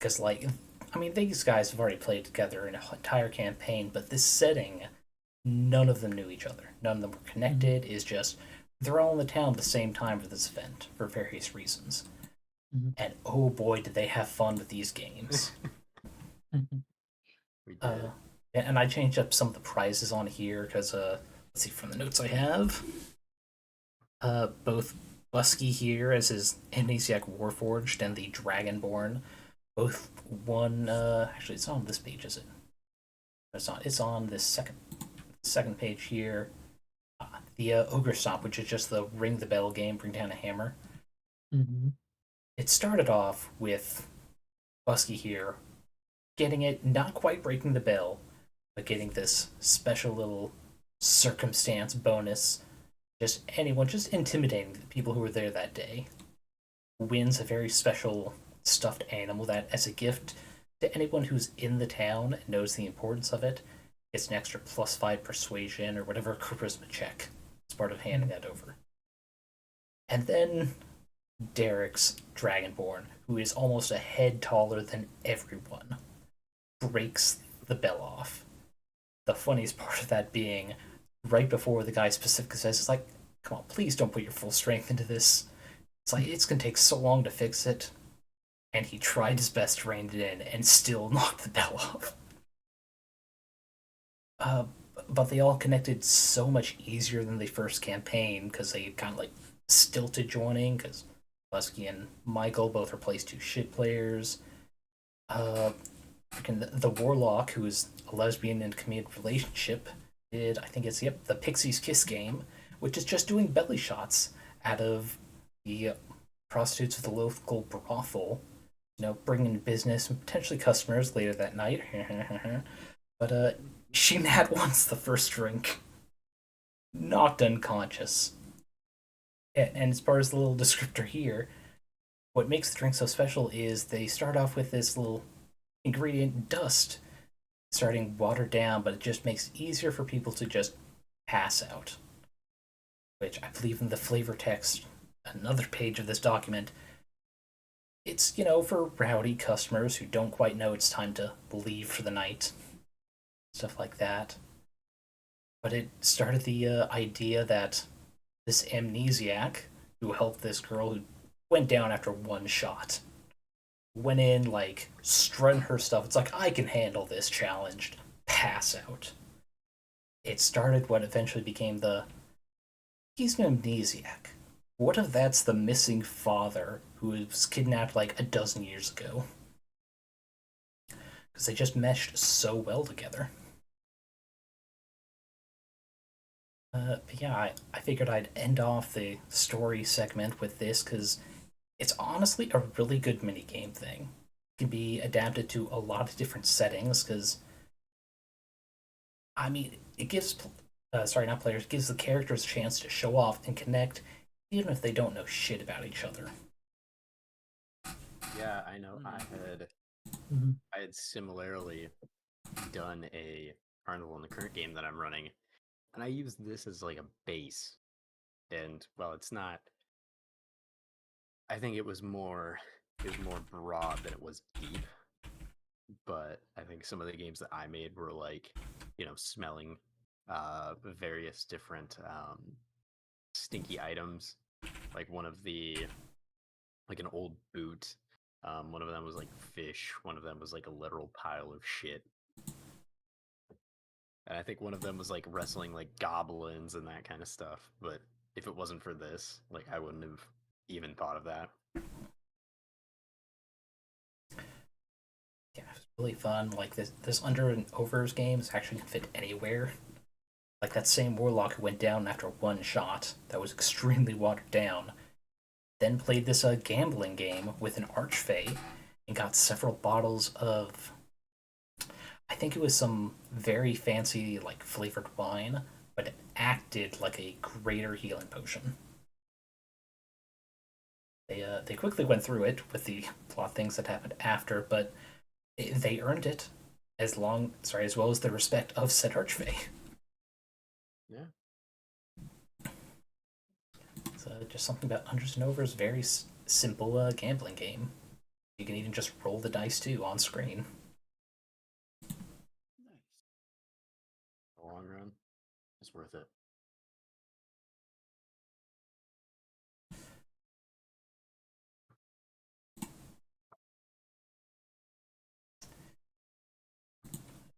Because, these guys have already played together in an entire campaign, but this setting, none of them knew each other. None of them were connected. It's just, they're all in the town at the same time for this event, for various reasons. And oh boy, did they have fun with these games. We did. And I changed up some of the prizes on here, because, let's see, from the notes I have, both Buske here as his Amnesiac Warforged and the Dragonborn both won. Actually, it's on this page, is it? It's on this second page here. The Ogre Stomp, which is just the ring the bell game, bring down a hammer. It started off with Buske here getting it, not quite breaking the bell, but getting this special little circumstance bonus. Just intimidating the people who were there that day. Wins a very special stuffed animal that, as a gift to anyone who's in the town and knows the importance of it, gets an extra +5 persuasion or whatever charisma check as part of handing that over. And then Derek's Dragonborn, who is almost a head taller than everyone, breaks the bell off. The funniest part of that being, right before the guy specifically says, it's like, come on, please don't put your full strength into this. It's like, it's going to take so long to fix it. And he tried his best to rein it in and still knocked the bell off. Uh, but they all connected so much easier than the first campaign because they kind of like stilted joining because Buske and Michael both replaced two shit players. Uh, the Warlock, who is a lesbian in a committed relationship, did I think it's the Pixie's Kiss game, which is just doing belly shots out of the prostitutes of the local brothel. Bringing business and potentially customers later that night. But she had once the first drink, knocked unconscious. And as far as the little descriptor here, what makes the drink so special is they start off with this little ingredient dust starting watered down, but it just makes it easier for people to just pass out. Which I believe in the flavor text, another page of this document, it's, for rowdy customers who don't quite know it's time to leave for the night. Stuff like that. But it started the idea that this amnesiac who helped this girl who went down after one shot went in, like, strutting her stuff. It's like, I can handle this challenge. Pass out. It started what eventually became he's an amnesiac. What if that's the missing father who was kidnapped like a dozen years ago? Because they just meshed so well together. But yeah, I figured I'd end off the story segment with this because it's honestly a really good minigame thing. It can be adapted to a lot of different settings because, I mean, it gives, sorry, not players, it gives the characters a chance to show off and connect even if they don't know shit about each other. Yeah, I know. Mm-hmm. I had similarly done a carnival in the current game that I'm running, and I used this as like a base. And well, it's not. I think it was more broad than it was deep. But I think some of the games that I made were like, smelling various different stinky items. Like one of the like an old boot. One of them was like fish. One of them was like a literal pile of shit. And I think one of them was like wrestling like goblins and that kind of stuff. But if it wasn't for this, like I wouldn't have even thought of that. Yeah, it was really fun. Like this under and overs games actually can fit anywhere. Like that same warlock who went down after one shot that was extremely watered down, then played this gambling game with an archfey and got several bottles of, I think it was some very fancy like flavored wine, but it acted like a greater healing potion. They quickly went through it with the plot things that happened after, but they earned it as well as the respect of said archfey. Yeah. It's just something about unders and overs, very simple gambling game. You can even just roll the dice too on screen. Nice. In the long run, it's worth it.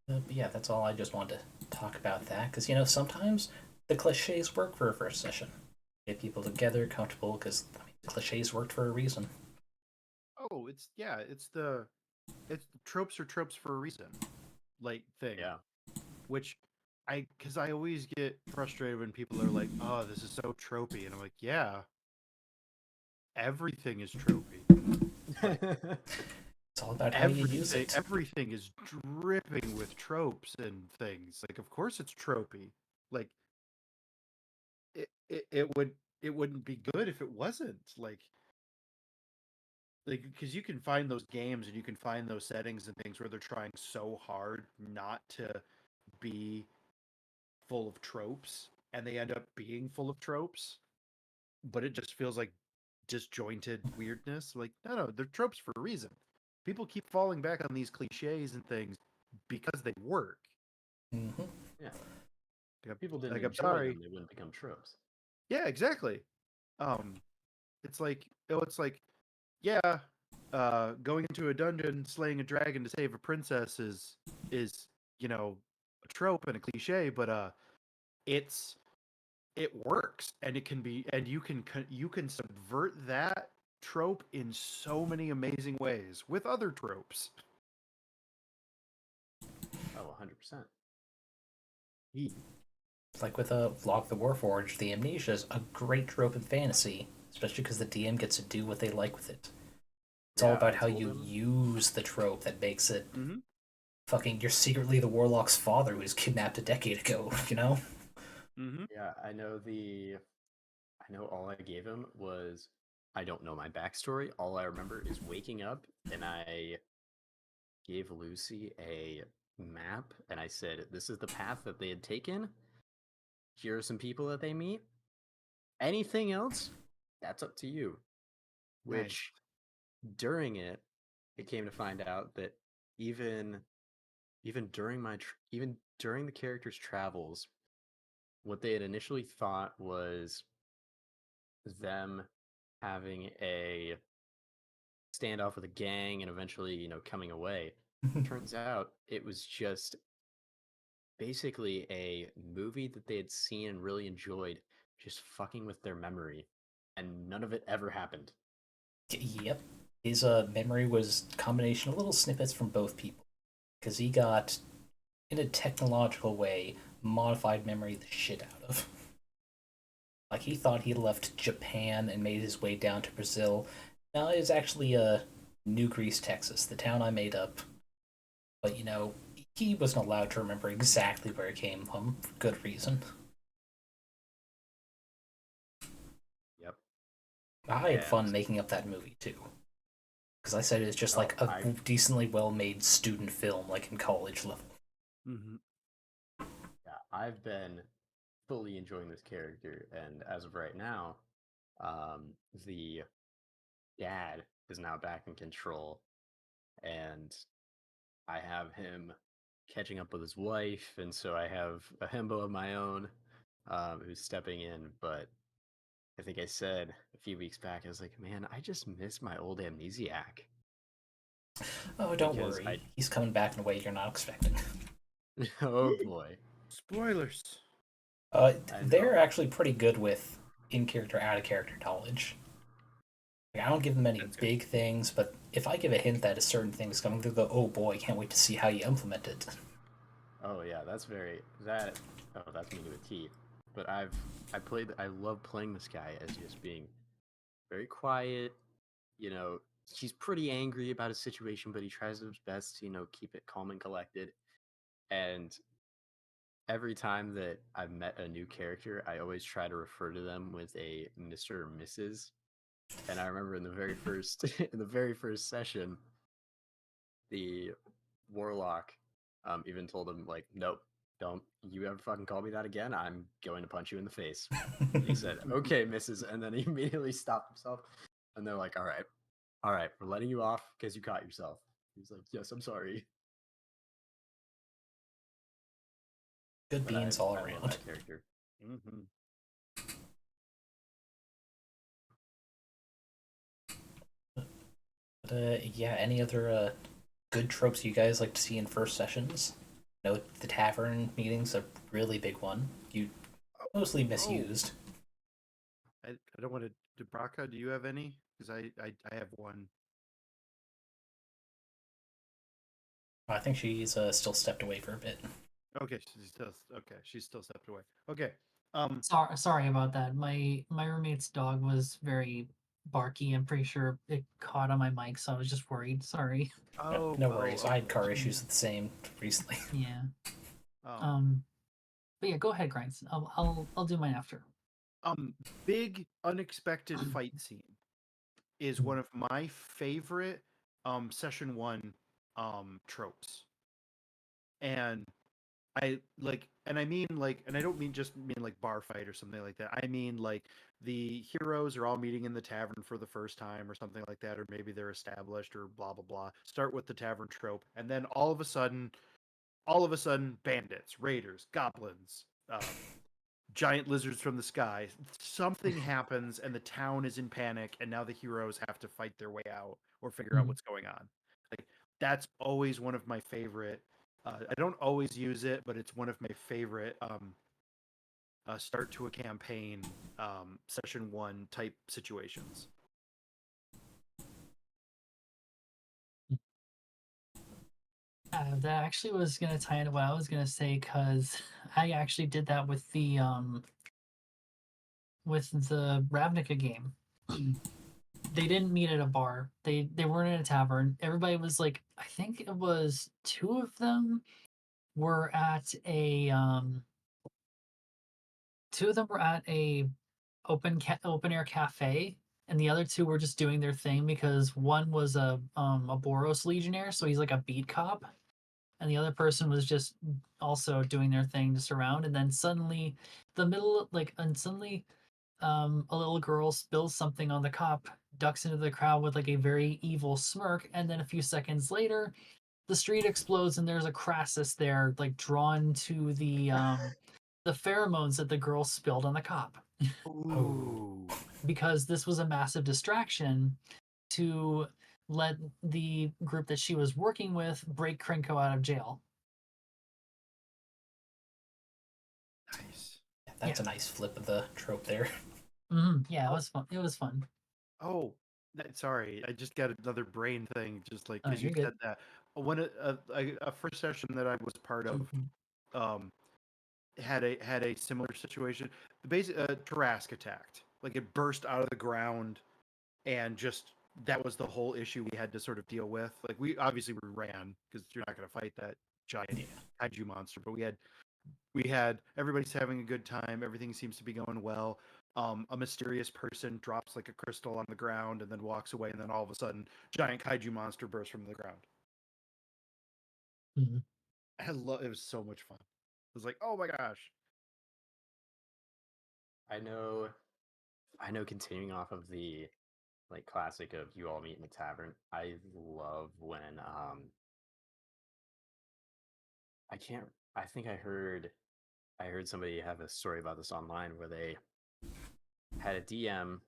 But yeah, that's all. I just wanted to talk about that because sometimes the cliches work for a first session. Get people together, comfortable, because the cliches worked for a reason. Oh, it's the tropes are tropes for a reason, like thing. Yeah. Which because I always get frustrated when people are like, "Oh, this is so tropey," and I'm like, "Yeah, everything is tropey. It's all about how you use it. Everything is dripping with tropes and things. Like, of course, it's tropey. Like, it wouldn't be good if it wasn't. Like because you can find those games and you can find those settings and things where they're trying so hard not to be full of tropes, and they end up being full of tropes, but it just feels like disjointed weirdness. Like, no, they're tropes for a reason. People keep falling back on these cliches and things because they work. Mm-hmm. Yeah. If people didn't Like, I'm enjoy sorry. them, they wouldn't become tropes. Yeah, exactly. Um, it's like, yeah, going into a dungeon, slaying a dragon to save a princess is trope and a cliche, but it works, and you can subvert that trope in so many amazing ways with other tropes. Oh, 100%. Like with a Log of the Warforged, the amnesia is a great trope in fantasy, especially because the DM gets to do what they like with it. It's all about how you use the trope that makes it fucking you're secretly the warlock's father who was kidnapped a decade ago, you know? Yeah, I know all I gave him was, I don't know my backstory. All I remember is waking up and I gave Lucy a map and I said, this is the path that they had taken. Here are some people that they meet. Anything else, that's up to you. Which, during it came to find out that even during the character's travels, what they had initially thought was them having a standoff with a gang and eventually, coming away. Turns out it was just basically a movie that they had seen and really enjoyed, just fucking with their memory, and none of it ever happened. Yep. His memory was a combination of little snippets from both people. Because he got, in a technological way, modified memory the shit out of. Like, he thought he left Japan and made his way down to Brazil. No, it was actually New Greece, Texas, the town I made up. But, he wasn't allowed to remember exactly where it came from, for good reason. Yep. I had fun making up that movie, too. Because I said it's just like a decently well-made student film, like in college level. Yeah, I've been fully enjoying this character, and as of right now, the dad is now back in control, and I have him catching up with his wife, and so I have a himbo of my own who's stepping in. But I think I said a few weeks back, I was like, man, I just miss my old amnesiac. Oh, don't worry. He's coming back in a way you're not expecting. Oh boy. Spoilers. They're actually pretty good with in-character, out-of-character knowledge. Like, I don't give them any big things, but if I give a hint that a certain thing is coming, they'll go, oh boy, can't wait to see how you implement it. Oh yeah, that's me to a T. But I love playing this guy as just being very quiet. He's pretty angry about his situation, but he tries his best to, keep it calm and collected. And every time that I've met a new character, I always try to refer to them with a Mr. or Mrs. And I remember in the very first session, the warlock even told him, like, nope, don't you ever fucking call me that again. I'm going to punch you in the face. And he said, okay, Mrs. And then he immediately stopped himself. And they're like, all right, we're letting you off because you caught yourself. He's like, yes, I'm sorry. Good beans all around. I love that character. But yeah, any other good tropes you guys like to see in first sessions? The tavern meeting's a really big one. You mostly misused. I don't want to. Brakka, do you have any? Because I have one. I think she's still stepped away for a bit. Okay, she's still stepped away. Okay. Sorry about that. My roommate's dog was very barky. I'm pretty sure it caught on my mic, so I was just worried. Sorry. No worries. I had car issues with the same recently. Yeah. But yeah, go ahead, Grinds. I'll do mine after. Big unexpected fight scene is one of my favorite session 1 tropes. And I don't mean like bar fight or something like that. I mean like the heroes are all meeting in the tavern for the first time or something like that, or maybe they're established or blah blah blah. Start with the tavern trope, and then all of a sudden, bandits, raiders, goblins, giant lizards from the sky. Something happens, and the town is in panic, and now the heroes have to fight their way out or figure out what's going on. Like, that's always one of my favorite I don't always use it, but it's one of my favorite start to a campaign session 1 type situations. That actually was gonna tie into what I was gonna say because I actually did that with the Ravnica game. They didn't meet at a bar. They weren't in a tavern. Everybody was like, I think it was two of them were at a two of them were at a open air cafe, and the other two were just doing their thing because one was a Boros legionnaire, so he's like a beat cop, and the other person was just also doing their thing just around. And then suddenly, suddenly, a little girl spills something on the cop, ducks into the crowd with like a very evil smirk, and then a few seconds later, the street explodes and there's a Crassus there, like drawn to the pheromones that the girl spilled on the cop. Ooh. Because this was a massive distraction to let the group that she was working with break Krenko out of jail. Nice. Yeah, that's a nice flip of the trope there. Yeah, it was fun. It was fun. Oh, sorry. I just got another brain thing, just like Oh, because you you're good. said that. When a first session that I was part of, um, had a similar situation. The basic Tarask attacked. Like it burst out of the ground, and just that was the whole issue we had to sort of deal with. Like we ran because you're not going to fight that giant kaiju monster, but we had everybody's having a good time. Everything seems to be going well. A mysterious person drops like a crystal on the ground and then walks away, and then all of a sudden, giant kaiju monster bursts from the ground. Mhm. It was so much fun. I was like, oh my gosh. I know continuing off of the like classic of you all meet in the tavern, I love when I can't I think I heard somebody have a story about this online where they had a DM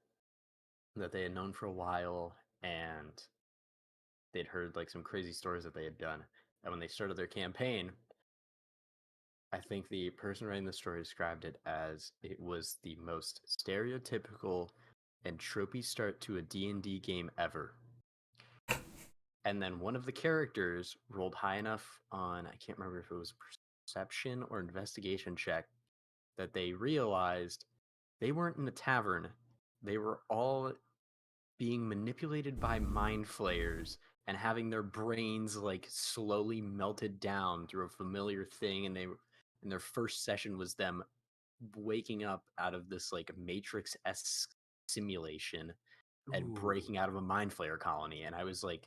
that they had known for a while, and they'd heard like some crazy stories that they had done. And when they started their campaign, I think the person writing the story described it as it was the most stereotypical and tropey start to a D&D game ever. And then one of the characters rolled high enough on, I can't remember if it was perception or investigation check, that they realized they weren't in a tavern. They were all being manipulated by mind flayers and having their brains like slowly melted down through a familiar thing. And their first session was them waking up out of this like Matrix-esque simulation and Ooh. breaking out of a mind flayer colony. And I was like,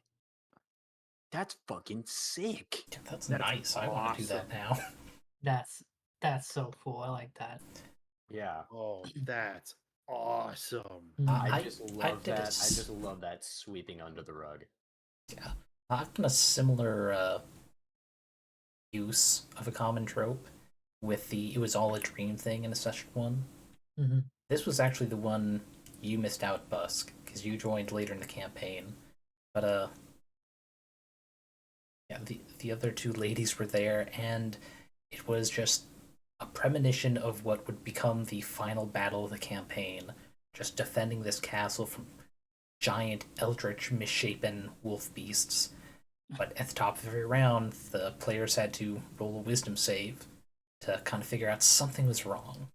that's fucking sick. That's That's nice. I want to do that now. That's so cool. I like that. Yeah. Oh, that's awesome. I I just I love did that. I just love that sweeping under the rug. Yeah, I've done a similar use of a common trope with the "it was all a dream" thing in a session one. Mm-hmm. This was actually the one you missed out, Busk, because you joined later in the campaign. But yeah, the other two ladies were there, and it was just a premonition of what would become the final battle of the campaign. Just defending this castle from giant, eldritch, misshapen wolf beasts. But at the top of every round, the players had to roll a wisdom save to kind of figure out something was wrong.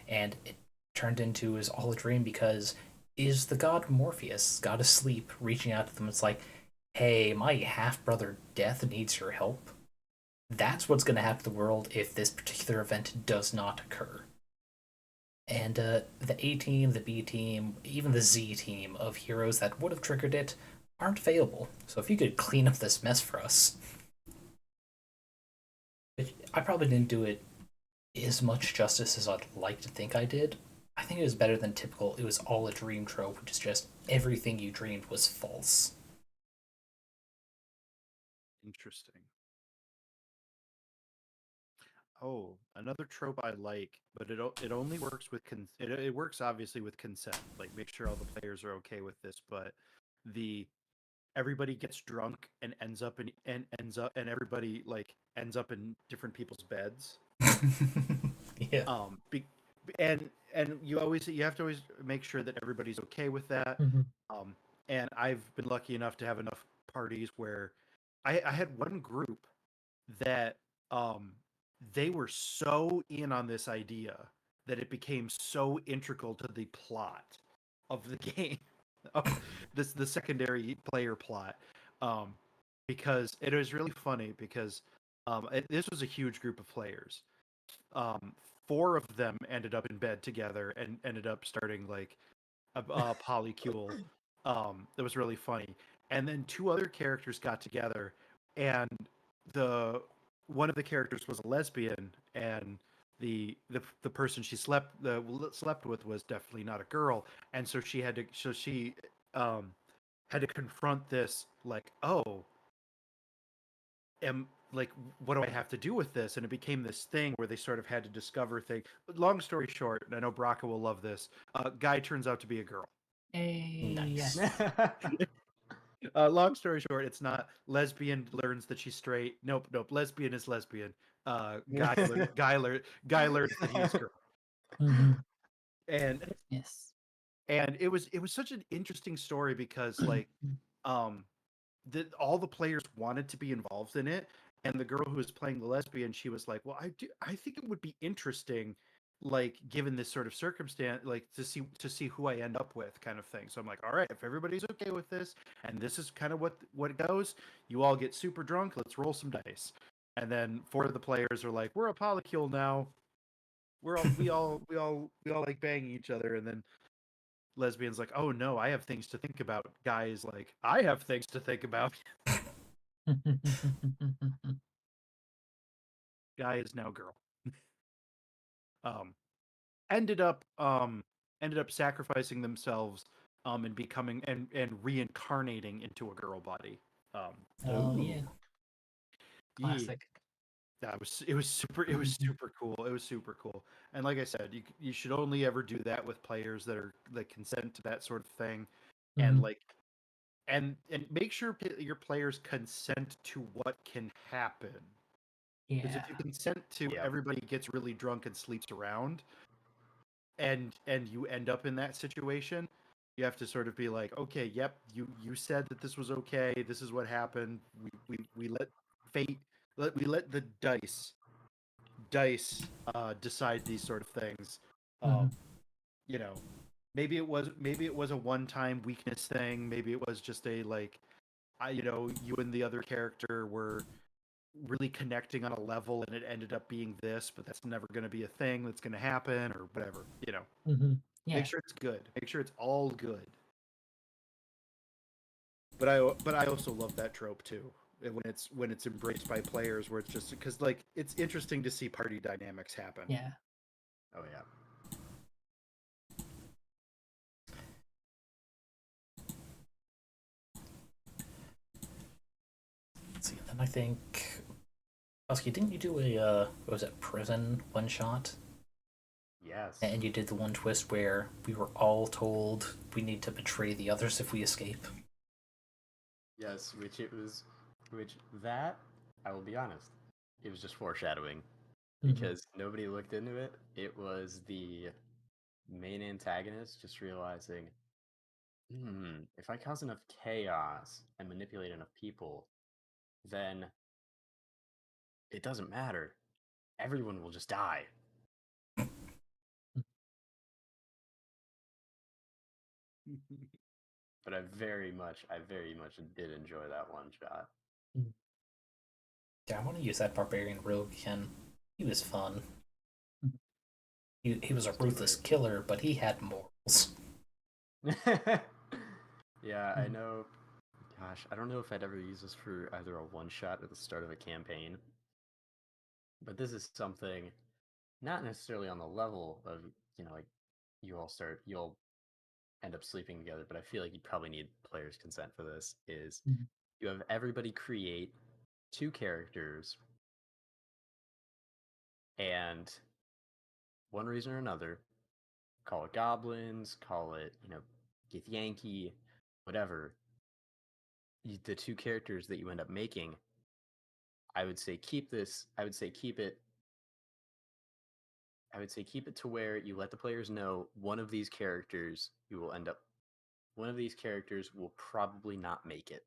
And it turned into is all a dream because is the god Morpheus, god of sleep, reaching out to them? It's like, hey, my half brother Death needs your help. That's what's going to happen to the world if this particular event does not occur. And the A team, the B team, even the Z team of heroes that would have triggered it aren't available. So if you could clean up this mess for us. I probably didn't do it as much justice as I'd like to think I did. I think it was better than typical "it was all a dream" trope, which is just everything you dreamed was false. Interesting. Oh, another trope I like, but it only works with it works obviously with consent. Like make sure all the players are okay with this, but the everybody gets drunk and everybody like ends up in different people's beds. Yeah. Be, and you have to always make sure that everybody's okay with that. Mhm. And I've been lucky enough to have enough parties where I had one group that they were so in on this idea that it became so integral to the plot of the game, of the secondary player plot, um, because it was really funny because this was a huge group of players. Um, Four of them ended up in bed together and ended up starting like a polycule. That was really funny. And then two other characters got together, and the one of the characters was a lesbian, and the person she slept with was definitely not a girl, and so she had to confront this like, oh, am like, what do I have to do with this? And it became this thing where they sort of had to discover things. Long story short, and I know Brakka will love this. Guy turns out to be a girl. Nice. Yes. Long story short, it's not lesbian learns that she's straight. Nope, nope. Lesbian is lesbian. Guy learns that he's girl. Mhm. And Yes. it was such an interesting story because like um all the players wanted to be involved in it, and the girl who was playing the lesbian, she was like, well, I think it would be interesting, like given this sort of circumstance, like to see who I end up with, kind of thing. So I'm like, all right, if everybody's okay with this and this is kind of what goes, you all get super drunk, let's roll some dice. And then four of the players are like, we're a polycule now, we all like banging each other. And then lesbian's like, oh no, I have things to think about. Guys like, I have things to think about. Guy is now girl. um ended up sacrificing themselves and becoming and reincarnating into a girl body. um Oh yeah. yeah, Classic. it was super cool. It was super cool. And like I said, you should only ever do that with players that consent to that sort of thing. And Mhm. like and make sure your players consent to what can happen. Because Yeah. if you consent to Yep. everybody gets really drunk and sleeps around, and you end up in that situation, you have to sort of be like, okay, yep, you said that this was okay. This is what happened. We let fate, we let the dice decide these sort of things. Um, Mhm. you know, maybe it was a one-time weakness thing. Maybe it was just a like, you and the other character were really connecting on a level and it ended up being this, but that's never going to be a thing that's going to happen or whatever. Mhm. Make Yeah. sure it's good. Make sure it's all good. But I also love that trope too. When it's embraced by players, where it's just because like it's interesting to see party dynamics happen. Yeah. Oh yeah. Let's see. Then I think, Buske, didn't you do what was it, prison one shot? Yes. And you did the one twist where we were all told we need to betray the others if we escape. Yes, which that, I will be honest, it was just foreshadowing Mhm. because nobody looked into it. It was the main antagonist just realizing, if I cause enough chaos and manipulate enough people, then it doesn't matter. Everyone will just die. But I very much did enjoy that one shot. Mhm. Yeah, I want to use that barbarian rogue again. He was fun. Mhm. He was a It's ruthless great. killer, but he had morals. Yeah, I Mhm. know. Gosh, I don't know if I'd ever use this for either a one shot at the start of a campaign, but this is something not necessarily on the level of, like you'll end up sleeping together, but I feel like you probably need players' consent for this. Is Mhm. you have everybody create two characters, and one reason or another, call it goblins, call it, Githyanki, whatever, the two characters that you end up making, I would say keep this. I would say keep it. I would say keep it to where you let the players know one of these characters you will end up. One of these characters will probably not make it,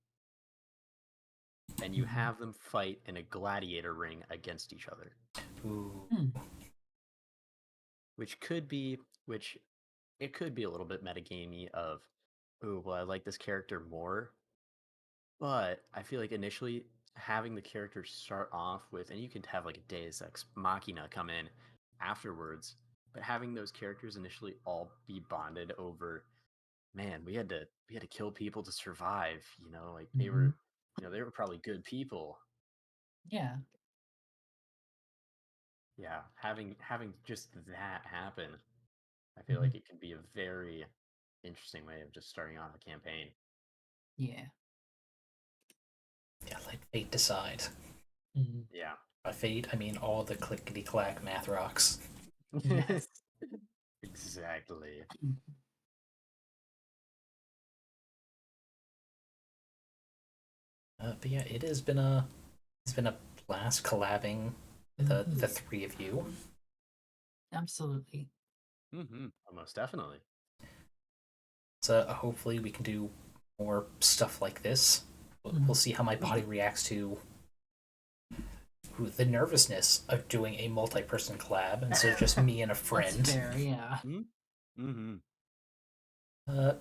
and you Mhm. have them fight in a gladiator ring against each other, Ooh. which it could be a little bit metagamey of, oh, well, I like this character more. But I feel like initially having the character start off with, and you can have like a Deus Ex Machina come in afterwards, but having those characters initially all be bonded over, man, we had to kill people to survive. Like they Mhm. were, they were probably good people. Yeah. Yeah, having just that happen, I feel Mhm. like it could be a very interesting way of just starting off a campaign. Yeah. Yeah, let fate decide. Mhm. Yeah. By fate, I mean all the clickety clack math rocks. Yes. Exactly. But yeah, it's been a blast collabing the three of you. Absolutely. Mm-hmm. Most definitely. So hopefully we can do more stuff like this. We'll see how my body reacts to the nervousness of doing a multi-person collab instead of just me and a That's friend. fair, yeah. Mm-hmm.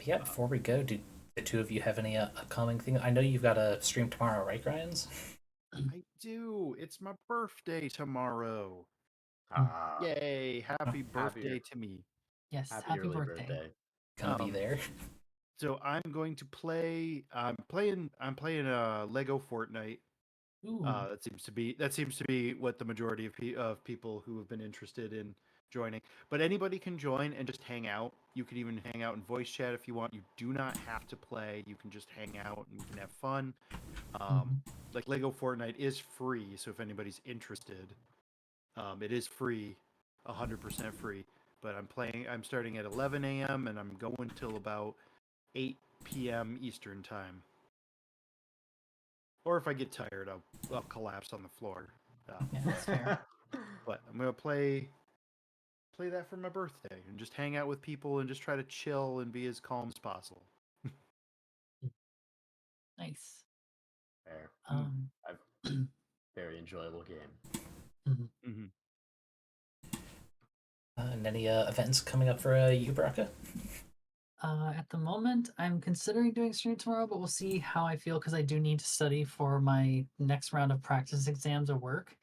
Yeah, before we go, do the two of you have any upcoming thing? I know you've got a stream tomorrow, right, Grinds? I do. It's my birthday tomorrow. Ah, Yay! Happy birthday Happy to me. Yes, happy happy early birthday. birthday. Gonna be there. So I'm going to play. I'm playing Lego Fortnite. Ooh. That seems to be what the majority of people who have been interested in joining. But anybody can join and just hang out. You can even hang out in voice chat if you want. You do not have to play. You can just hang out and we can have fun. Mhm. Like Lego Fortnite is free, so if anybody's interested, it is free, 100% free. But I'm starting at 11 a.m. and I'm going till about 8 p.m. Eastern time. Or if I get tired, I'll collapse on the floor. Yeah, that's fair. But I'm gonna play that for my birthday and just hang out with people and just try to chill and be as calm as possible. Nice. Fair. Um, I've very enjoyable game. mhm. Mm-hmm. And any events coming up for you, Brakka? At the moment, I'm considering doing stream tomorrow, but we'll see how I feel because I do need to study for my next round of practice exams at work.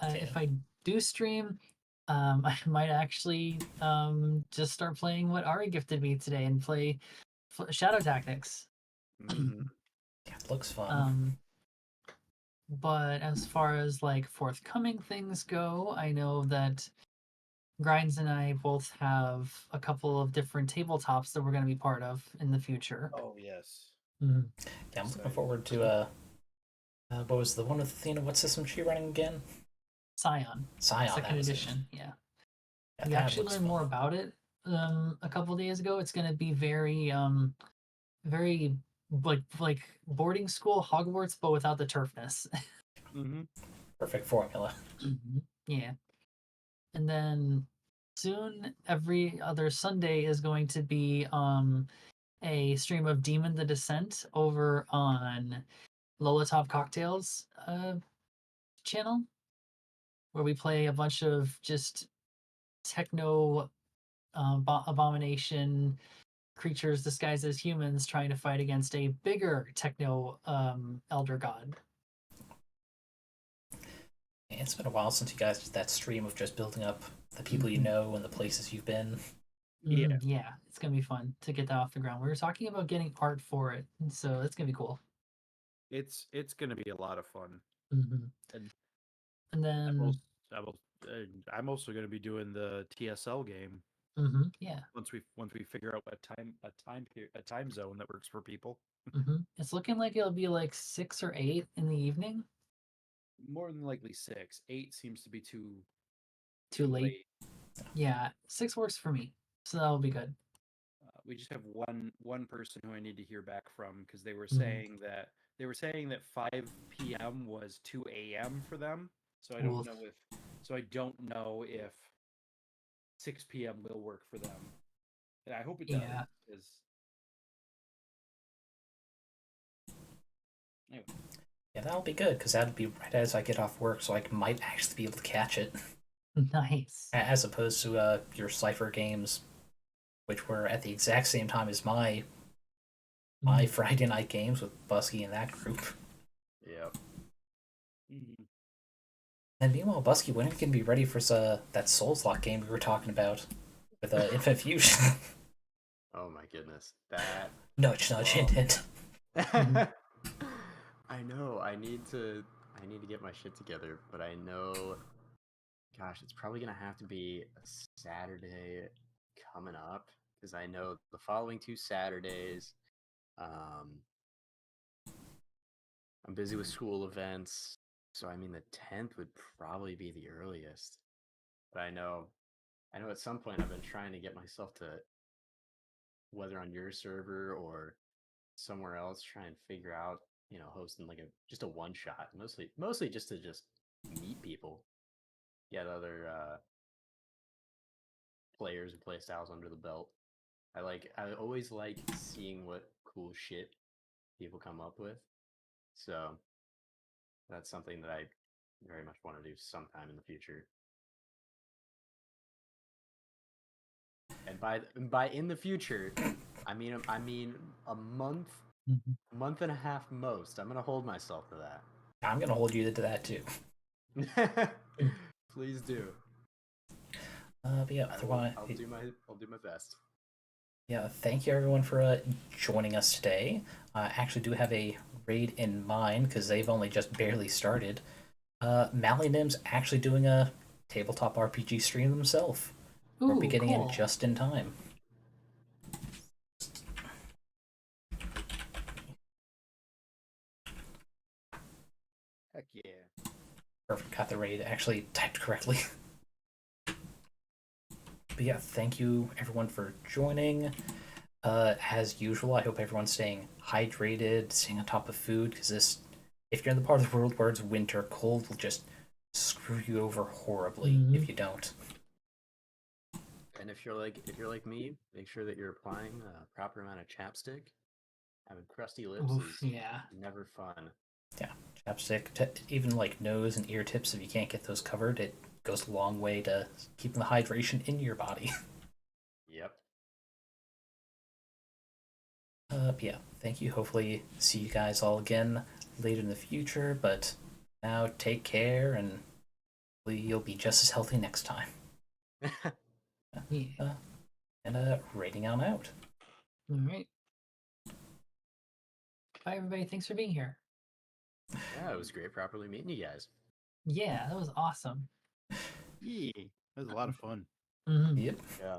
If I do stream, I might actually just start playing what Ari gifted me today and play Shadow Tactics. Mm-hmm. Yeah, it looks fun. But as far as like forthcoming things go, I know that Grinds and I both have a couple of different tabletops that we're going to be part of in the future. Oh yes. Mhm. Yeah, I'm looking forward to what was the one with Athena? What system is she running again? Scion, Scion, second that was it. edition. Yeah, Yeah, we that actually looks learned more fun. about it a couple days ago. It's going to be very like boarding school Hogwarts, but without the turfness. Mm-hmm. Perfect formula. Yeah, and then soon every other Sunday is going to be a stream of Demon the Descent over on Lola Top Cocktails channel, where we play a bunch of just techno abomination creatures disguised as humans trying to fight against a bigger techno elder god. Yeah, it's been a while since you guys did that stream of just building up the people you know and the places you've been. Yeah. Yeah, it's gonna be fun to get that off the ground. We were talking about getting art for it, so it's gonna be cool. It's gonna be a lot of fun. Mm-hmm. And And I'm then, also, I'm also, I'm also gonna be doing the TSL game yeah, once we figure out a time zone that works for people. it's looking like it'll be like 6 or 8 in the evening. More than likely 6. 8 seems to be Too too late. late. Yeah, 6 works for me, so that'll be good. we just have one person who I need to hear back from because they were Mhm. saying that 5 p.m. was 2 a.m. for them. So I Oof. don't know if 6 p.m. will work for them. And I hope it does. Yeah. 'Cause- Anyway. Yeah, that'll be good because that'll be right as I get off work, so I might actually be able to catch it, Nice. as opposed to your Cypher games, which were at the exact same time as my Mhm. Friday night games with Buske and that group. Yep. Mhm. And meanwhile, Buske, when are you gonna be ready for that Souls Lock game we were talking about with Infinite Fusion? Oh my goodness. That. Nudge, nudge, hint, hint. I know. I need to get my shit together, but I know. Gosh, it's probably gonna have to be a Saturday coming up because I know the following 2 Saturdays, um, I'm busy with school events, so I mean the 10th would probably be the earliest. But I know at some point I've been trying to get myself to, whether on your server or somewhere else, try and figure out, hosting like just a one shot, mostly just to just meet people, get other players and play styles under the belt. I always like seeing what cool shit people come up with. So that's something that I very much want to do sometime in the future. And by in the future, I mean a month, Mhm. month and a half most. I'm gonna hold myself to I'm gonna hold you to that too. that. Please do. But yeah, I'll do my best. yeah, thank you everyone for joining us today. I actually do have a raid in mind because they've only just barely started. Malynym's actually doing a tabletop RPG stream themselves. We'll be Ooh, getting in cool. just in time. Heck yeah. Perfect, got the raid actually typed correctly. But yeah, thank you everyone for joining. As usual, I hope everyone's staying hydrated, staying on top of food, because if you're in the part of the world where it's winter, cold will just screw you over horribly if you don't. And if you're like me, make sure that you're applying a proper amount of chapstick. Having crusty lips Oof, is yeah. never fun. Yeah, chapstick, even like nose and ear tips, if you can't get those covered, it goes a long way to keeping the hydration in your body. Yep. But yeah, thank you. Hopefully, see you guys all again later in the future. But now, take care, and hopefully you'll be just as healthy next time. Yeah. Rating on out. All right. Bye, everybody. Thanks for being here. Yeah, it was great properly meeting you guys. Yeah, that was awesome. Yeah. That was a lot of fun. Mhm. Yep. Yeah.